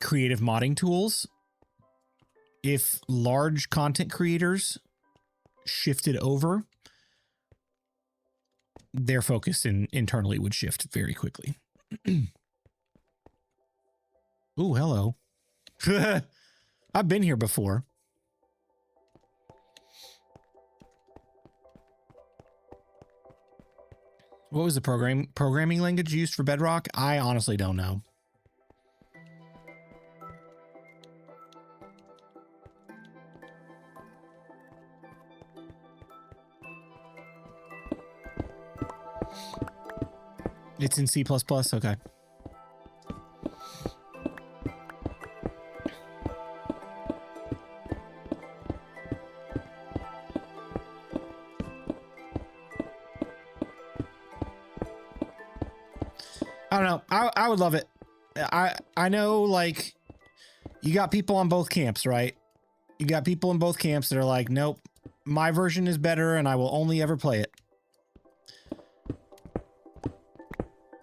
creative modding tools, if large content creators shifted over, their focus internally would shift very quickly. Ooh, hello. I've been here before. What was the programming language used for Bedrock? I honestly don't know. It's in C++? Okay. I don't know. I would love it. I know, like, you got people on both camps, right? You got people in both camps that are like, nope, my version is better and I will only ever play it.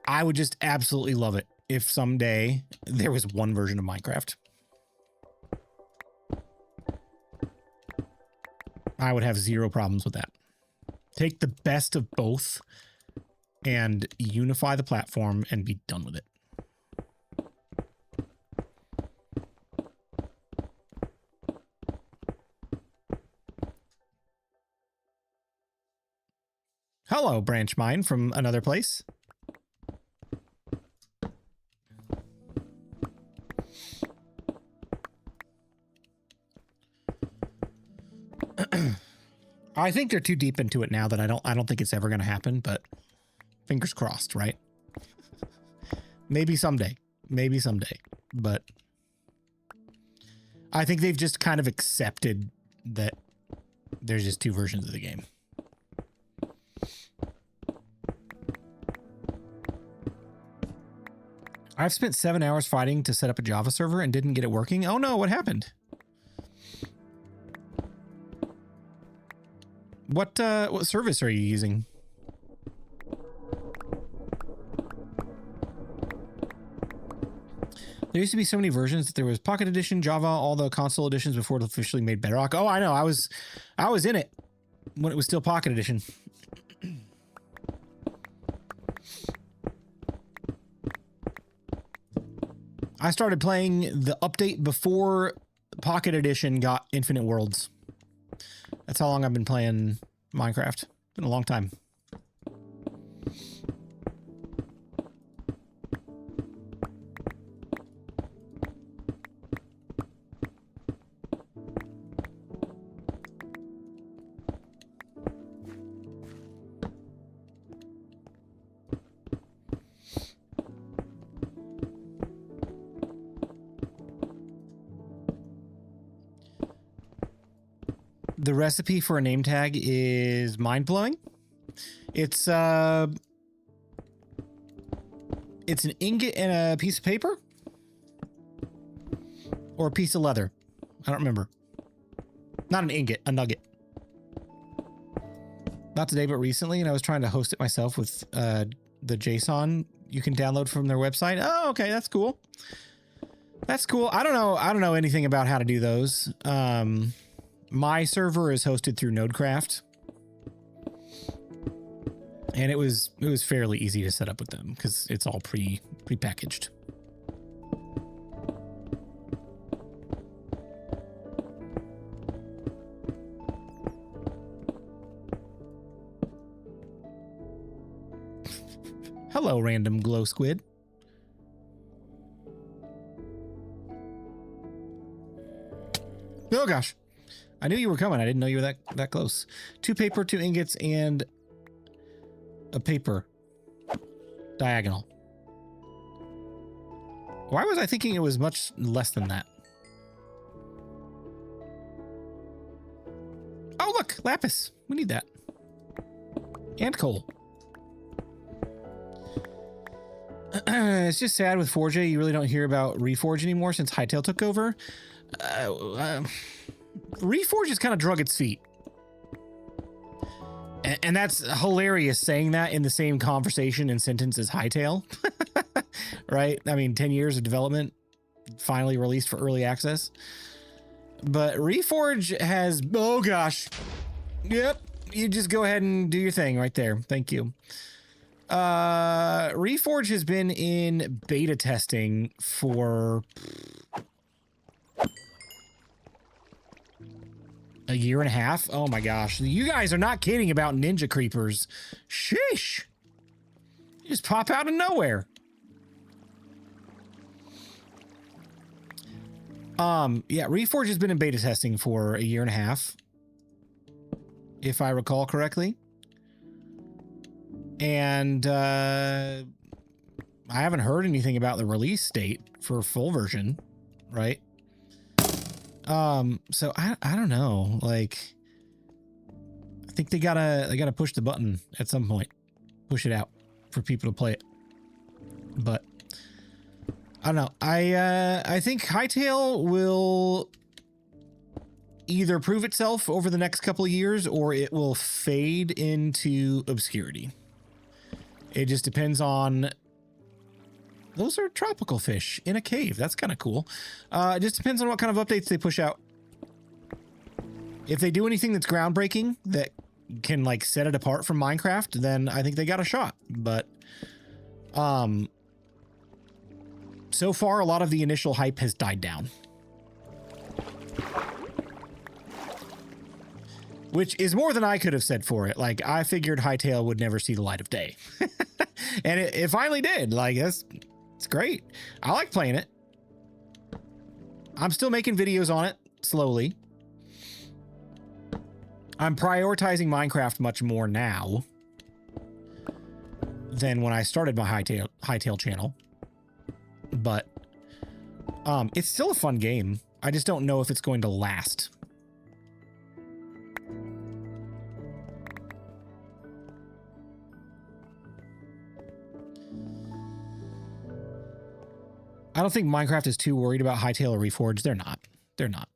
I would just absolutely love it if someday there was one version of Minecraft. I would have zero problems with that. Take the best of both and unify the platform and be done with it. Hello, branch mine from another place. I think they're too deep into it now that I don't think it's ever going to happen, but fingers crossed, right? Maybe someday, but I think they've just kind of accepted that there's just two versions of the game. I've spent 7 hours fighting to set up a Java server and didn't get it working. Oh no, what happened? What service are you using? There used to be so many versions that there was Pocket Edition, Java, all the console editions before it officially made Bedrock. Oh, I know. I was in it when it was still Pocket Edition. I started playing the update before Pocket Edition got Infinite Worlds. That's how long I've been playing Minecraft. Been a long time. The recipe for a name tag is mind-blowing. It's an ingot and a piece of paper? Or a piece of leather. I don't remember. Not an ingot, a nugget. Not today, but recently, and I was trying to host it myself with the JSON you can download from their website. Oh, okay, that's cool. That's cool. I don't know anything about how to do those. My server is hosted through Nodecraft, and it was fairly easy to set up with them because it's all pre-packaged. Hello, random glow squid. Oh gosh. I knew you were coming. I didn't know you were that close. 2 paper, 2 ingots, and a paper. Diagonal. Why was I thinking it was much less than that? Oh, look! Lapis. We need that. And coal. It's just sad with 4J. You really don't hear about Reforge anymore since Hytale took over. Reforge has kind of drug its feet. And that's hilarious saying that in the same conversation and sentence as Hytale. Right? I mean, 10 years of development, finally released for early access. But Reforge has, oh gosh. Yep. You just go ahead and do your thing right there. Thank you. Reforge has been in beta testing for a year and a half. Oh my gosh. You guys are not kidding about ninja creepers. Sheesh. You just pop out of nowhere. Yeah, Reforge has been in beta testing for a year and a half, if I recall correctly. And I haven't heard anything about the release date for full version, right? So I don't know. Like, I think they gotta push the button at some point, push it out for people to play it. But I don't know. I think Hytale will either prove itself over the next couple of years or it will fade into obscurity. It just depends on... Those are tropical fish in a cave. That's kind of cool. It just depends on what kind of updates they push out. If they do anything that's groundbreaking that can like set it apart from Minecraft, then I think they got a shot. But so far, a lot of the initial hype has died down. which is more than I could have said for it. Like, I figured Hytale would never see the light of day. And it finally did. Like, it's great. I like playing it. I'm still making videos on it slowly. I'm prioritizing Minecraft much more now than when I started my Hytale channel. But it's still a fun game. I just don't know if it's going to last. I don't think Minecraft is too worried about Hytale or Reforged. They're not. They're not.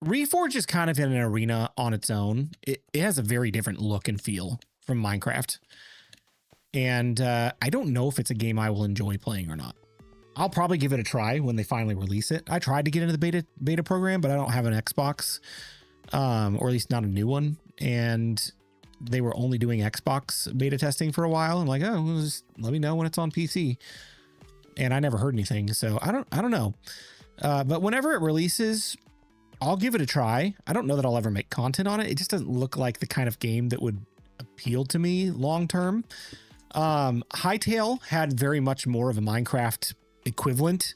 Reforged is kind of in an arena on its own. It has a very different look and feel from Minecraft. And I don't know if it's a game I will enjoy playing or not. I'll probably give it a try when they finally release it. I tried to get into the beta program, but I don't have an Xbox, or at least not a new one. And they were only doing Xbox beta testing for a while. I'm like, oh, well, just let me know when it's on PC. And I never heard anything, so I don't know. But whenever it releases, I'll give it a try. I don't know that I'll ever make content on it. It just doesn't look like the kind of game that would appeal to me long term. Hytale had very much more of a Minecraft equivalent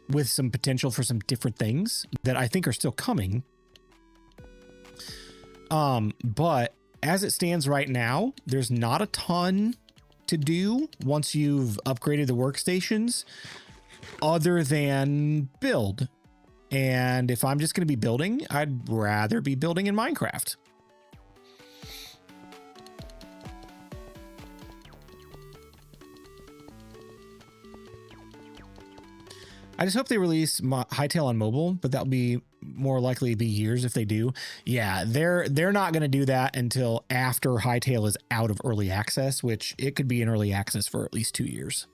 with some potential for some different things that I think are still coming. But as it stands right now, there's not a ton to do once you've upgraded the workstations other than build. And if I'm just going to be building, I'd rather be building in Minecraft. I just hope they release Hytale on mobile, but that'll be more likely to be years if they do. Yeah, they're not going to do that until after Hytale is out of early access, which it could be in early access for at least 2 years.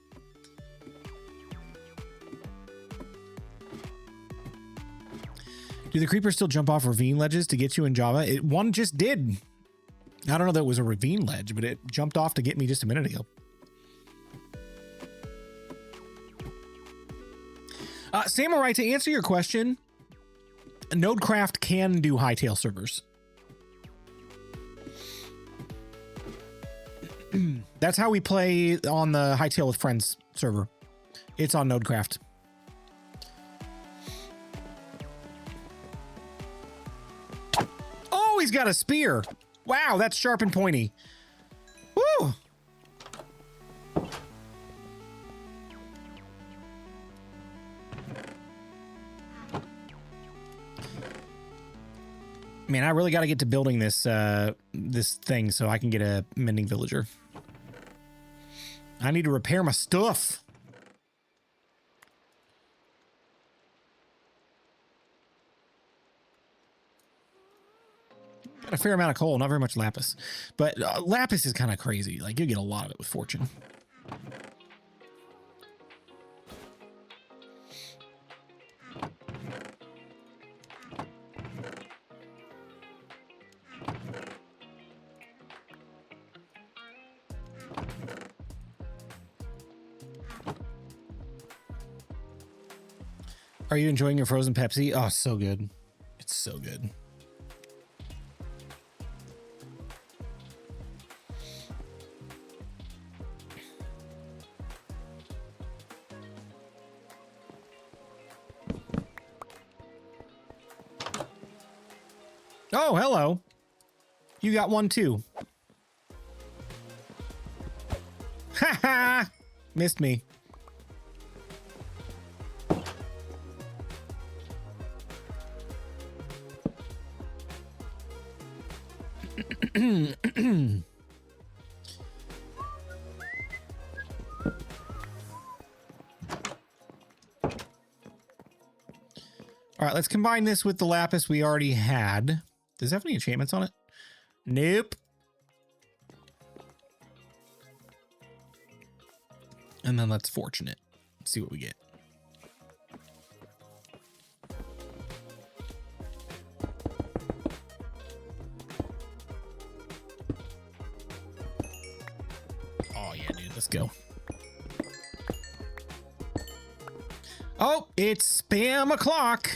Do the creepers still jump off ravine ledges to get you in Java? One just did. I don't know that it was a ravine ledge, but it jumped off to get me just a minute ago. Samurai, to answer your question, Nodecraft can do Hytale servers. That's how we play on the Hytale with Friends server. It's on Nodecraft. Oh, he's got a spear. Wow, that's sharp and pointy. Woo! Man, I really got to get to building this this thing so I can get a mending villager. I need to repair my stuff. Got a fair amount of coal, not very much lapis. But lapis is kind of crazy. Like, you get a lot of it with fortune. Are you enjoying your frozen Pepsi? Oh, so good. It's so good. Oh, hello. You got one too. Ha ha! Missed me. All right, let's combine this with the lapis we already had. Does it have any enchantments on it? Nope. And then let's fortune it. Let's see what we get. Oh yeah, dude, let's go. Oh, it's spam o'clock.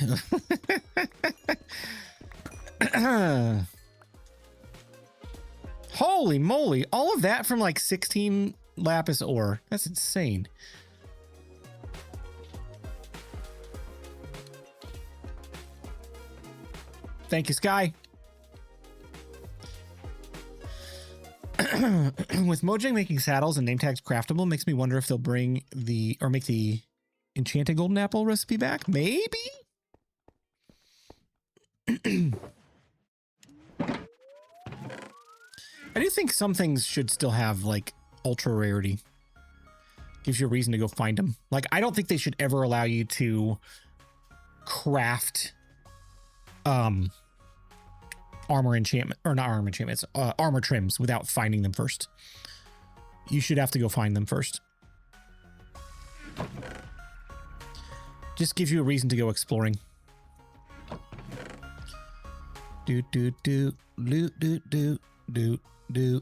Holy moly. All of that from like 16 lapis ore. That's insane. Thank you, Sky. With Mojang making saddles and name tags craftable, makes me wonder if they'll bring the, or make the enchanted golden apple recipe back. Maybe? I do think some things should still have like ultra rarity. Gives you a reason to go find them. Like, I don't think they should ever allow you to craft armor enchantment, or not armor enchantments, armor trims without finding them first. You should have to go find them first. Just gives you a reason to go exploring. Do do do do do do do do.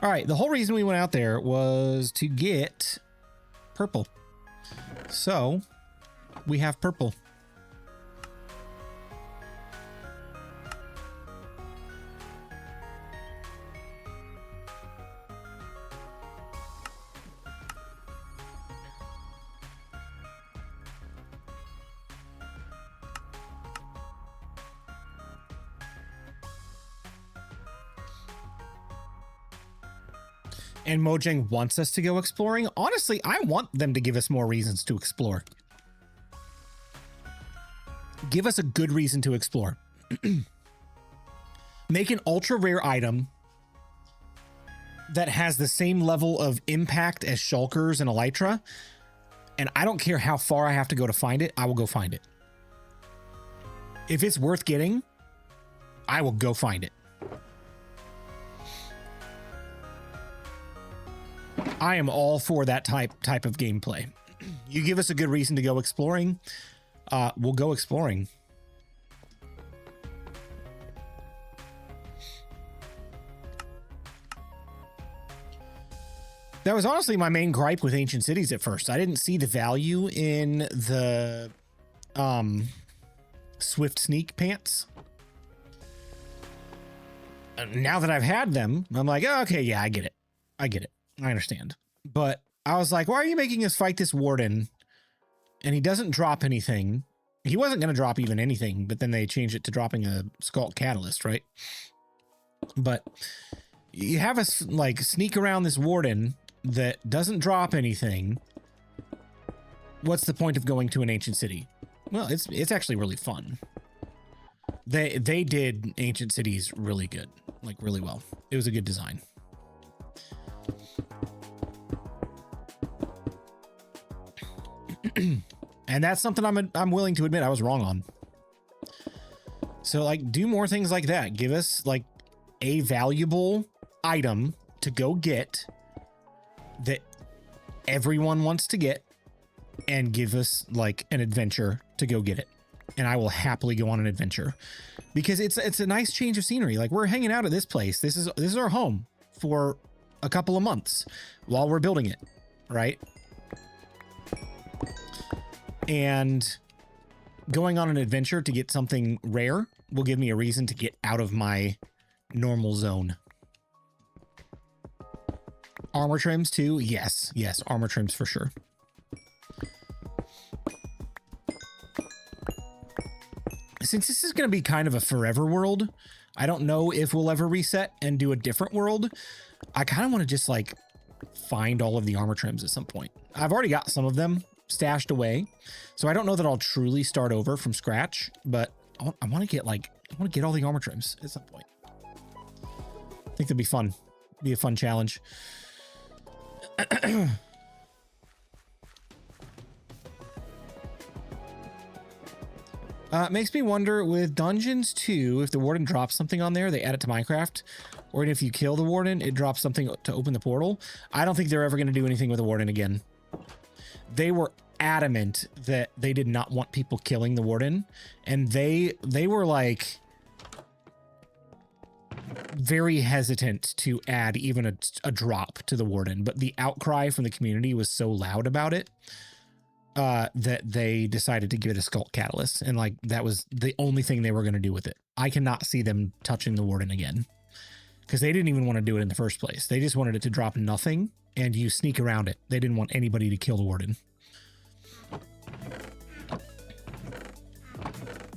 All right, the whole reason we went out there was to get purple. So we have purple. And Mojang wants us to go exploring. Honestly, I want them to give us more reasons to explore. Give us a good reason to explore. Make an ultra rare item that has the same level of impact as shulkers and elytra. And I don't care how far I have to go to find it. I will go find it. If it's worth getting, I will go find it. I am all for that type of gameplay. You give us a good reason to go exploring, we'll go exploring. That was honestly my main gripe with Ancient Cities at first. I didn't see the value in the Swift Sneak pants. Now that I've had them, I'm like, oh, okay, yeah, I get it. I get it. I understand. But I was like, why are you making us fight this warden? And he doesn't drop anything. He wasn't going to drop even anything, but then they changed it to dropping a Sculpt Catalyst, right? But you have us like sneak around this warden that doesn't drop anything. What's the point of going to an ancient city? Well, it's actually really fun. They did Ancient Cities really good, like really well. It was a good design. And that's something I'm willing to admit I was wrong on. So like, do more things like that. Give us like a valuable item to go get that everyone wants to get, and give us like an adventure to go get it. And I will happily go on an adventure because it's a nice change of scenery. Like, we're hanging out at this place. This is our home for a couple of months while we're building it, right? And going on an adventure to get something rare will give me a reason to get out of my normal zone. Armor trims too. Yes, armor trims for sure. Since this is going to be kind of a forever world, I don't know if we'll ever reset and do a different world. I kind of want to just like find all of the armor trims at some point. I've already got some of them stashed away, so I don't know that I'll truly start over from scratch, but I want to get all the armor trims at some point. I think that'd be fun. Be a fun challenge. It makes me wonder with Dungeons 2, if the warden drops something on there, they add it to Minecraft, or if you kill the warden, it drops something to open the portal. I don't think they're ever going to do anything with the warden again. They were adamant that they did not want people killing the warden, and they were like, very hesitant to add even a drop to the warden, but the outcry from the community was so loud about it that they decided to give it a Sculpt Catalyst, and like that was the only thing they were going to do with it. I cannot see them touching the warden again because they didn't even want to do it in the first place. They just wanted it to drop nothing and you sneak around it. They didn't want anybody to kill the warden.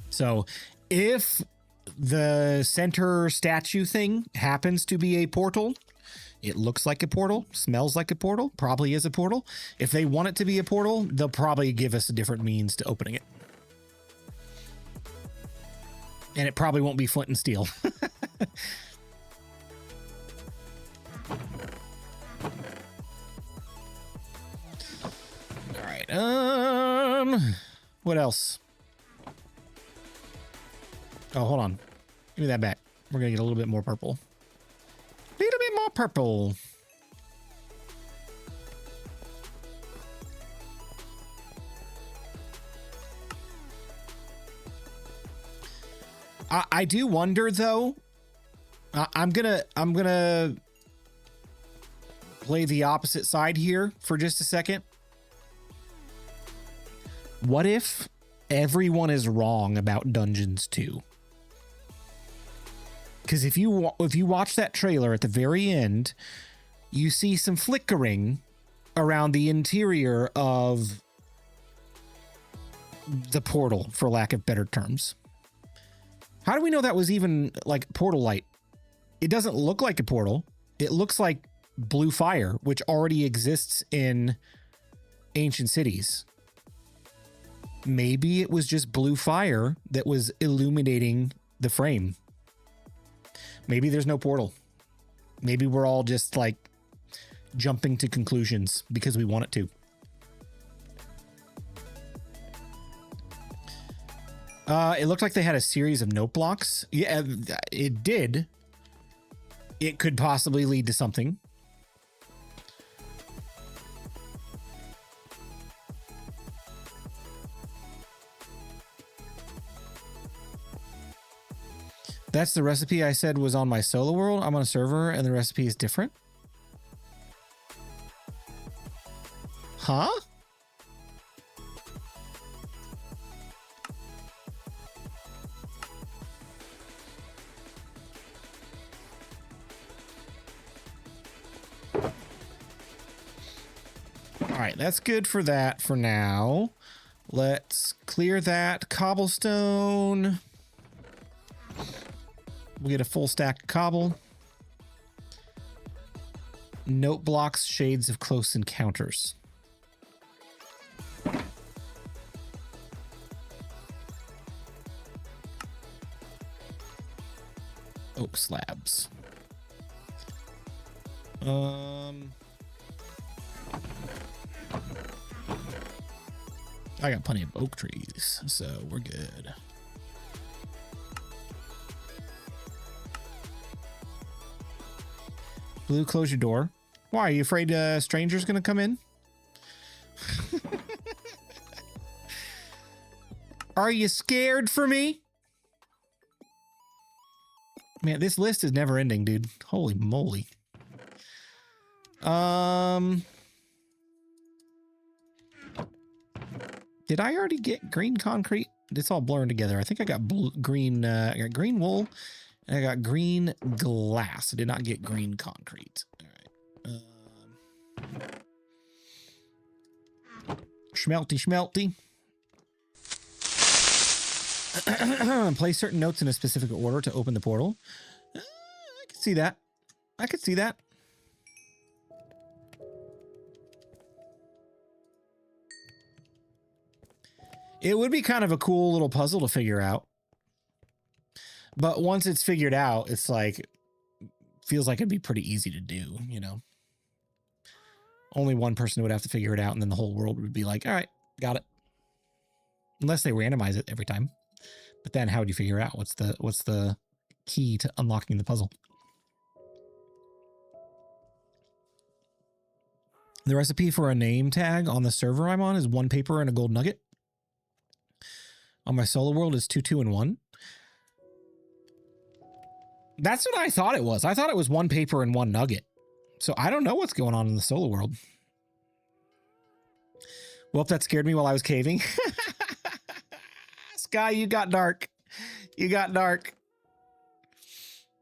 So if the center statue thing happens to be a portal, it looks like a portal, smells like a portal, probably is a portal. If they want it to be a portal, they'll probably give us a different means to opening it. And it probably won't be flint and steel. All right. What else? Oh, hold on. Give me that back. We're going to get a little bit more purple. A little bit more purple. I do wonder though. I'm gonna play the opposite side here for just a second. What if everyone is wrong about Dungeons 2? Because if you watch that trailer at the very end, you see some flickering around the interior of the portal, for lack of better terms. How do we know that was even like portal light? It doesn't look like a portal. It looks like blue fire, which already exists in ancient cities. Maybe it was just blue fire that was illuminating the frame. Maybe there's no portal. Maybe we're all just like jumping to conclusions because we want it to. It looked like they had a series of note blocks. Yeah, it did. It could possibly lead to something. That's the recipe I said was on my solo world. I'm on a server and the recipe is different. Huh? All right, that's good for that for now. Let's clear that cobblestone. We'll get a full stack of cobble. Note blocks, shades of close encounters. Oak slabs. I got plenty of oak trees, so we're good. Blue, close your door. Why? Are you afraid a stranger's gonna come in? Are you scared for me? Man, this list is never ending, dude. Holy moly. Did I already get green concrete? It's all blurring together. I think I got green. I got green wool, and I got green glass. I did not get green concrete. All right. Schmelty. Place certain notes in a specific order to open the portal. I can see that. I could see that. It would be kind of a cool little puzzle to figure out. But once it's figured out, it's like, feels like it'd be pretty easy to do, you know? Only one person would have to figure it out, and then the whole world would be like, all right, got it. Unless they randomize it every time. But then how would you figure out what's the key to unlocking the puzzle? The recipe for a name tag on the server I'm on is 1 paper and a gold nugget. On my solo world is 2, 2, and 1. That's what I thought it was. I thought it was one paper and one nugget. So I don't know what's going on in the solo world. Well, that scared me while I was caving. Sky, you got dark. You got dark.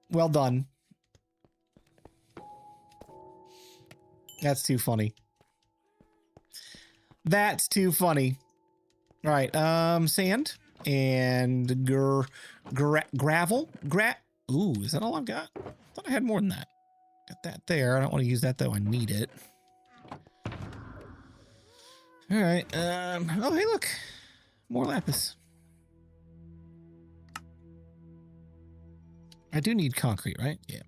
Well done. That's too funny. That's too funny. All right, sand and gravel. Ooh, is that all I've got? I thought I had more than that. Got that there. I don't want to use that though. I need it. All right. Oh, hey, look, more lapis. I do need concrete, right? Yeah.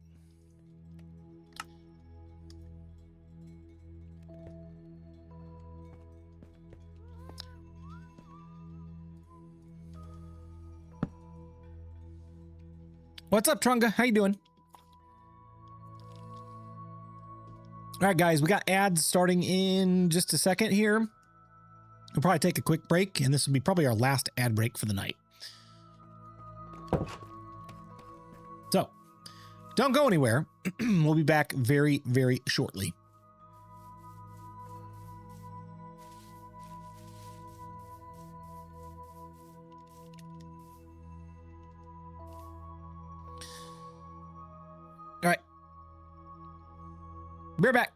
What's up, Trunga? How you doing? All right, guys, we got ads starting in just a second here. We'll probably take a quick break, and this will be probably our last ad break for the night. So, don't go anywhere. We'll be back very, very shortly. All right. We're back.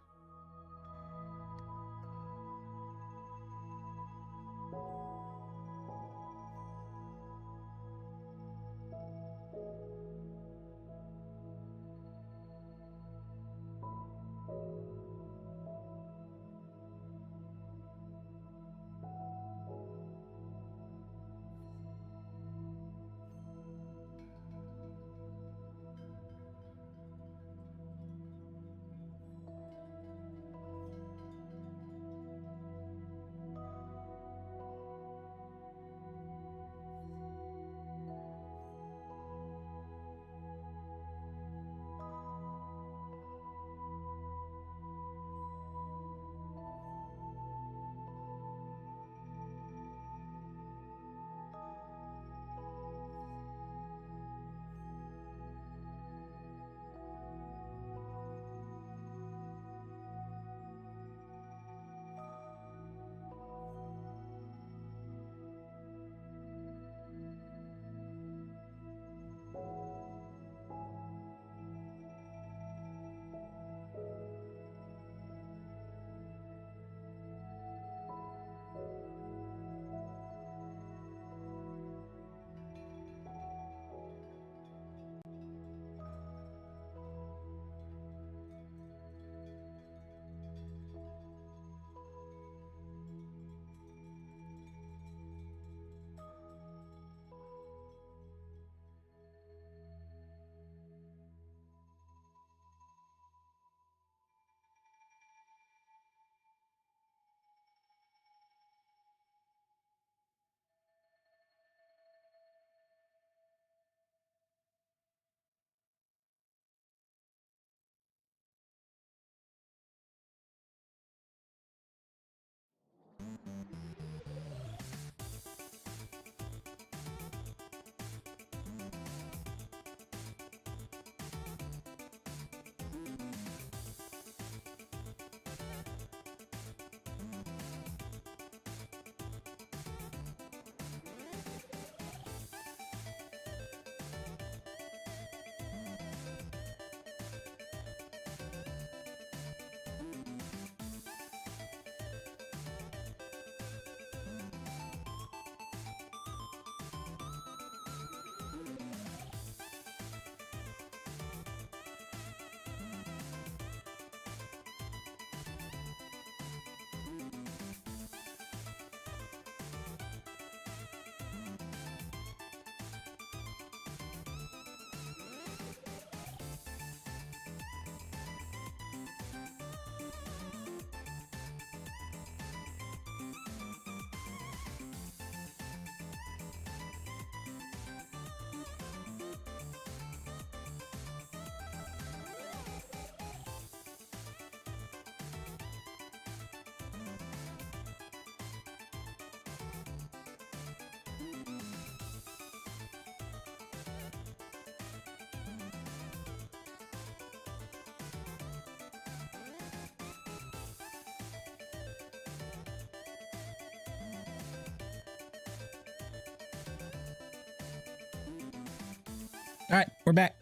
All right, we're back.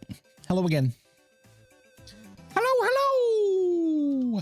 Hello again. Hello, hello.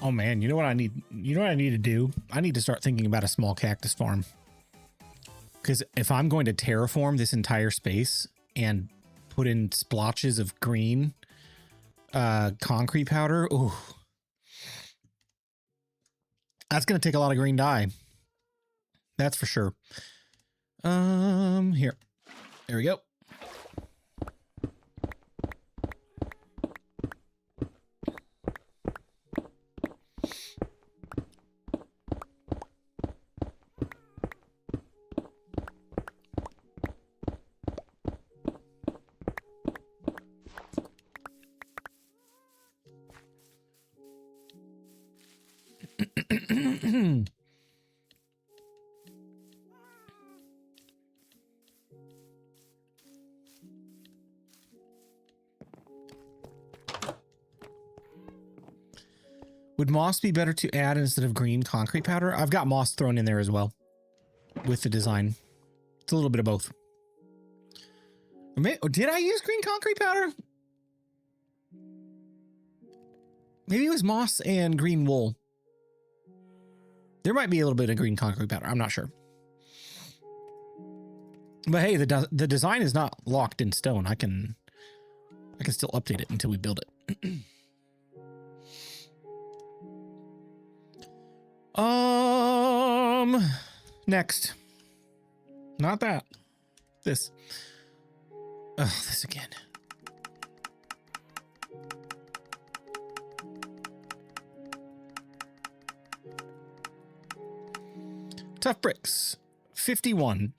Oh man, you know what I need? You know what I need to do? I need to start thinking about a small cactus farm. Because if I'm going to terraform this entire space and put in splotches of green concrete powder, ooh, that's going to take a lot of green dye. That's for sure. Here. There we go. Would moss be better to add instead of green concrete powder? I've got moss thrown in there as well with the design. It's a little bit of both. Did I use green concrete powder? Maybe it was moss and green wool. There might be a little bit of green concrete powder. I'm not sure. But hey, the design is not locked in stone. I can still update it until we build it. Next. Not that. This. Oh, this again. Tough bricks. 51.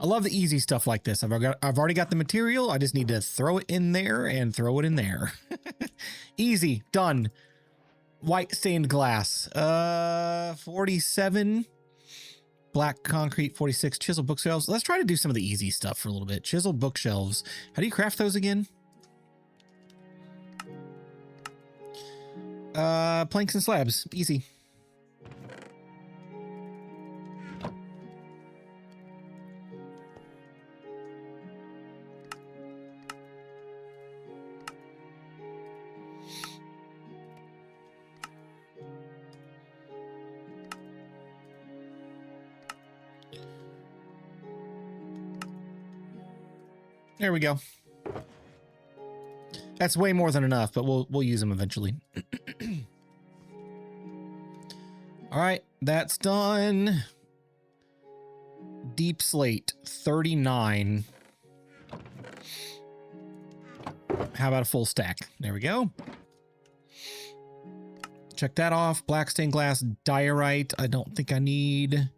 I love the easy stuff like this. I've already got the material. I just need to throw it in there and throw it in there. Easy. Done. White stained glass. 47. Black concrete, 46. Chisel bookshelves. Let's try to do some of the easy stuff for a little bit. Chisel bookshelves. How do you craft those again? Planks and slabs. Easy. There we go. That's way more than enough, but we'll use them eventually. All right, that's done. Deep slate, 39. How about a full stack? There we go. Check that off. Black stained glass, diorite. I don't think I need.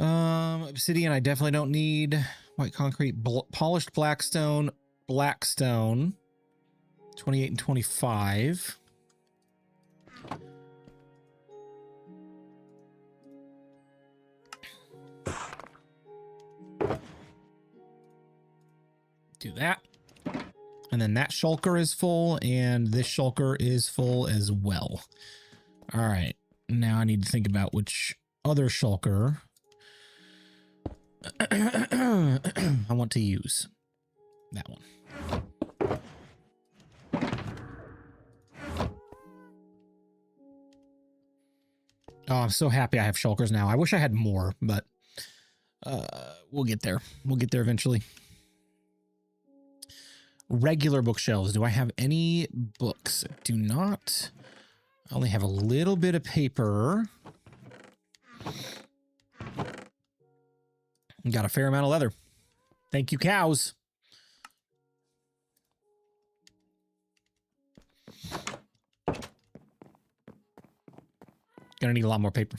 Obsidian, I definitely don't need. White concrete, polished blackstone, 28 and 25. Do that. And then that shulker is full, and this shulker is full as well. All right. Now I need to think about which other shulker I want to use. That one. Oh, I'm so happy I have shulkers now. I wish I had more, but we'll get there. We'll get there eventually. Regular bookshelves. Do I have any books? I do not. I only have a little bit of paper. Got a fair amount of leather. Thank you, cows. Gonna need a lot more paper.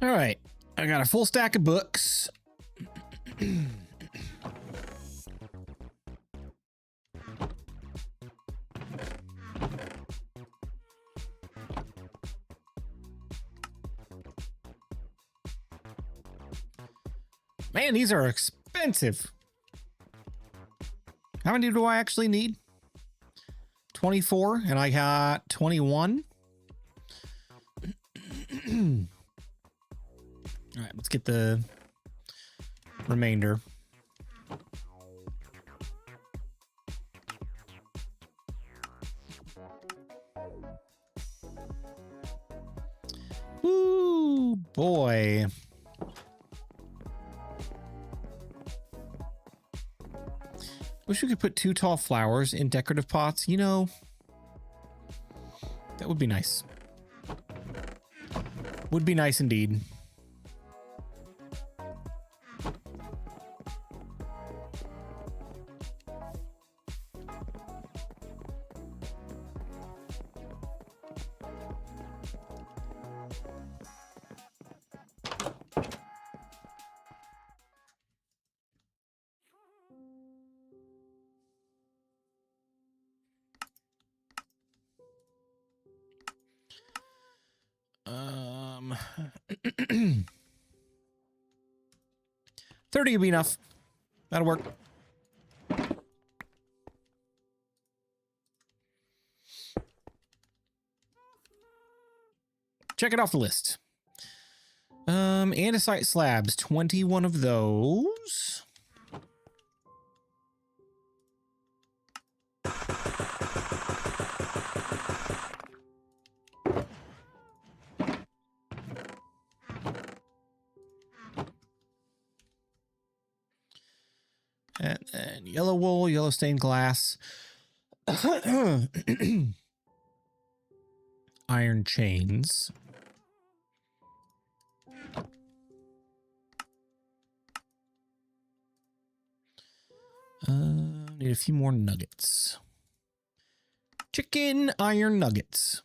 All right, I got a full stack of books. Man, these are expensive. How many do I actually need? 24, and I got 21. All right, let's get the remainder. Ooh, boy. Wish we could put 2 tall flowers in decorative pots. You know, that would be nice. Would be nice indeed. Um, 30 would be enough. That'll work. Check it off the list. Andesite slabs, 21 of those. And then yellow wool, yellow stained glass. Iron chains. Need a few more nuggets. Chicken iron nuggets.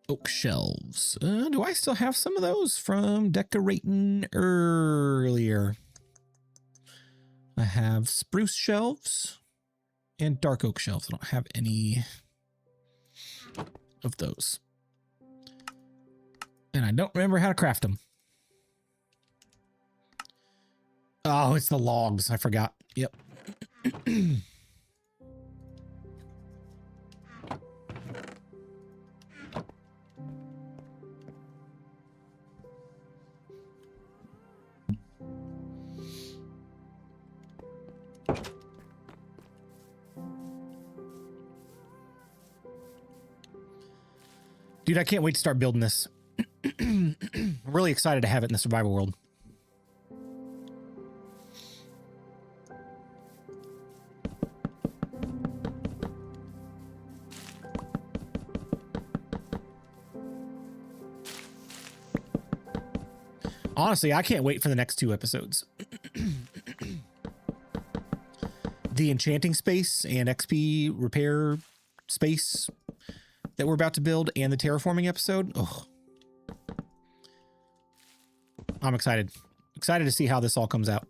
Oak shelves. Do I still have some of those from decorating earlier? I have spruce shelves and dark oak shelves. I don't have any of those. And I don't remember how to craft them. Oh, it's the logs. I forgot. Yep. Dude, I can't wait to start building this. I'm really excited to have it in the survival world. Honestly, I can't wait for the next 2 episodes. The enchanting space and XP repair space that we're about to build and the terraforming episode. Oh, I'm excited. Excited to see how this all comes out.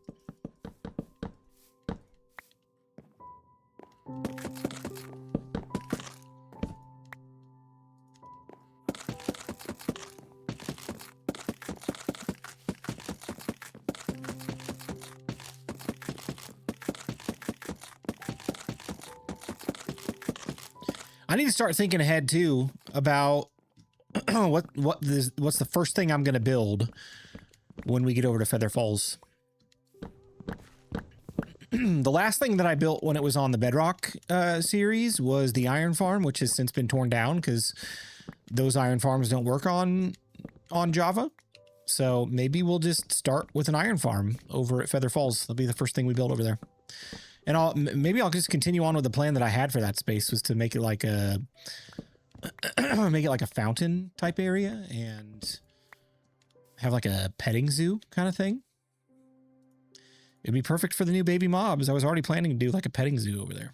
I need to start thinking ahead too about what's the first thing I'm going to build when we get over to Feather Falls. The last thing that I built when it was on the Bedrock series was the iron farm, which has since been torn down because those iron farms don't work on Java. So maybe we'll just start with an iron farm over at Feather Falls. That'll be the first thing we build over there. And maybe I'll just continue on with the plan that I had for that space, was to make it like a fountain type area and have like a petting zoo kind of thing. It'd be perfect for the new baby mobs. I was already planning to do like a petting zoo over there.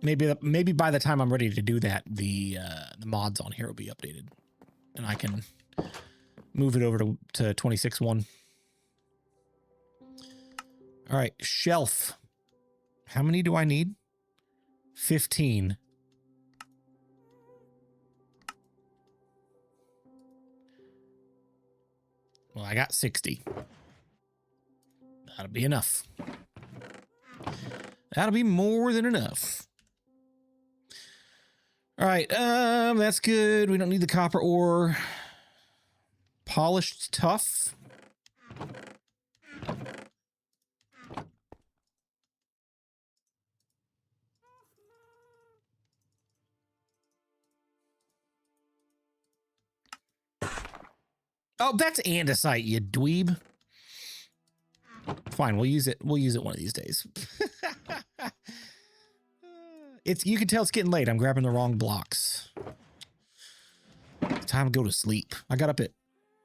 Maybe by the time I'm ready to do that, the mods on here will be updated, and I can move it over to 26.1. All right, shelf. How many do I need? 15. Well, I got 60. That'll be enough. That'll be more than enough. All right, that's good. We don't need the copper ore. Polished tough. Oh, that's andesite, you dweeb. Fine, we'll use it. We'll use it one of these days. You can tell it's getting late. I'm grabbing the wrong blocks. It's time to go to sleep. I got up at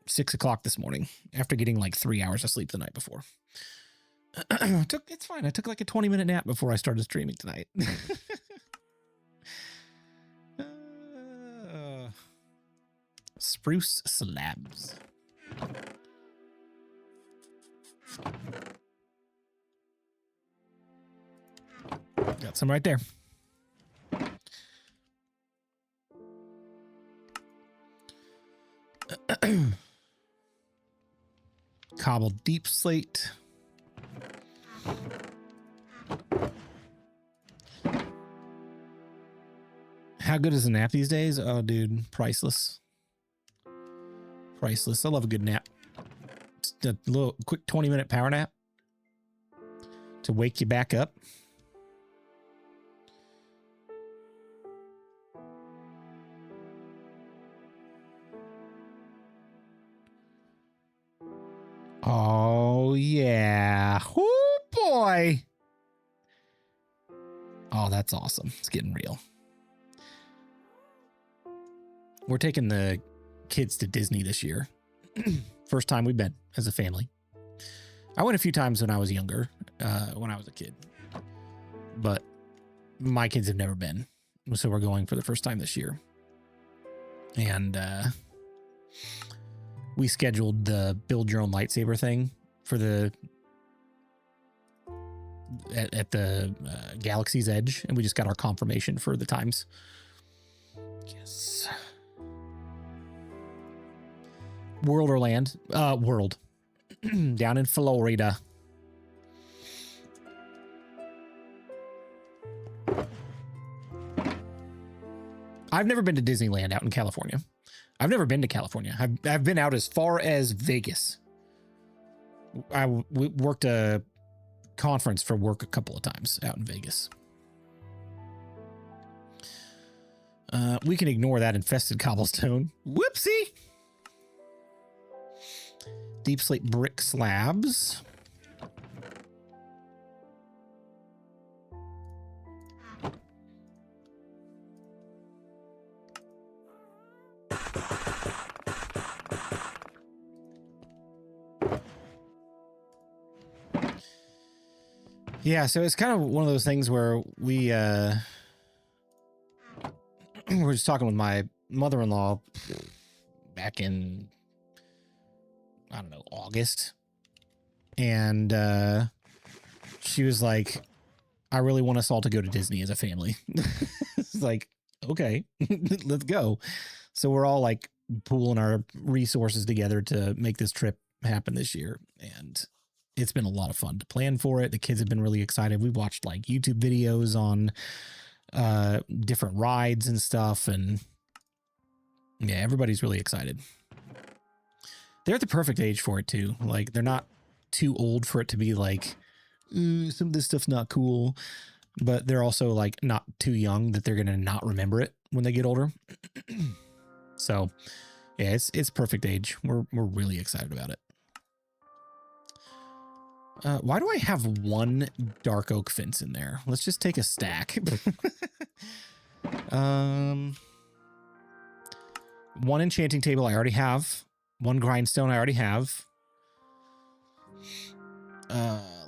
6 o'clock this morning after getting like 3 hours of sleep the night before. It's fine. I took like a 20-minute nap before I started streaming tonight. Spruce slabs. Got some right there. Cobbled deep slate. How good is a nap these days? Oh, dude, priceless. Priceless. I love a good nap. Just a little quick 20-minute power nap to wake you back up. Oh, yeah. Oh, boy. Oh, that's awesome. It's getting real. We're taking the kids to Disney this year. First time we've been as a family. I went a few times when I was younger, when I was a kid. But my kids have never been. So we're going for the first time this year. And we scheduled the build your own lightsaber thing for at the Galaxy's Edge, and we just got our confirmation for the times. Yes. World or land? World. Down in Florida. I've never been to Disneyland out in California. I've never been to California. I've been out as far as Vegas. We worked a conference for work a couple of times out in Vegas. We can ignore that infested cobblestone. Whoopsie. Deep slate brick slabs. Yeah, so it's kind of one of those things where we were just talking with my mother-in-law back in, I don't know, August. And she was like, I really want us all to go to Disney as a family. It's like, okay, let's go. So we're all like pooling our resources together to make this trip happen this year. And it's been a lot of fun to plan for it. The kids have been really excited. We watched like YouTube videos on different rides and stuff. And yeah, everybody's really excited. They're at the perfect age for it too. Like they're not too old for it to be like, some of this stuff's not cool, but they're also like not too young that they're going to not remember it when they get older. So yeah, it's perfect age. We're really excited about it. Why do I have one dark oak fence in there? Let's just take a stack. One enchanting table I already have. One grindstone I already have.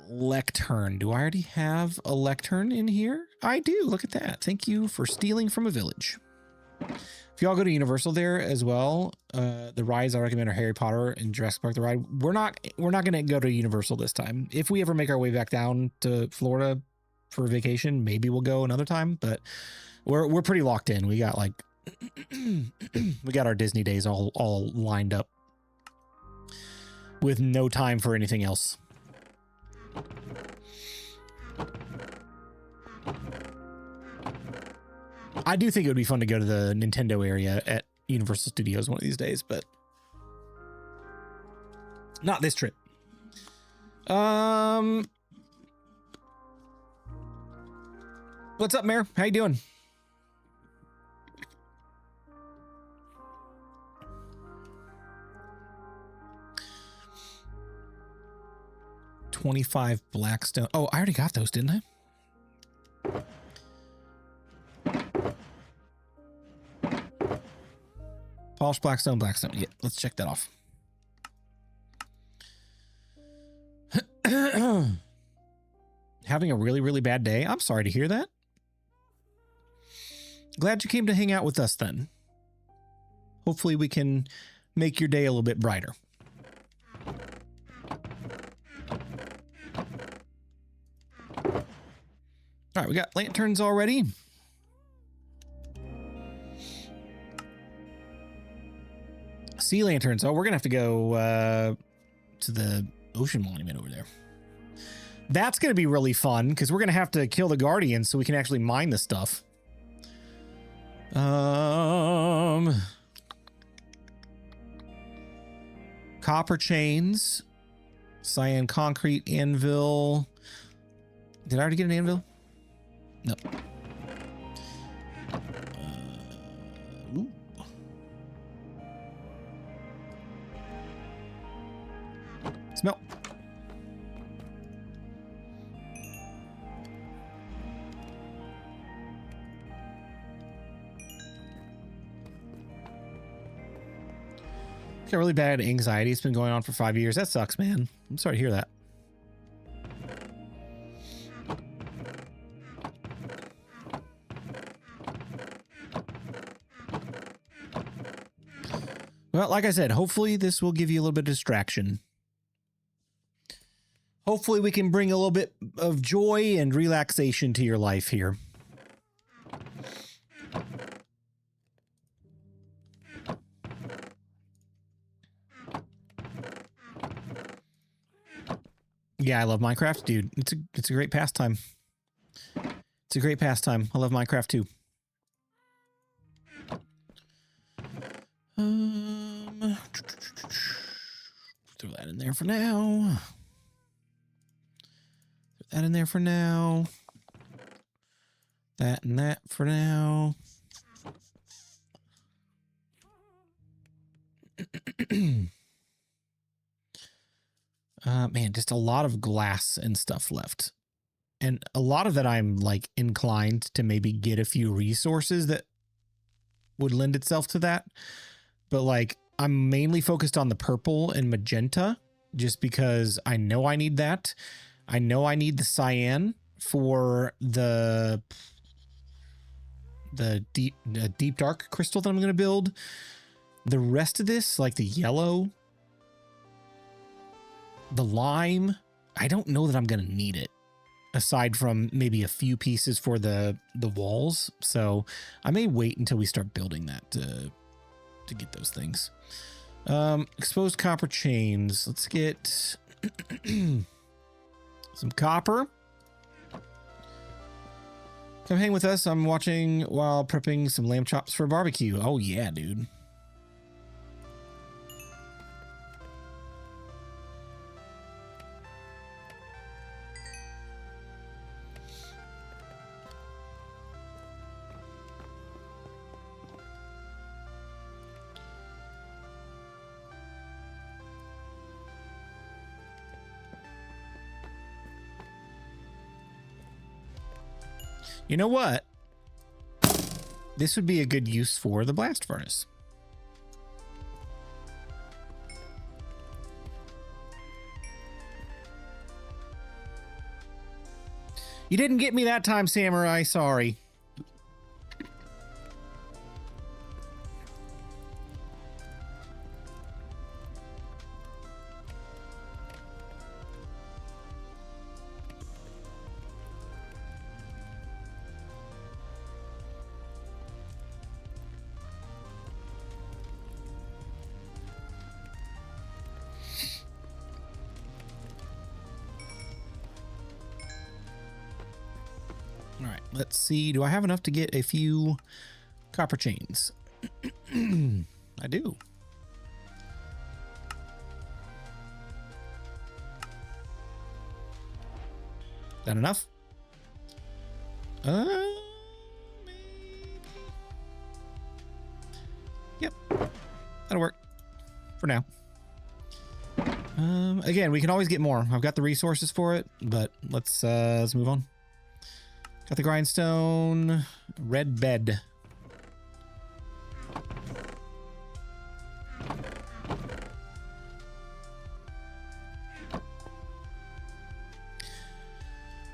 Lectern. Do I already have a lectern in here? I do. Look at that. Thank you for stealing from a village. If y'all go to Universal there as well, the rides I recommend are Harry Potter and Jurassic Park the ride. We're not going to go to Universal this time. If we ever make our way back down to Florida for vacation, maybe we'll go another time, but we're pretty locked in. We got like we got our Disney days all lined up with no time for anything else. I do think it would be fun to go to the Nintendo area at Universal Studios one of these days, but not this trip. What's up, Mayor? How you doing? $25 Blackstone. Oh, I already got those, didn't I? Polished Blackstone. Yeah, let's check that off. Having a really, really bad day. I'm sorry to hear that. Glad you came to hang out with us then. Hopefully we can make your day a little bit brighter. All right, we got lanterns already. Sea lanterns. Oh, we're gonna have to go to the ocean monument over there. That's gonna be really fun because we're gonna have to kill the guardians so we can actually mine the stuff. Copper chains, cyan concrete anvil. Did I already get an anvil? No. Ooh. Smell. Got really bad anxiety. It's been going on for 5 years. That sucks, man. I'm sorry to hear that. Well, like I said, hopefully this will give you a little bit of distraction. Hopefully we can bring a little bit of joy and relaxation to your life here. Yeah, I love Minecraft, dude. It's a great pastime. It's a great pastime. I love Minecraft too. Throw that in there for now. Throw that in there for now. That and that for now. Man, just a lot of glass and stuff left. And a lot of that I'm like inclined to maybe get a few resources that would lend itself to that. But like I'm mainly focused on the purple and magenta just because I know I need that. I know I need the cyan for the deep dark crystal that I'm going to build. The rest of this, like the yellow, the lime, I don't know that I'm going to need it aside from maybe a few pieces for the walls. So I may wait until we start building that to get those things. Exposed copper chains. Let's get some copper. Come hang with us. I'm watching while prepping some lamb chops for a barbecue. Oh yeah, dude. You know what? This would be a good use for the blast furnace. You didn't get me that time, Samurai. Sorry. All right, let's see. Do I have enough to get a few copper chains? I do. That enough? Maybe. Yep, that'll work for now. Again, we can always get more. I've got the resources for it, but let's move on. Got the grindstone, red bed.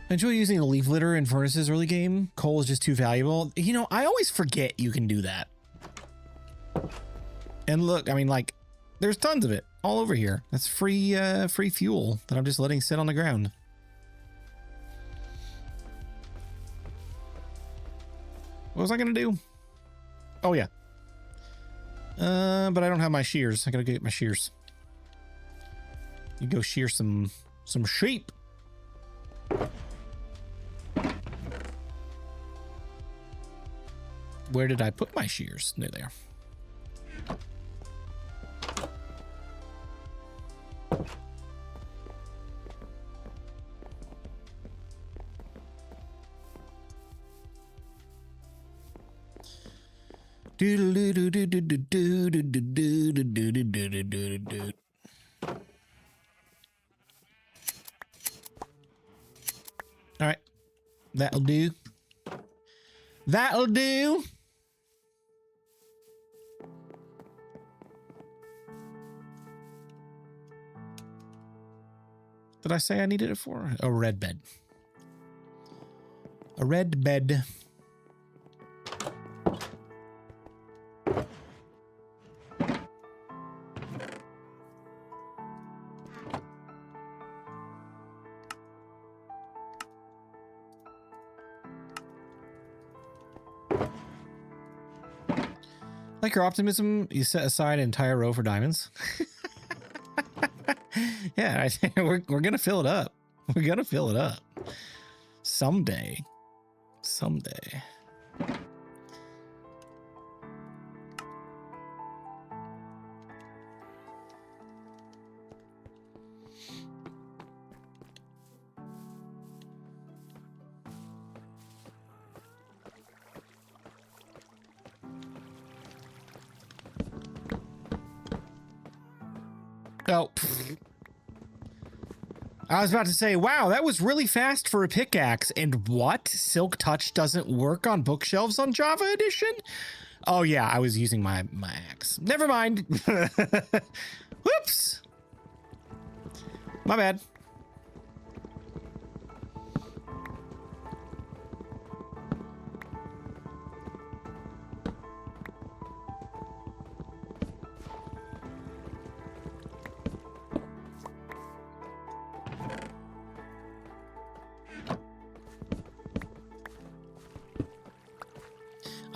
I enjoy using the leaf litter in furnaces early game. Coal is just too valuable. You know, I always forget you can do that. And look, I mean, like, there's tons of it all over here. That's free, free fuel that I'm just letting sit on the ground. What was I gonna do? Oh yeah. But I don't have my shears. I gotta go get my shears. You go shear some sheep. Where did I put my shears? There they are. All right, that'll do. That'll do. Did I say I needed it for a red bed? A red bed. Like your optimism, you set aside an entire row for diamonds. Yeah, we're gonna fill it up. We're gonna fill it up someday. Someday. Oh, I was about to say, wow, that was really fast for a pickaxe. And what? Silk Touch doesn't work on bookshelves on Java Edition? Oh yeah, I was using my axe. Never mind. Whoops. My bad.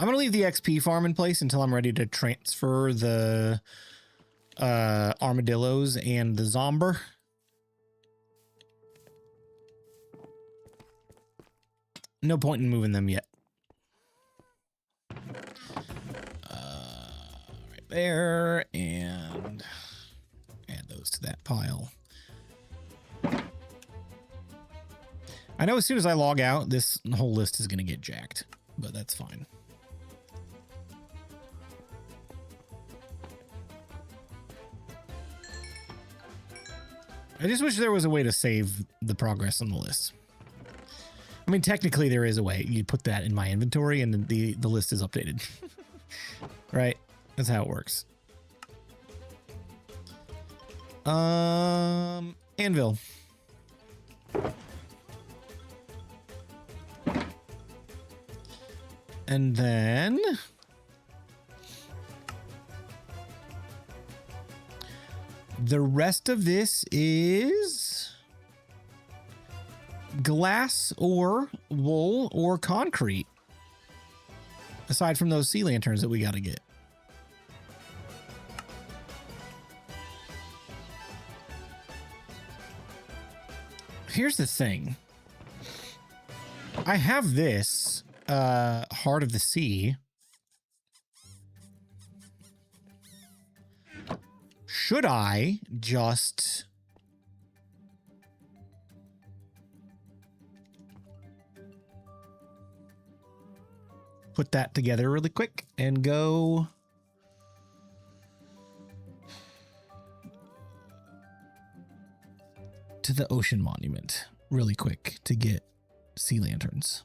I'm going to leave the XP farm in place until I'm ready to transfer the armadillos and the zomber. No point in moving them yet. Right there, and add those to that pile. I know as soon as I log out, this whole list is going to get jacked, but that's fine. I just wish there was a way to save the progress on the list. I mean, technically there is a way. You put that in my inventory and the list is updated. Right? That's how it works. Anvil. And then the rest of this is glass or wool or concrete. Aside from those sea lanterns that we got to get. Here's the thing. I have this Heart of the Sea. Should I just put that together really quick and go to the ocean monument really quick to get sea lanterns?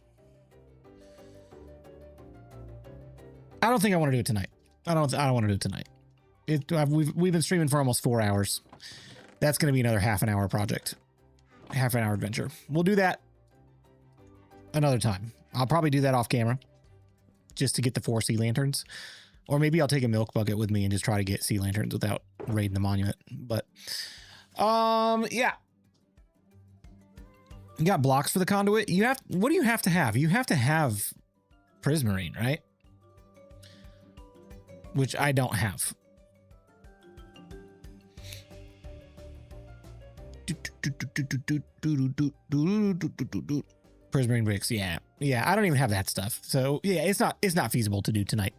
I don't think I want to do it tonight. I don't want to do it tonight. We've been streaming for almost 4 hours. That's going to be another half an hour project. Half an hour adventure. We'll do that another time. I'll probably do that off camera just to get the 4 sea lanterns. Or maybe I'll take a milk bucket with me and just try to get sea lanterns without raiding the monument. But, yeah. You got blocks for the conduit. What do you have to have? You have to have prismarine, right? Which I don't have. Prismarine bricks, yeah. I don't even have that stuff. So yeah, it's not feasible to do tonight.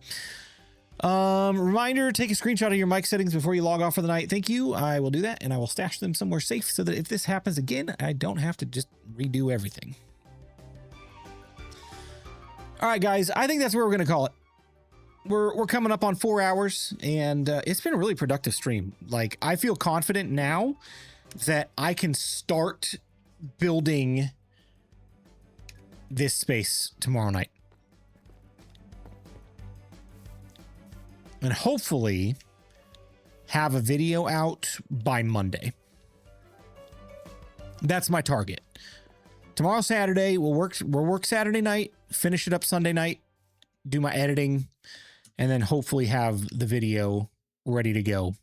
Reminder, take a screenshot of your mic settings before you log off for the night. Thank you. I will do that, and I will stash them somewhere safe so that if this happens again, I don't have to just redo everything. All right, guys, I think that's where we're gonna call it. We're coming up on 4 hours, and it's been a really productive stream. Like, I feel confident now that I can start building this space tomorrow night. And hopefully have a video out by Monday. That's my target. Tomorrow, Saturday, we'll work Saturday night, finish it up Sunday night, do my editing, and then hopefully have the video ready to go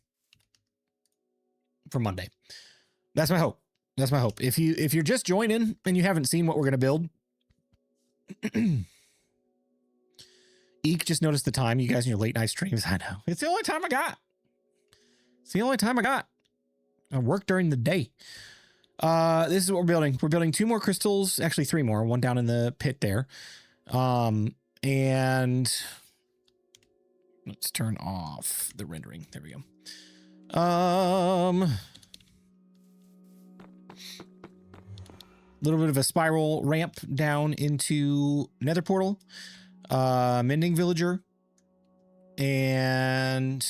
for Monday. That's my hope. That's my hope. If you're just joining and you haven't seen what we're going to build, Eek just noticed the time. You guys in your late night streams. I know. It's the only time I got. It's the only time I got. I work during the day. This is what we're building. We're building 2 more crystals. Actually, 3 more. One down in the pit there. And let's turn off the rendering. There we go. Little bit of a spiral ramp down into Nether Portal. Mending Villager. And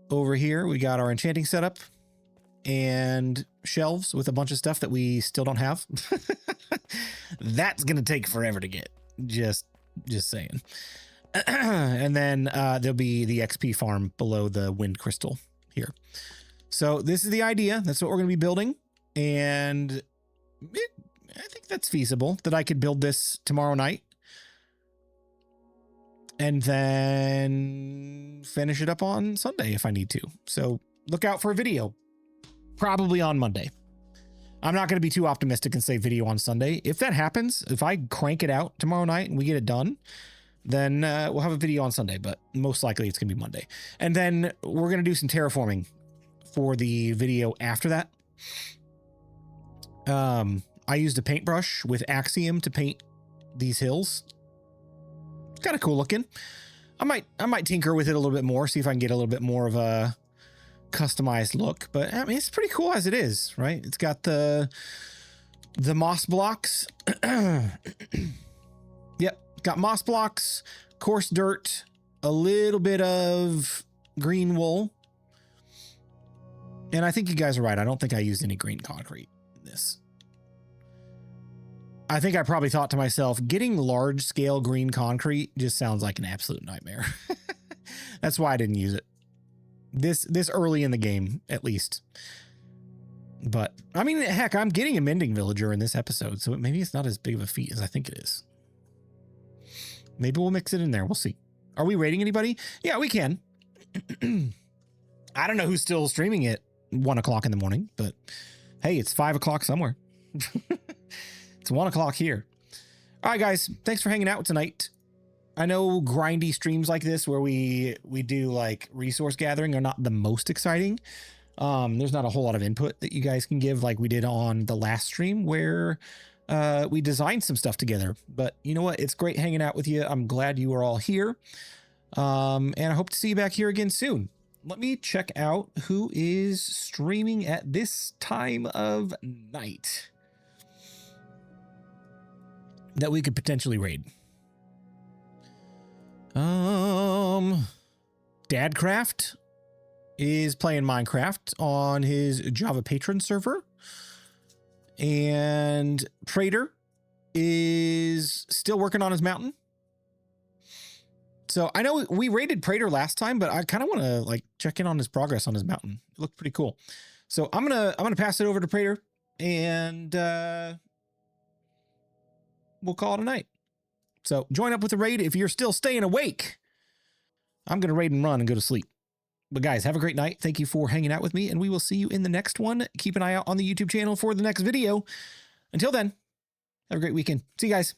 over here, we got our enchanting setup and shelves with a bunch of stuff that we still don't have. That's going to take forever to get. Just saying. And then there'll be the XP farm below the wind crystal here. So this is the idea. That's what we're going to be building. And I think that's feasible that I could build this tomorrow night. And then finish it up on Sunday if I need to. So look out for a video. Probably on Monday. I'm not going to be too optimistic and say video on Sunday. If that happens, if I crank it out tomorrow night and we get it done, then we'll have a video on Sunday, but most likely it's going to be Monday. And then we're going to do some terraforming for the video after that. I used a paintbrush with Axiom to paint these hills. It's kind of cool looking. I might tinker with it a little bit more, see if I can get a little bit more of a customized look, but I mean, it's pretty cool as it is, right? It's got the moss blocks. Yep, got moss blocks, coarse dirt, a little bit of green wool. And I think you guys are right. I don't think I used any green concrete in this. I think I probably thought to myself, getting large scale green concrete just sounds like an absolute nightmare. That's why I didn't use it. This early in the game, at least. But I mean, heck, I'm getting a mending villager in this episode, so maybe it's not as big of a feat as I think it is. Maybe we'll mix it in there. We'll see. Are we rating anybody? Yeah, we can. I don't know who's still streaming at 1 o'clock in the morning, but hey, it's 5 o'clock somewhere. It's 1 o'clock here. All right, guys, thanks for hanging out tonight. I know grindy streams like this where we do like resource gathering are not the most exciting. There's not a whole lot of input that you guys can give like we did on the last stream where we designed some stuff together. But you know what? It's great hanging out with you. I'm glad you are all here. And I hope to see you back here again soon. Let me check out who is streaming at this time of night that we could potentially raid. Dadcraft is playing Minecraft on his Java patron server. And Prater is still working on his mountain. So I know we raided Prater last time, but I kind of want to like check in on his progress on his mountain. It looked pretty cool. So I'm gonna pass it over to Prater and we'll call it a night. So join up with the raid if you're still staying awake. I'm going to raid and run and go to sleep. But guys, have a great night. Thank you for hanging out with me, and we will see you in the next one. Keep an eye out on the YouTube channel for the next video. Until then, have a great weekend. See you guys.